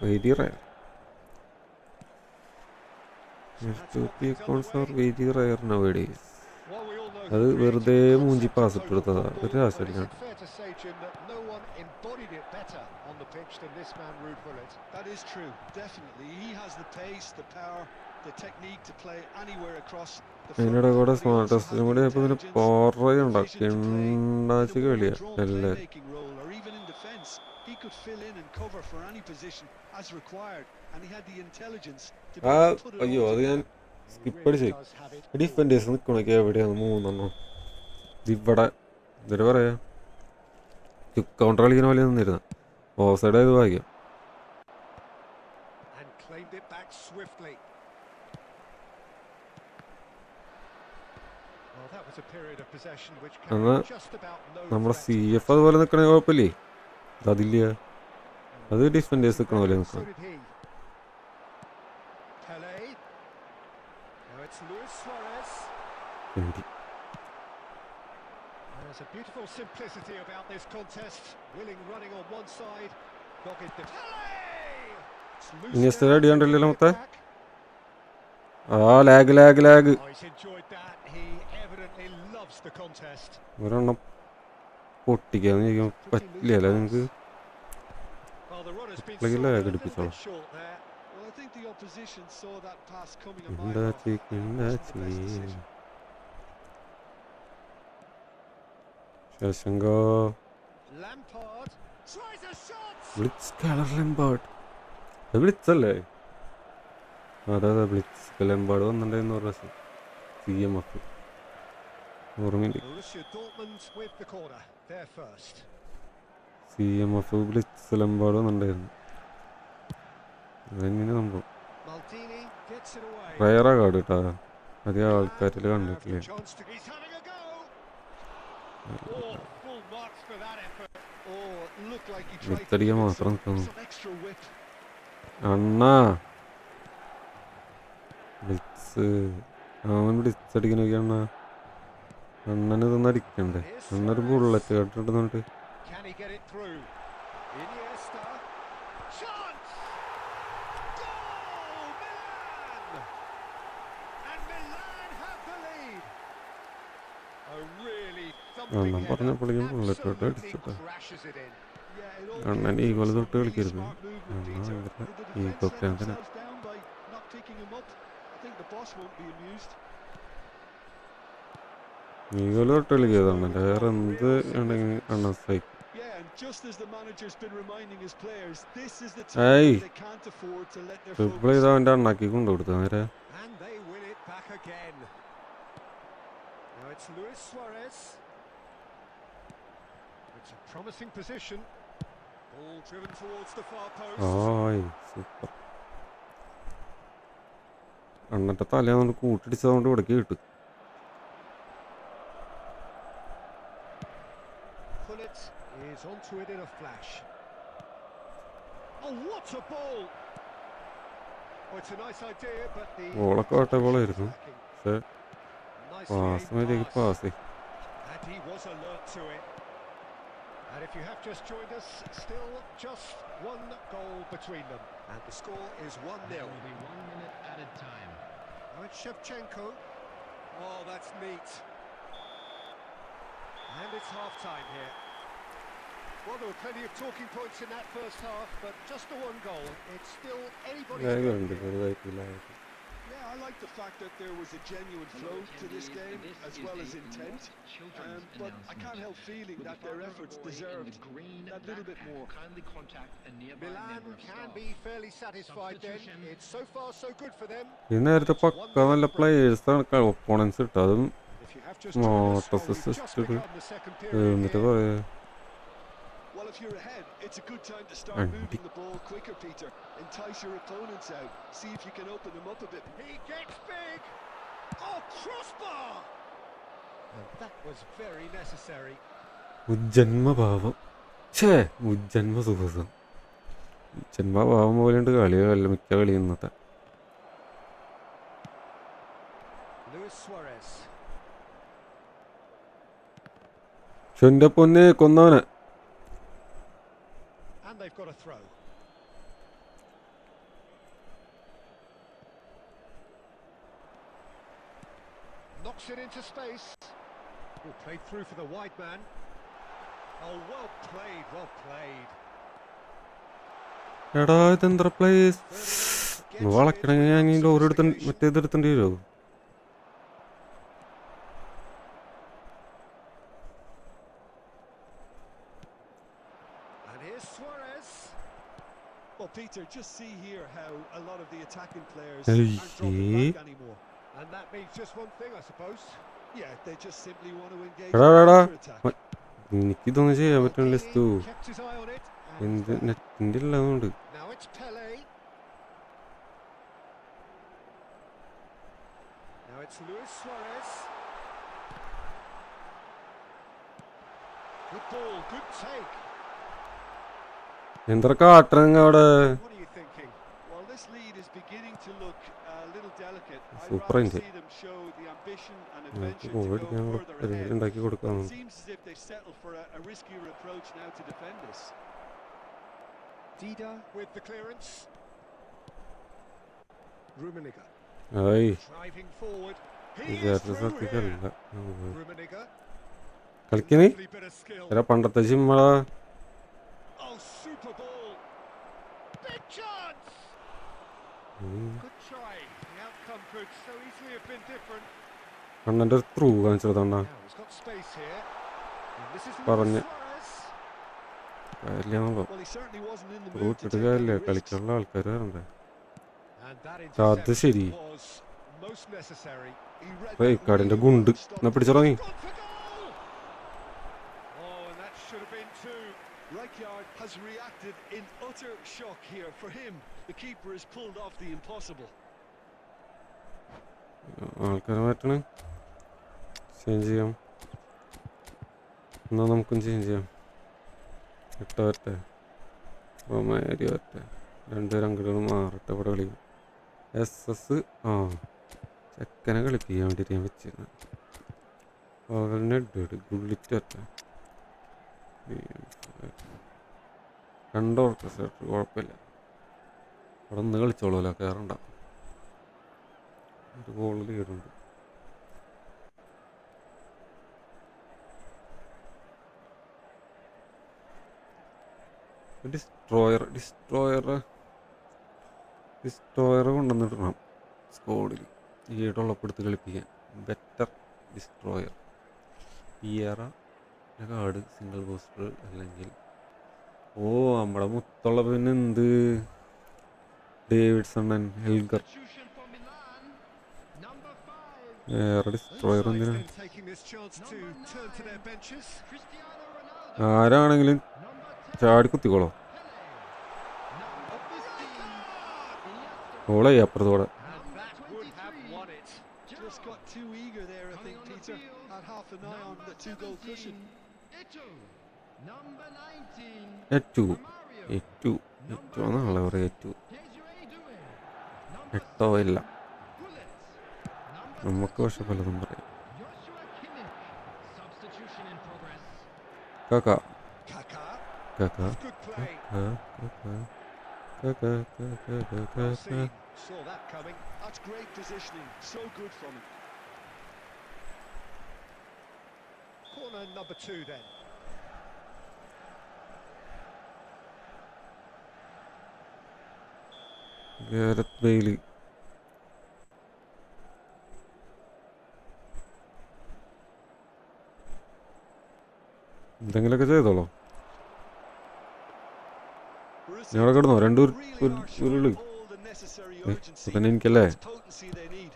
very rare. F2P accounts are very rare nowadays. അത് വെറുതെ മൂഞ്ചി പാസ് ഇട്ട് കൊടുത്തതാ, ഒരു ആവശ്യമില്ല. That is true, definitely. He has the pace, the power, the technique to play anywhere across the അതിനിടെ കൂടെ സ്മാർട്ട് ടെസ്റ്റിനും കൂടി ആയപ്പോൾ പിന്നെ പോറയുണ്ടാക്കി ഉണ്ടാച്ച കളിയാ എല്ലാം. He could fill in and cover for any position as required, and he had the intelligence to be ആ able to put it അയ്യോ all അത് ഞാൻ together. സ്കിപ്പ് അടിച്ച്. ഡിഫൻഡേഴ്സ് നിൽക്കണൊക്കെ എവിടെയാണ്? 3 ഇവിടെ എന്നിട്ട് പറയാ കൗണ്ടർ കളിക്കുന്ന പോലെ നിന്നിരുന്ന ഓഫ് സൈഡ് ആയത് ഭാഗ്യം. എന്നാൽ നമ്മുടെ CF അതുപോലെ നിൽക്കണേ കുഴപ്പമില്ലേ? അതില്ല, അത് ഡിഫൻഡേഴ്സ് നിൽക്കണ പോലെ നിൽക്കണം. There's a beautiful simplicity about this contest. Willing running on one side, dogged defense. ഇനി അടി കണ്ടില്ലല്ലോ മൊത്തം. Lag. Oh, he's enjoyed that. He evidently loves the contest. ഒരെണ്ണം പൊട്ടിക്കാന്ന് ചോദിക്കാൻ Pretty loose പറ്റില്ല pass. നിങ്ങൾക്ക്. Well, the runner's been Like a sorted lag a little അടിപ്പിച്ചോളാം. bit short there. Well, I think the opposition saw that pass coming a mile off. കിണ്ടാച്ചി It wasn't the best decision. ശശങ്ക Lampard tries a shot. Blitz colour Lampard. Blitz അല്ലേ? അതെ blitz Lampard വന്നിട്ടുണ്ടായിരുന്നു ഒരു പ്രാവശ്യം. CMF ഓർമ്മയില്ല. Borussia Dortmund with the corner. There first. CMF blitz Lampard വന്നിട്ടുണ്ടായിരുന്നു. അതെങ്ങനെ സംഭവം Maldini gets it away. റയറാ കാർഡ് കേട്ടാ. അധികം ആൾക്കാരിൽ കണ്ടിട്ടില്ലേ. He's having a go. Oh, full marks for that effort. Oh, it looked like he tried to ബ്ലിറ്റ്സടിക്കാൻ give it മാത്രം some നിൽക്കുന്നു. extra whip. അണ്ണാ ബ്ലിറ്റ്സ് അവൻ ബ്ലിറ്റ്സ് അടിക്കണൊക്കെ അണ്ണന് ഇതൊന്നും അടിക്കണ്ടേ? അണ്ണൊരു ബുള്ളറ്റ് കേട്ടിട്ട് Can he get it through? Iniesta. Chance! Goal! Milan! And Milan have the lead. A really thumping Annan പറഞ്ഞപ്പോഴേക്കും header. Bullet കേട്ട് Absolutely അടിച്ചിട്ടാ. crashes it in. Yeah, it all Annan came ഈ from Kollam some തൊട്ട് really കളിക്കരുത്. smart movement, അണ്ണ Peter. ഭയങ്കര Did the ഈ defence let കൊപ്രാന്തന. themselves down by not picking him up? I think the boss won't be amused. ഈ കൊല്ലം തൊട്ട് കളിക്കരുത് അണ്ണൻ്റെ. വേറെ എന്ത് ഉണ്ടെങ്കിൽ അണ്ണൻ സഹിക്കും. Yeah, and just as the manager's been reminding his players, this is the Hey. time when they can't afford to let their triple focus. ചെയ്ത് അവൻ്റെ അണ്ണാക്കി കൊണ്ടുകൊടുത്തു നേരെ. And they win it back again. Now it's Luis Suarez. It's a promising position. Ball driven towards the far post. ആയ് super. അണ്ണൻ്റെ തലയാവുകൊണ്ട് കൂട്ടിടിച്ചതുകൊണ്ട് ഇവിടേക്ക് കിട്ടും. Pullet is onto it in a flash. Oh, what a ball! Oh, it's a nice idea, but the ബോളൊക്കെ ഓട്ട ബോളായിരുന്നു. പക്ഷേ nicely pass aimed മര്യാദയ്ക്ക് pass. Pass. And he was alert to it. And if you have just joined us, still just one goal between them. And the score is 1-0. There will be 1 minute added time. Now it's Shevchenko. Oh, that's neat. And it's half-time here. Well, there were plenty of talking points in that first half, but just the one goal. It's still anybody's വേഗമുണ്ട് game. ചെറുതായിട്ടില്ല. Yeah, I like the fact that there was a genuine flow to this game as well as intent. But I can't help feeling that their efforts deserved that little bit more. Milan can be fairly satisfied then. It's so far so good for them. ഈ നേരത്തെ പക്ക നല്ല പ്ലേയേഴ്സാണ് opponents ഇട്ടത്. അതും If you have just joined us, well, we've just system begun the second period എന്നിട്ട് here. പറയാ Well, if you're ahead, it's a good time to start And- moving the ball quicker, Peter. Entice your opponents out. See if you can open them up a bit. He gets big. Oh, crossbar! And that was very necessary. മുജ്ജന്മഭാവം. ഛേ മുജ്ജന്മ സുഖസം. മുജ്ജന്മഭാവം പോലെയുണ്ട് കളിയല്ല മിക്ക കളി ഇന്നത്തെ. Luis Suarez. പക്ഷെ എൻ്റെ പൊന്നെ കൊന്നവനെ. And they've got a throw. Knocks it into space. Oh, played through for the wide man. Oh, well played, well played. എടാ ഇതെന്താ പ്ലേസ് വളക്കണമെങ്കിൽ ഞാൻ ഈ ലോറി എടുത്ത് മറ്റേതെടുത്തേണ്ടി വരുമോ? And here's Suarez. Well, Peter, just see here how a lot of the attacking players Hey, aren't dropping hey. back anymore. And that means just one thing, I suppose. Yeah, they just simply want to engage എടാ in എടാ counter-attack. എനിക്കിതൊന്നും ചെയ്യാൻ പറ്റണില്ല. Stew Maldini kept his eye on it. എന്ത് And നെറ്റിൻ്റെ ഇല്ലാതുകൊണ്ട്. now it's Pele. Now it's Luis Suarez. Good ball, good take. എന്താ കാട്ടണങ്ങ അവിടെ? What are you thinking? Well, this lead is beginning to look a little delicate. I'd Super rather indie. see them show the ambition and നമുക്ക് adventure goal to go അടിക്കാനുള്ള further പരിപാടി ahead. ഉണ്ടാക്കി But it കൊടുക്കാമെന്ന്. seems as if they settle for a riskier approach now to defend this. Dida with the clearance. Rummenigge. ആയി Driving forward. He is വിചാരിച്ച through here. സ്ഥലത്തേക്കല്ല Rummenigge. കളിക്കണേ Lovely bit of skill. എടാ പണ്ടത്തെ ജിമ്മളാ Oh, super ball. Big chance. Good try. The outcome could so easily have been different. അണ്ണൻ്റെ ഒരു through കാണിച്ചെടുത്തണ്ണ Now he's got space here. And this is പറഞ്ഞ് Luis Suarez. കാര്യമാണല്ലോ Well, he certainly wasn't in the through mood to ഇട്ടിട്ട് take കാര്യമില്ല any risks. കളിക്കാനുള്ള ആൾക്കാർ വരണ്ടേ And that അത് ശരി interception was most necessary. He read ഏയ് that കടിൻ്റെ really ഗുണ്ട് well and എന്നാ stopped പിടിച്ചു തുടങ്ങി Gone for goal. Oh, and that should have been two. Rijkaard has reacted in utter shock here. For him, the keeper has pulled off the impossible. ആൾക്കാരെ മാറ്റണേ change ചെയ്യാം എന്നാൽ നമുക്കും change ചെയ്യാം ഇട്ട വരട്ടെ റൊമാരി വരട്ടെ രണ്ടുപേരും അങ്ങോട്ടും മാറട്ടെ ഇവിടെ കളിക്കും SS ആ ചെക്കനെ കളിപ്പിക്കാൻ വേണ്ടിയിട്ട് ഞാൻ വെച്ചിരുന്നു പകലിനെ ഇട്ട് ഗുള്ളിറ്റ് വരട്ടെ രണ്ടോർക്ക് സെറ്റ് കുഴപ്പമില്ല അവിടെ ഒന്ന് കളിച്ചോളൂല്ലോ കയറണ്ട ഒരു ഗോൾ ലീഡുണ്ട് ഡിസ്ട്രോയർ കൊണ്ടുവന്നിടണം സ്കോഡിൽ ഈടുള്ളപ്പെടുത്ത് കളിപ്പിക്കാൻ ബെറ്റർ ഡിസ്ട്രോയർ പിയറ കാർഡ് സിംഗിൾ ബൂസ്റ്റർ അല്ലെങ്കിൽ ഓ നമ്മുടെ മുത്തുള്ള പിന്നെ എന്ത് ഡേവിഡ്സൺ ഹെൽഗർ Substitution for Milan. Number 5. വേറെ Both ഡിസ്ട്രോയർ sides എന്തിനാ then taking this chance to turn to their benches. Cristiano Ronaldo. ആരാണെങ്കിലും Number 10. ചാടി കുത്തിക്കോളോ Pele. Number 15. Iniesta. ഓളെ അപ്പുറത്തോടെ And that would have won it. Just got too eager there, I think, Peter. Had half an eye on the two-goal cushion. Eto'o. Number 19. ഏറ്റു Romario. ഏറ്റു എന്നാണല്ലോ പറയാം ഏറ്റു Desiree Doué. Number എട്ടോ ഇല്ല Bullet. Number നമുക്ക് പക്ഷെ പലതും പറയാം Joshua Kimmich. Substitution in progress. കാക്ക Kaká. കാക്ക Good play. കാക്ക Saw that coming. That's great positioning. So good from him. Corner number 2 then. ഗാരത്ത് Bailey എന്തെങ്കിലുമൊക്കെ ചെയ്തോളോ Borussia ഞാൻ അവിടെ കിടന്നോ രണ്ടു really are showing Uruli all the necessary ഏ, urgency ഇപ്പൊ തന്നെ എനിക്കല്ലേ and potency they need.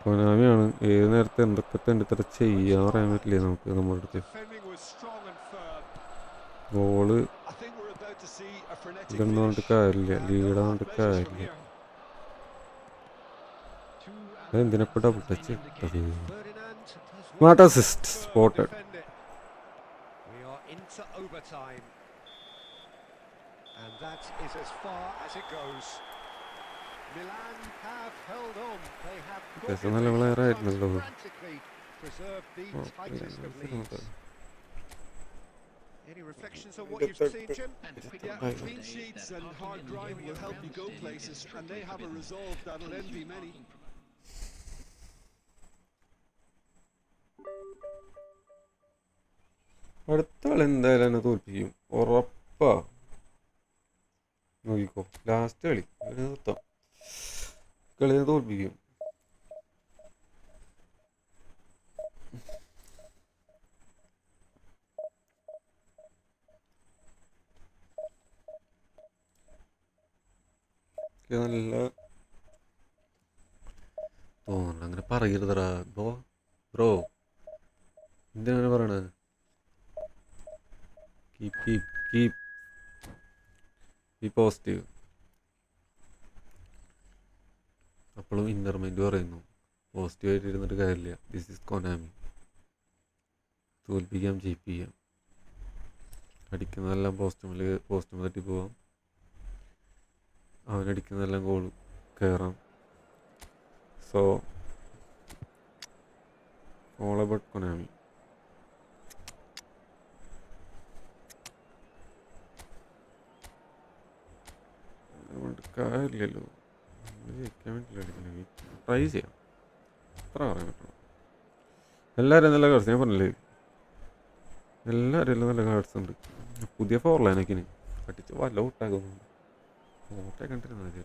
കൊനാമിയാണ് ഏത് നേരത്തെ എന്തൊക്കെ തെണ്ടിത്തര ചെയ്യാൻ പറയാൻ പറ്റില്ലേ നമുക്ക് നമ്മുടെ അടുത്ത് Defending was strong and firm. Goal I think we're about to see a frenetic ഇതൊന്നും പറഞ്ഞിട്ട് finish. കാര്യമില്ല And ലീഡ് no പറഞ്ഞിട്ട് half measures from കാര്യമില്ല here. അതെന്തിനപ്പോ ഡബിൾ ടച്ച് ഇട്ടത് Ferdinand does Smart well to assist, firm spotted. defend it. We are into overtime. And that is as far as it goes. Milan have held on. They have Adesso nella maniera sometimes nello- frantically preserved the Oh, tightest of yeah, leads. Any reflections on what you've seen, Jim? Yeah, clean sheets and hard grind will help you go places, and they have a resolve that'll envy many. അടുത്ത കളി എന്തായാലും എന്നെ തോൽപ്പിക്കും ഉറപ്പാ നോക്കിക്കോ last കളി ഒരു നിർത്താം കളിയെ തോൽപ്പിക്കും നല്ല തോന്നണ്ട അങ്ങനെ പറയരുതടാ ബ്രോ എന്തിനാണ് പറയണത് keep പോസിറ്റീവ് അപ്പോഴും ഇന്നർമൈൻഡ് പറയുന്നു പോസിറ്റീവായിട്ട് ഇരുന്നിട്ട് കാര്യമില്ല ദിസ് ഈസ് കൊനാമി തോൽപ്പിക്കാം ജയിപ്പിക്കാം അടിക്കുന്നതെല്ലാം പോസ്റ്റും തട്ടി പോവാം അവനടിക്കുന്നതെല്ലാം ഗോൾ കയറാം സോ ഓൾ അബൌട്ട് കൊനാമി കാര്യമില്ലല്ലോ ട്രൈ ചെയ്യാം. അത്ര പറയാൻ പറ്റണം. എല്ലാവരും നല്ല കാർഡ്സ്, ഞാൻ പറഞ്ഞില്ലേ, എല്ലാവരും നല്ല കാർഡ്സ് ഉണ്ട്. പുതിയ 4 ലൈനൊക്കെ ഇനി അടിച്ച് വല്ല ഔട്ടാക്കുന്നുണ്ട്. ഓട്ടെ കണ്ടിരുന്ന മതി.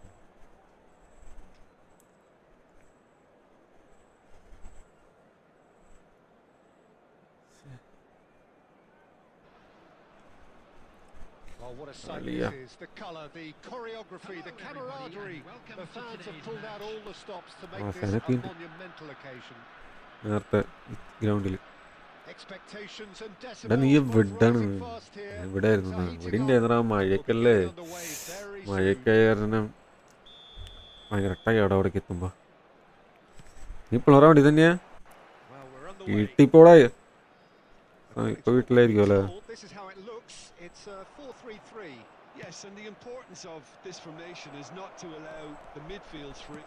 Oh, what a sight this is. The colour, the choreography, the camaraderie. The fans have pulled out all the stops to make this a monumental occasion. നേരത്തെ ഗ്രൗണ്ടിൽ Expectations and നീ decibels എവിടാണ്? rising fast here. ഇവിടെ ആയിരുന്നു. ഇവിടെ ഉണ്ടായിരുന്ന മഴയൊക്കെയല്ലേ, മഴക്കാരണം ഭയങ്കര tired അവിടേക്ക് എത്തുമ്പോ. നീ പിള്ളേർ അവിടെ തന്നെയാ വീട്ടിപ്പോടാ? ഇപ്പൊ വീട്ടിലായിരിക്കും അല്ലേ? This is how it looks. It's 4-3-3. Yes, and the importance of this formation is not to allow the midfield free.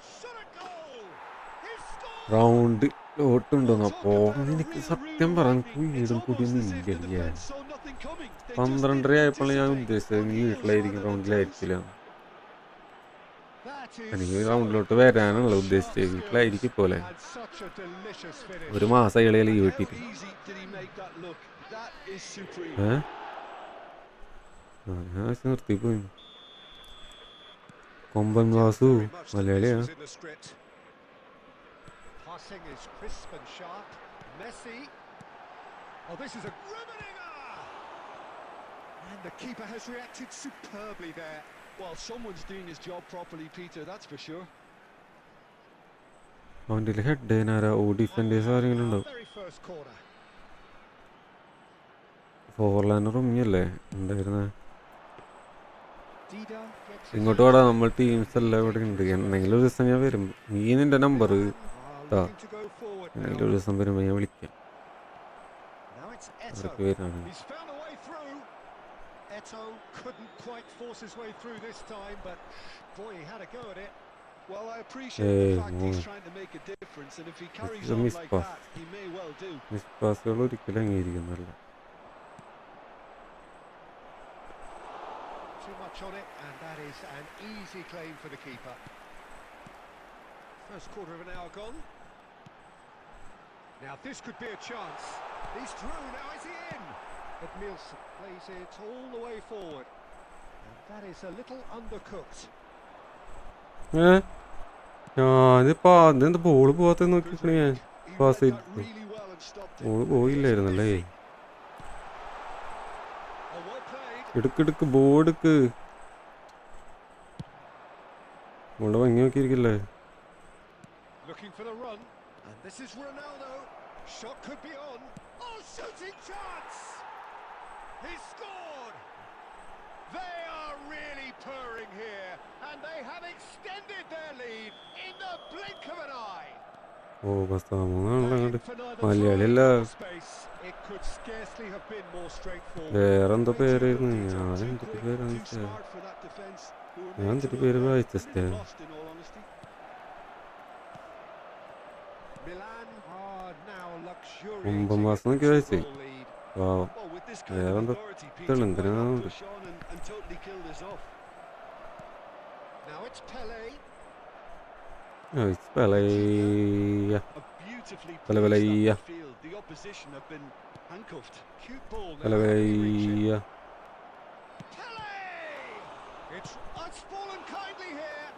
Round ലോട്ടുണ്ടോന്ന്. അപ്പോ എനിക്ക് സത്യം പറയാൻ വീടും കൂടിയൊന്നും ഇല്ല. 12:30 ആയപ്പോൾ ഞാൻ ഉദ്ദേശിച്ചത് നീ വീട്ടിലായിരിക്കും, റൗണ്ടിലായിരിക്കില്ല. എനിക്ക് റൗണ്ടിലോട്ട് വരാനുള്ള ഉദ്ദേശിച്ചത്, വീട്ടിലായിരിക്കും പോലെ. ഒരു മാസം ഇളയ ലീവ് കിട്ടിയിട്ട് ഞാൻ നിർത്തിപ്പോയി. കൊമ്പൻ Vasu മലയാളിയാ. Passing is crisp and sharp. Messi. Oh, this is a riveter! And the keeper has reacted superbly there. Well, someone's doing his job properly, Peter, that's for sure. അവൻ്റെ ഹെഡ് ഏനാരാ? ഓ, ഡിഫൻഡേഴ്സ് ആരെങ്കിലും ഉണ്ടാവും. 4 ലൈനറും ഇല്ലേ ഉണ്ടായിരുന്നേ? ഇങ്ങോട്ട് വേടാ, നമ്മൾ ടീംസ് എല്ലാം ഇവിടെ ഉണ്ട്. എന്തെങ്കിലും ഒരു ദിവസം ഞാൻ വരും. നീ നിന്റെ നമ്പർ എന്തെങ്കിലും ഒരു ദിവസം വരുമ്പോൾ ഞാൻ വിളിക്കാം. അവർക്ക് വരാണ്. Eto couldn't quite force his way through this time, but boy, he had a go at it. Well, I appreciate the fact he's trying to make a difference, and if he carries on like that, he may well do. Miss പാസുകൾ ഒരിക്കലും അംഗീകരിക്കുന്നല്ല. Too much on it, and that is an easy claim for the keeper. First quarter of an hour gone. Now this could be a chance. He's through, now is he in? But Nielsen plays it all the way forward. And that is a little undercooked. ഞാനിപ്പോ അതെന്താ ball പോവാത്ത നോക്കിക്കണേ. ഞാൻ pass ചെയ്തു, ball പോയില്ലായിരുന്നല്ലേ. എടുക്കെടുക്ക് ബോർഡെടുക്ക്. Ball ഭംഗി നോക്കിയിരിക്കില്ലേ? Looking for the run, and this is Ronaldo. Shot could be on. Oh, shooting chance! He scored! They are really purring here, and they have extended their lead in the blink of an eye. ഓ, ബസ്താമൂന്നാണല്ലോ അങ്ങോട്ട്. മലയാളിയല്ല, It could scarcely have been more straightforward. വേറെന്തോ പേരായിരുന്നു. ഞാൻ എന്തൊക്കെ പേരാന്ന് വെച്ചാ, ഞാൻ എന്തൊക്കെ പേര് വായിച്ചേ. ഒമ്പത് മാസം നോക്കി വായിച്ചേ. വേറെന്തോ തെളിന്തിനാണ്. It's fallen kindly here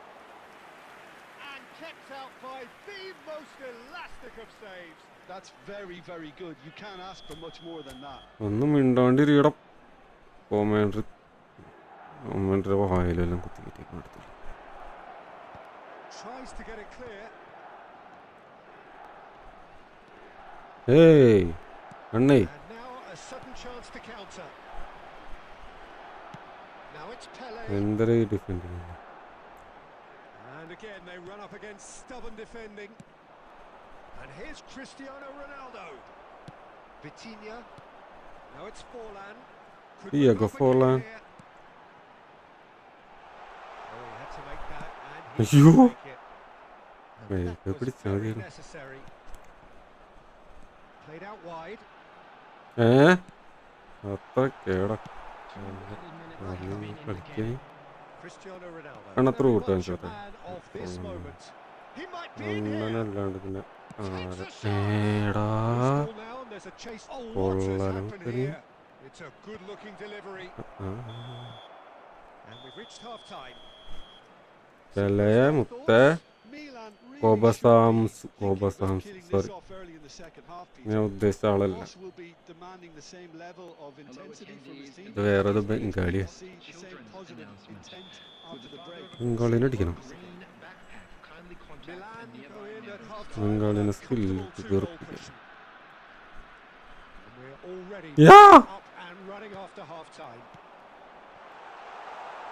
and kept out by the most elastic of saves. That's very, very good. You can't ask for much more than that. ഒന്നും മിണ്ടാണ്ടിരിക്കണം. കോമൻട്രി വായിലെല്ലാം കുത്തിക്കിട്ടേക്ക് എടുത്തില്ല. Tries to get it clear. Hey, അണ്ണേ. And now a sudden chance to counter. Now it's Pele. എന്തൊരു defending. And again they run up against stubborn defending. And here's Cristiano Ronaldo. Vitinha. Now it's Forlan. Diego Forlan. Oh, he had to make that and he Ayyo. make it. And that was very necessary. Played out wide. അത്ര കേടാ കളിക്കാൻ. Cristiano Ronaldo. കണ്ണത്ര Very കൂട്ടാൻ much a Chhote man of this moment. He might be in here. അണ്ണനല്ലാണ്ട് പിന്നെ Takes ആരെ a shot. ഏടാ Loose ball now, and there's a chase. Oh, what has കൊള്ളാലോ happened കളി here? It's a good-looking delivery, and we've reached half-time. Pele മുത്തേ Milan really കോബസാംസ് should be thinking about കോബസാംസ് killing this sorry off early in the second half, ഞാൻ Peter. ഉദ്ദേശിച്ച ആളല്ല Ross will be demanding the same level of intensity from his team. ഇത് വേറൊരു Expect ബംഗാളിയാ to see the same positive intent after the break. ബംഗാളിനെ അടിക്കണം Milan go in at half-time ബംഗാളിനെ with a skill comfortable two-goal തീർപ്പിക്കും cushion. And we're already yeah up and running after half-time.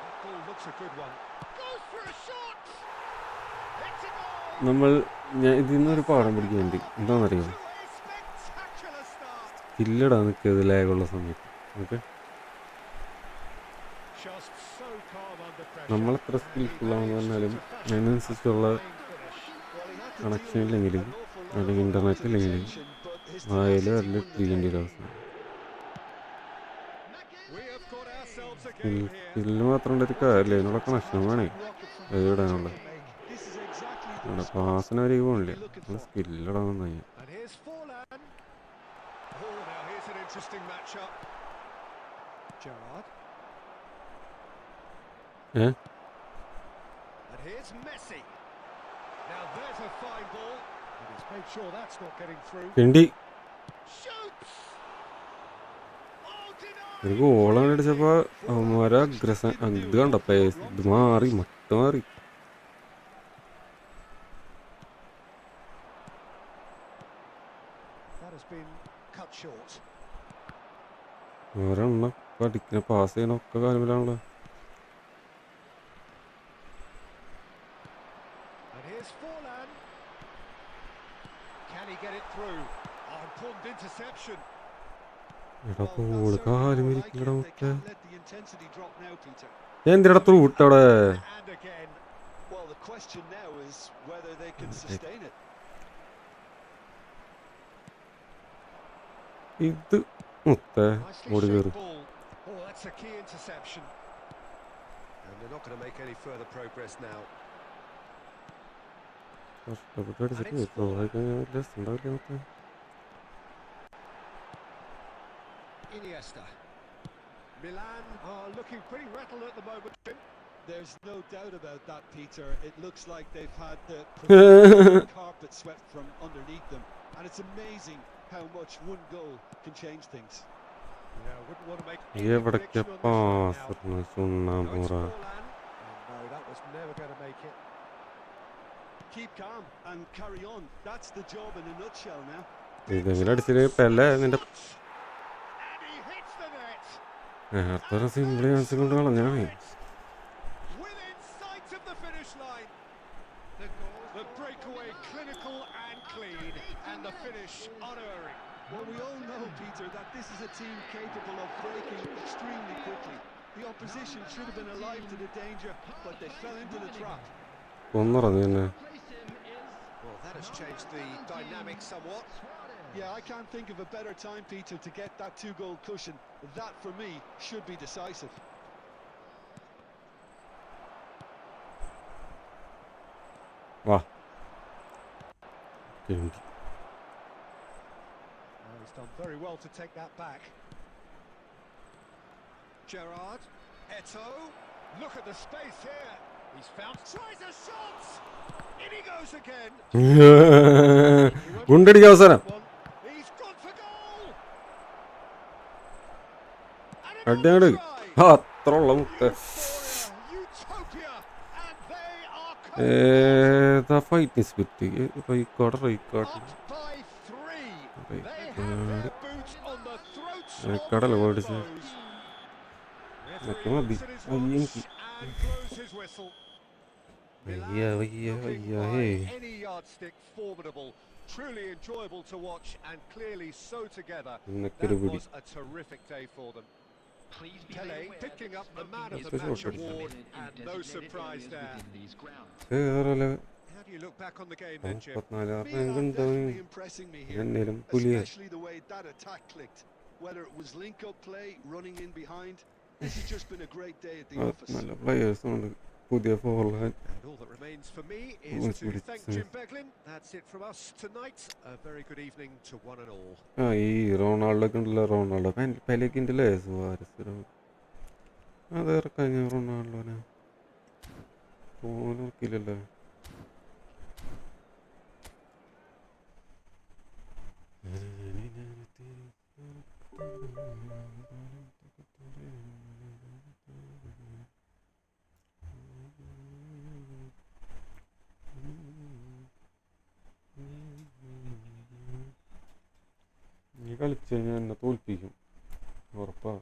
That ball looks a good one. Goes for a shot. It's a goal. നമ്മൾ ഞാൻ ഇതിൽ നിന്നൊരു പാഠം പഠിക്കുന്നുണ്ട് എന്താണെന്നറിയോ To a spectacular start. കില്ലടാ നിൽക്കിയത് ലാഗുള്ള സമയത്ത് okay Just so calm under pressure. നമ്മളെത്ര skilful ആണെന്ന് പറഞ്ഞാലും അതിനനുസരിച്ചുള്ള കണക്ഷൻ ഇല്ലെങ്കിലും അല്ലെങ്കിൽ ഇൻ്റർനെറ്റ് ഇല്ലെങ്കിലും വായിൽ വരല് ചെയ്യേണ്ട ഒരു അവസ്ഥ We have got ourselves a game here. Skill മാത്രം ഉണ്ടായിട്ട് കാര്യമില്ല അതിനുള്ള കണക്ഷൻ വേണേ അത് ഇടാനുള്ള This is exactly the ഇവിടെ response പാസിന് വരെ പോകണില്ല we're looking നമ്മൾ for. സ്കില്ലിടാൻ നന്നായി And here's Forlan. Oh, now here's an interesting matchup. Gerrard. ഏ And here's Messi. Now there's a fine ball. And he's made sure that's not getting through. കിണ്ടി Shoots! Oh, denied! ഒരു ഗോളാണ് അടിച്ചപ്പോൾ അവന്മാരെ അഗ്രസ ഇത് കണ്ടപ്പോ ഇത് മാറി മട്ട് മാറി That has been cut short. ഒരെണ്ണം അടിക്കുന്ന pass ചെയ്യണൊക്കെ കാര്യമില്ലാണല്ലോ And here's Forlan. Can he get it through? Oh, important interception. എടാ Well, പോള് that's certainly കാര്യം more like ഇരിക്കണ it. They മുത്തേ can't let the intensity drop now, Peter. എന്തിനാ ത്രൂട്ടവിടെ And again. Well, the question now is whether they can sustain it. ഇത് മുത്തേ Nicely ഓടി shaped കയറി ball. Oh, that's a key interception. And they're not going to make any further progress now. കഷ്ടപ്പെട്ട് അടിച്ചിട്ട് ഗോളായി കഴിഞ്ഞാൽ രസം ഉണ്ടാവില്ല മുത്തേ Iniesta. Milan are looking pretty rattled at the moment. There's no doubt about that, Peter. It looks like they've had the professional carpet swept from underneath them. And it's amazing how much one goal can change things. Yeah, wouldn't want to make any എവിടൊക്കെ prediction on this one now. Pass ചുണ്ണാമ്പൂറ No, it's Forlan. And no, that was never going to make it. Keep calm and carry on. That's the job in a nutshell now. ഇതെങ്കിലും അടിച്ചിട്ട് പെല്ല നിന്റെ And he hits the net. അത്ര simple chance കൊണ്ട് കളഞ്ഞാണ് Within sight of the finish line. The breakaway clinical and clean, and the finish unerring. Well, we all know, Peter, that this is a team capable of breaking extremely quickly. The opposition should have been alive to the danger, but they fell into the trap. ഒന്നറഞ്ഞു തന്നെ Well, that has changed the dynamic somewhat. Yeah, I can't think of a better time, Peter, to get that two-goal cushion. That, for me, should be decisive. വാ കിണ്ടി He's done very well to take that back. Gerrard, Eto'o, look at the space here. He's found, tries a shot. In he goes again. ഗുണ്ടടിക്ക് അവസാനം One. He's gone for goal. And അടിയാട് another try. അത്ര ഉള്ള മുത്ത Euphoria, utopia, and they are ഏതാ fighting spit Rijkaard Rijkaard up by 3. They have Rijkaard their boots on the throats of റൈക്കാർഡല്ല their മേടിച്ച് foes. ഒക്കെ മതി Looks at his അയ്യെനിക്ക് watch and blows his whistle. വയ്യ വയ്യ Looking വയ്യ by hey any yardstick formidable, truly enjoyable to watch, and clearly so together. ഇന്നൊക്കെ That ഒരു പിടി was a terrific day for them. Please be Pele aware picking that up the man of the smoking match is prohibited award, in and no designated surprise areas there. within these grounds. കേറല How do you look back on the game then, Jim? 34 Milan ഉണ്ടാവും definitely impressing me here, എന്നേലും Puliya especially the way that attack clicked. Whether it was link-up play, running in behind, This has just been a great day at the office. നല്ല പ്ലെയേഴ്സുണ്ട് പുതിയ Forlan And all that remains for me is to thank Jim Beglin. That's it from us tonight. A very good evening to one and all. ആ ഈ Ronaldo ഒക്കെ ഉണ്ടല്ലോ Ronaldo പെലൊക്കെ ഉണ്ടല്ലേ Suarez അത് ഇറക്കാം റൊണാൾഡോനെ ഓനിറക്കില്ലല്ലോ നീ കളിച്ചു കഴിഞ്ഞാൽ എന്നെ തോൽപ്പിക്കും ഉറപ്പാ.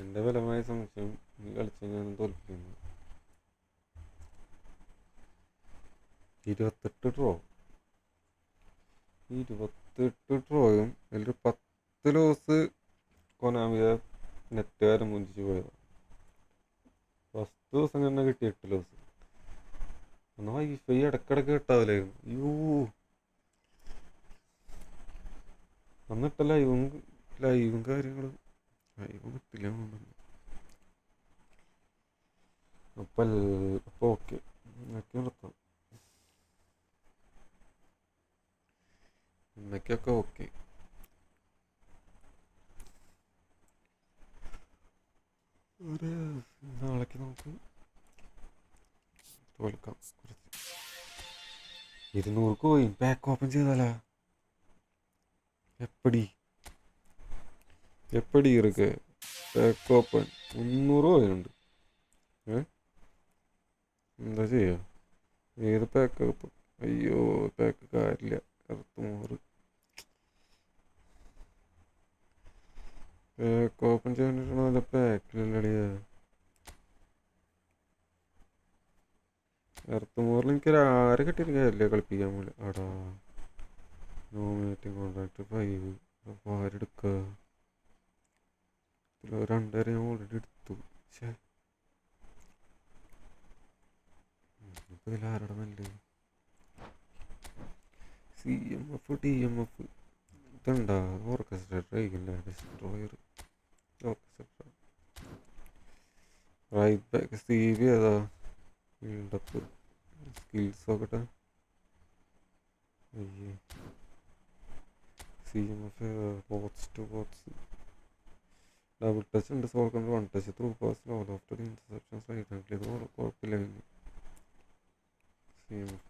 എൻ്റെ ബലമായ സംശയം നീ കളിച്ചു കഴിഞ്ഞാൽ തോൽപ്പിക്കുന്നു. 28 ഡ്രോയും അതിലൊരു 10 ലോസ് കൊനാമിയ നെറ്റുകാരൻ മുഞ്ചിച്ച് പോയതാണ്. ഫസ്റ്റ് ദിവസം തന്നെ കിട്ടി 8 ലോസ്. എന്നാൽ വൈഫൈ ഇടക്കിടക്ക് കിട്ടാവില്ലായിരുന്നു. എന്നിട്ട ലൈവും കാര്യങ്ങളും ലൈവും കിട്ടില്ല അപ്പോൾ ഓക്കെ നിർത്താം. ഇന്നൊക്കെ ഓക്കെ. നാളേക്ക് നമുക്ക് തോൽക്കാം. 200 കോയിൻ പാക്ക് ഓപ്പൺ ചെയ്താലാ എപ്പടി ഇருக்கு പാക്ക് ഓപ്പൺ 300 കോയിനുണ്ട്. എന്താ ചെയ്യാ ഏത് പാക്ക് ഓപ്പൺ? അയ്യോ പാക്ക് കാര്യമില്ല. 100 പാക്ക് ഓപ്പൺ ചെയ്യാൻ നല്ല പാക്കിലടിയാ. 100 എനിക്ക് ആരെ കിട്ടിയിട്ട് കാര്യമില്ല കളിപ്പിക്കാൻ പോലെ. അടാ നോമിനേറ്റിംഗ് കോൺട്രാക്ട് 5 അപ്പോൾ ആരെടുക്കുക? 2 ഞാൻ ഓൾറെഡി എടുത്തു. ഇപ്പം ഇതിൽ ആരുടെ നല്ല CMF TMF ഇതുണ്ടാ ഓർക്കസ്ട്രേറ്റർ ആയിരിക്കില്ല. Destroyer orchestrator right back CV ഏതാ ബിൽഡപ്പ് സ്കിൽസ് നോക്കട്ടെ. അയ്യേ CMF box to box double touch ഉണ്ട്. സോൾ കണ്ട് 1 touch through pass all after interceptions right handle ഇത് കുഴപ്പമില്ല. CMF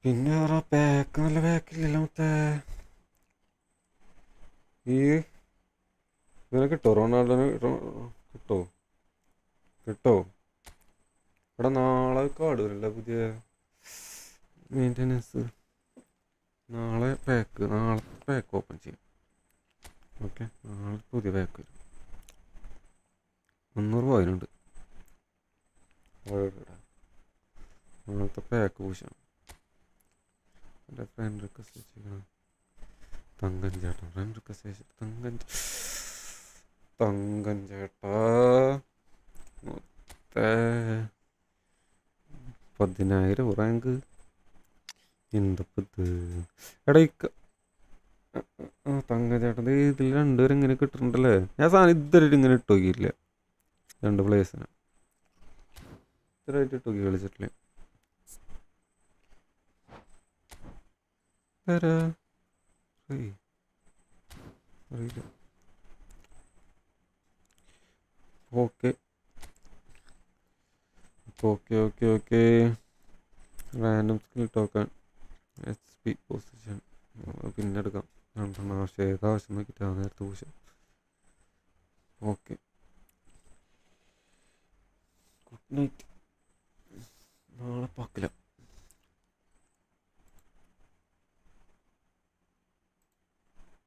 പിന്നെ പാക്ക് നല്ല പാക്കില്ലല്ലോ മൊത്തേ. ഇതിനെ കിട്ടോ റൊണാൾഡോനെ കിട്ടോ ഇവിടെ നാളെ കാർഡ് വരില്ല പുതിയ മെയിൻ്റെനൻസ്. നാളത്തെ പാക്ക് ഓപ്പൺ ചെയ്യാം. ഓക്കെ നാളെ പുതിയ പാക്ക് വരും. 300 പോയിട്ടുണ്ട്. നാളത്തെ പാക്ക് പൂശാം. എൻ്റെ ഫ്രണ്ട് റിക്വസ്റ്റ് ചെയ്യണം. തങ്കൻ ചേട്ടാ ഫ്രണ്ട് റിക്വസ്റ്റ് തങ്കൻ ചേട്ടാ 10,000 റാങ്ക് എന്തപ്പത് എടാ തങ്കൻ ചേട്ടൻ ഇതിൽ 2 പേരും ഇങ്ങനെ കിട്ടുന്നുണ്ടല്ലേ. ഞാൻ സാധനം ഇതുവരെ ഇങ്ങനെ ഇട്ട് നോക്കിയില്ല. 2 പ്ലേയേഴ്സിനെ ഇതുവരെയായിട്ട് ഇട്ട് നോക്കി കളിച്ചിട്ടില്ല. അറിയില്ല. Okay random skill token HP position പിന്നെ എടുക്കാം. 2 ആവശ്യം നോക്കിയിട്ട് നേരത്തെ പൂശാം. Okay good night. നാളെ പാക്കില്ല.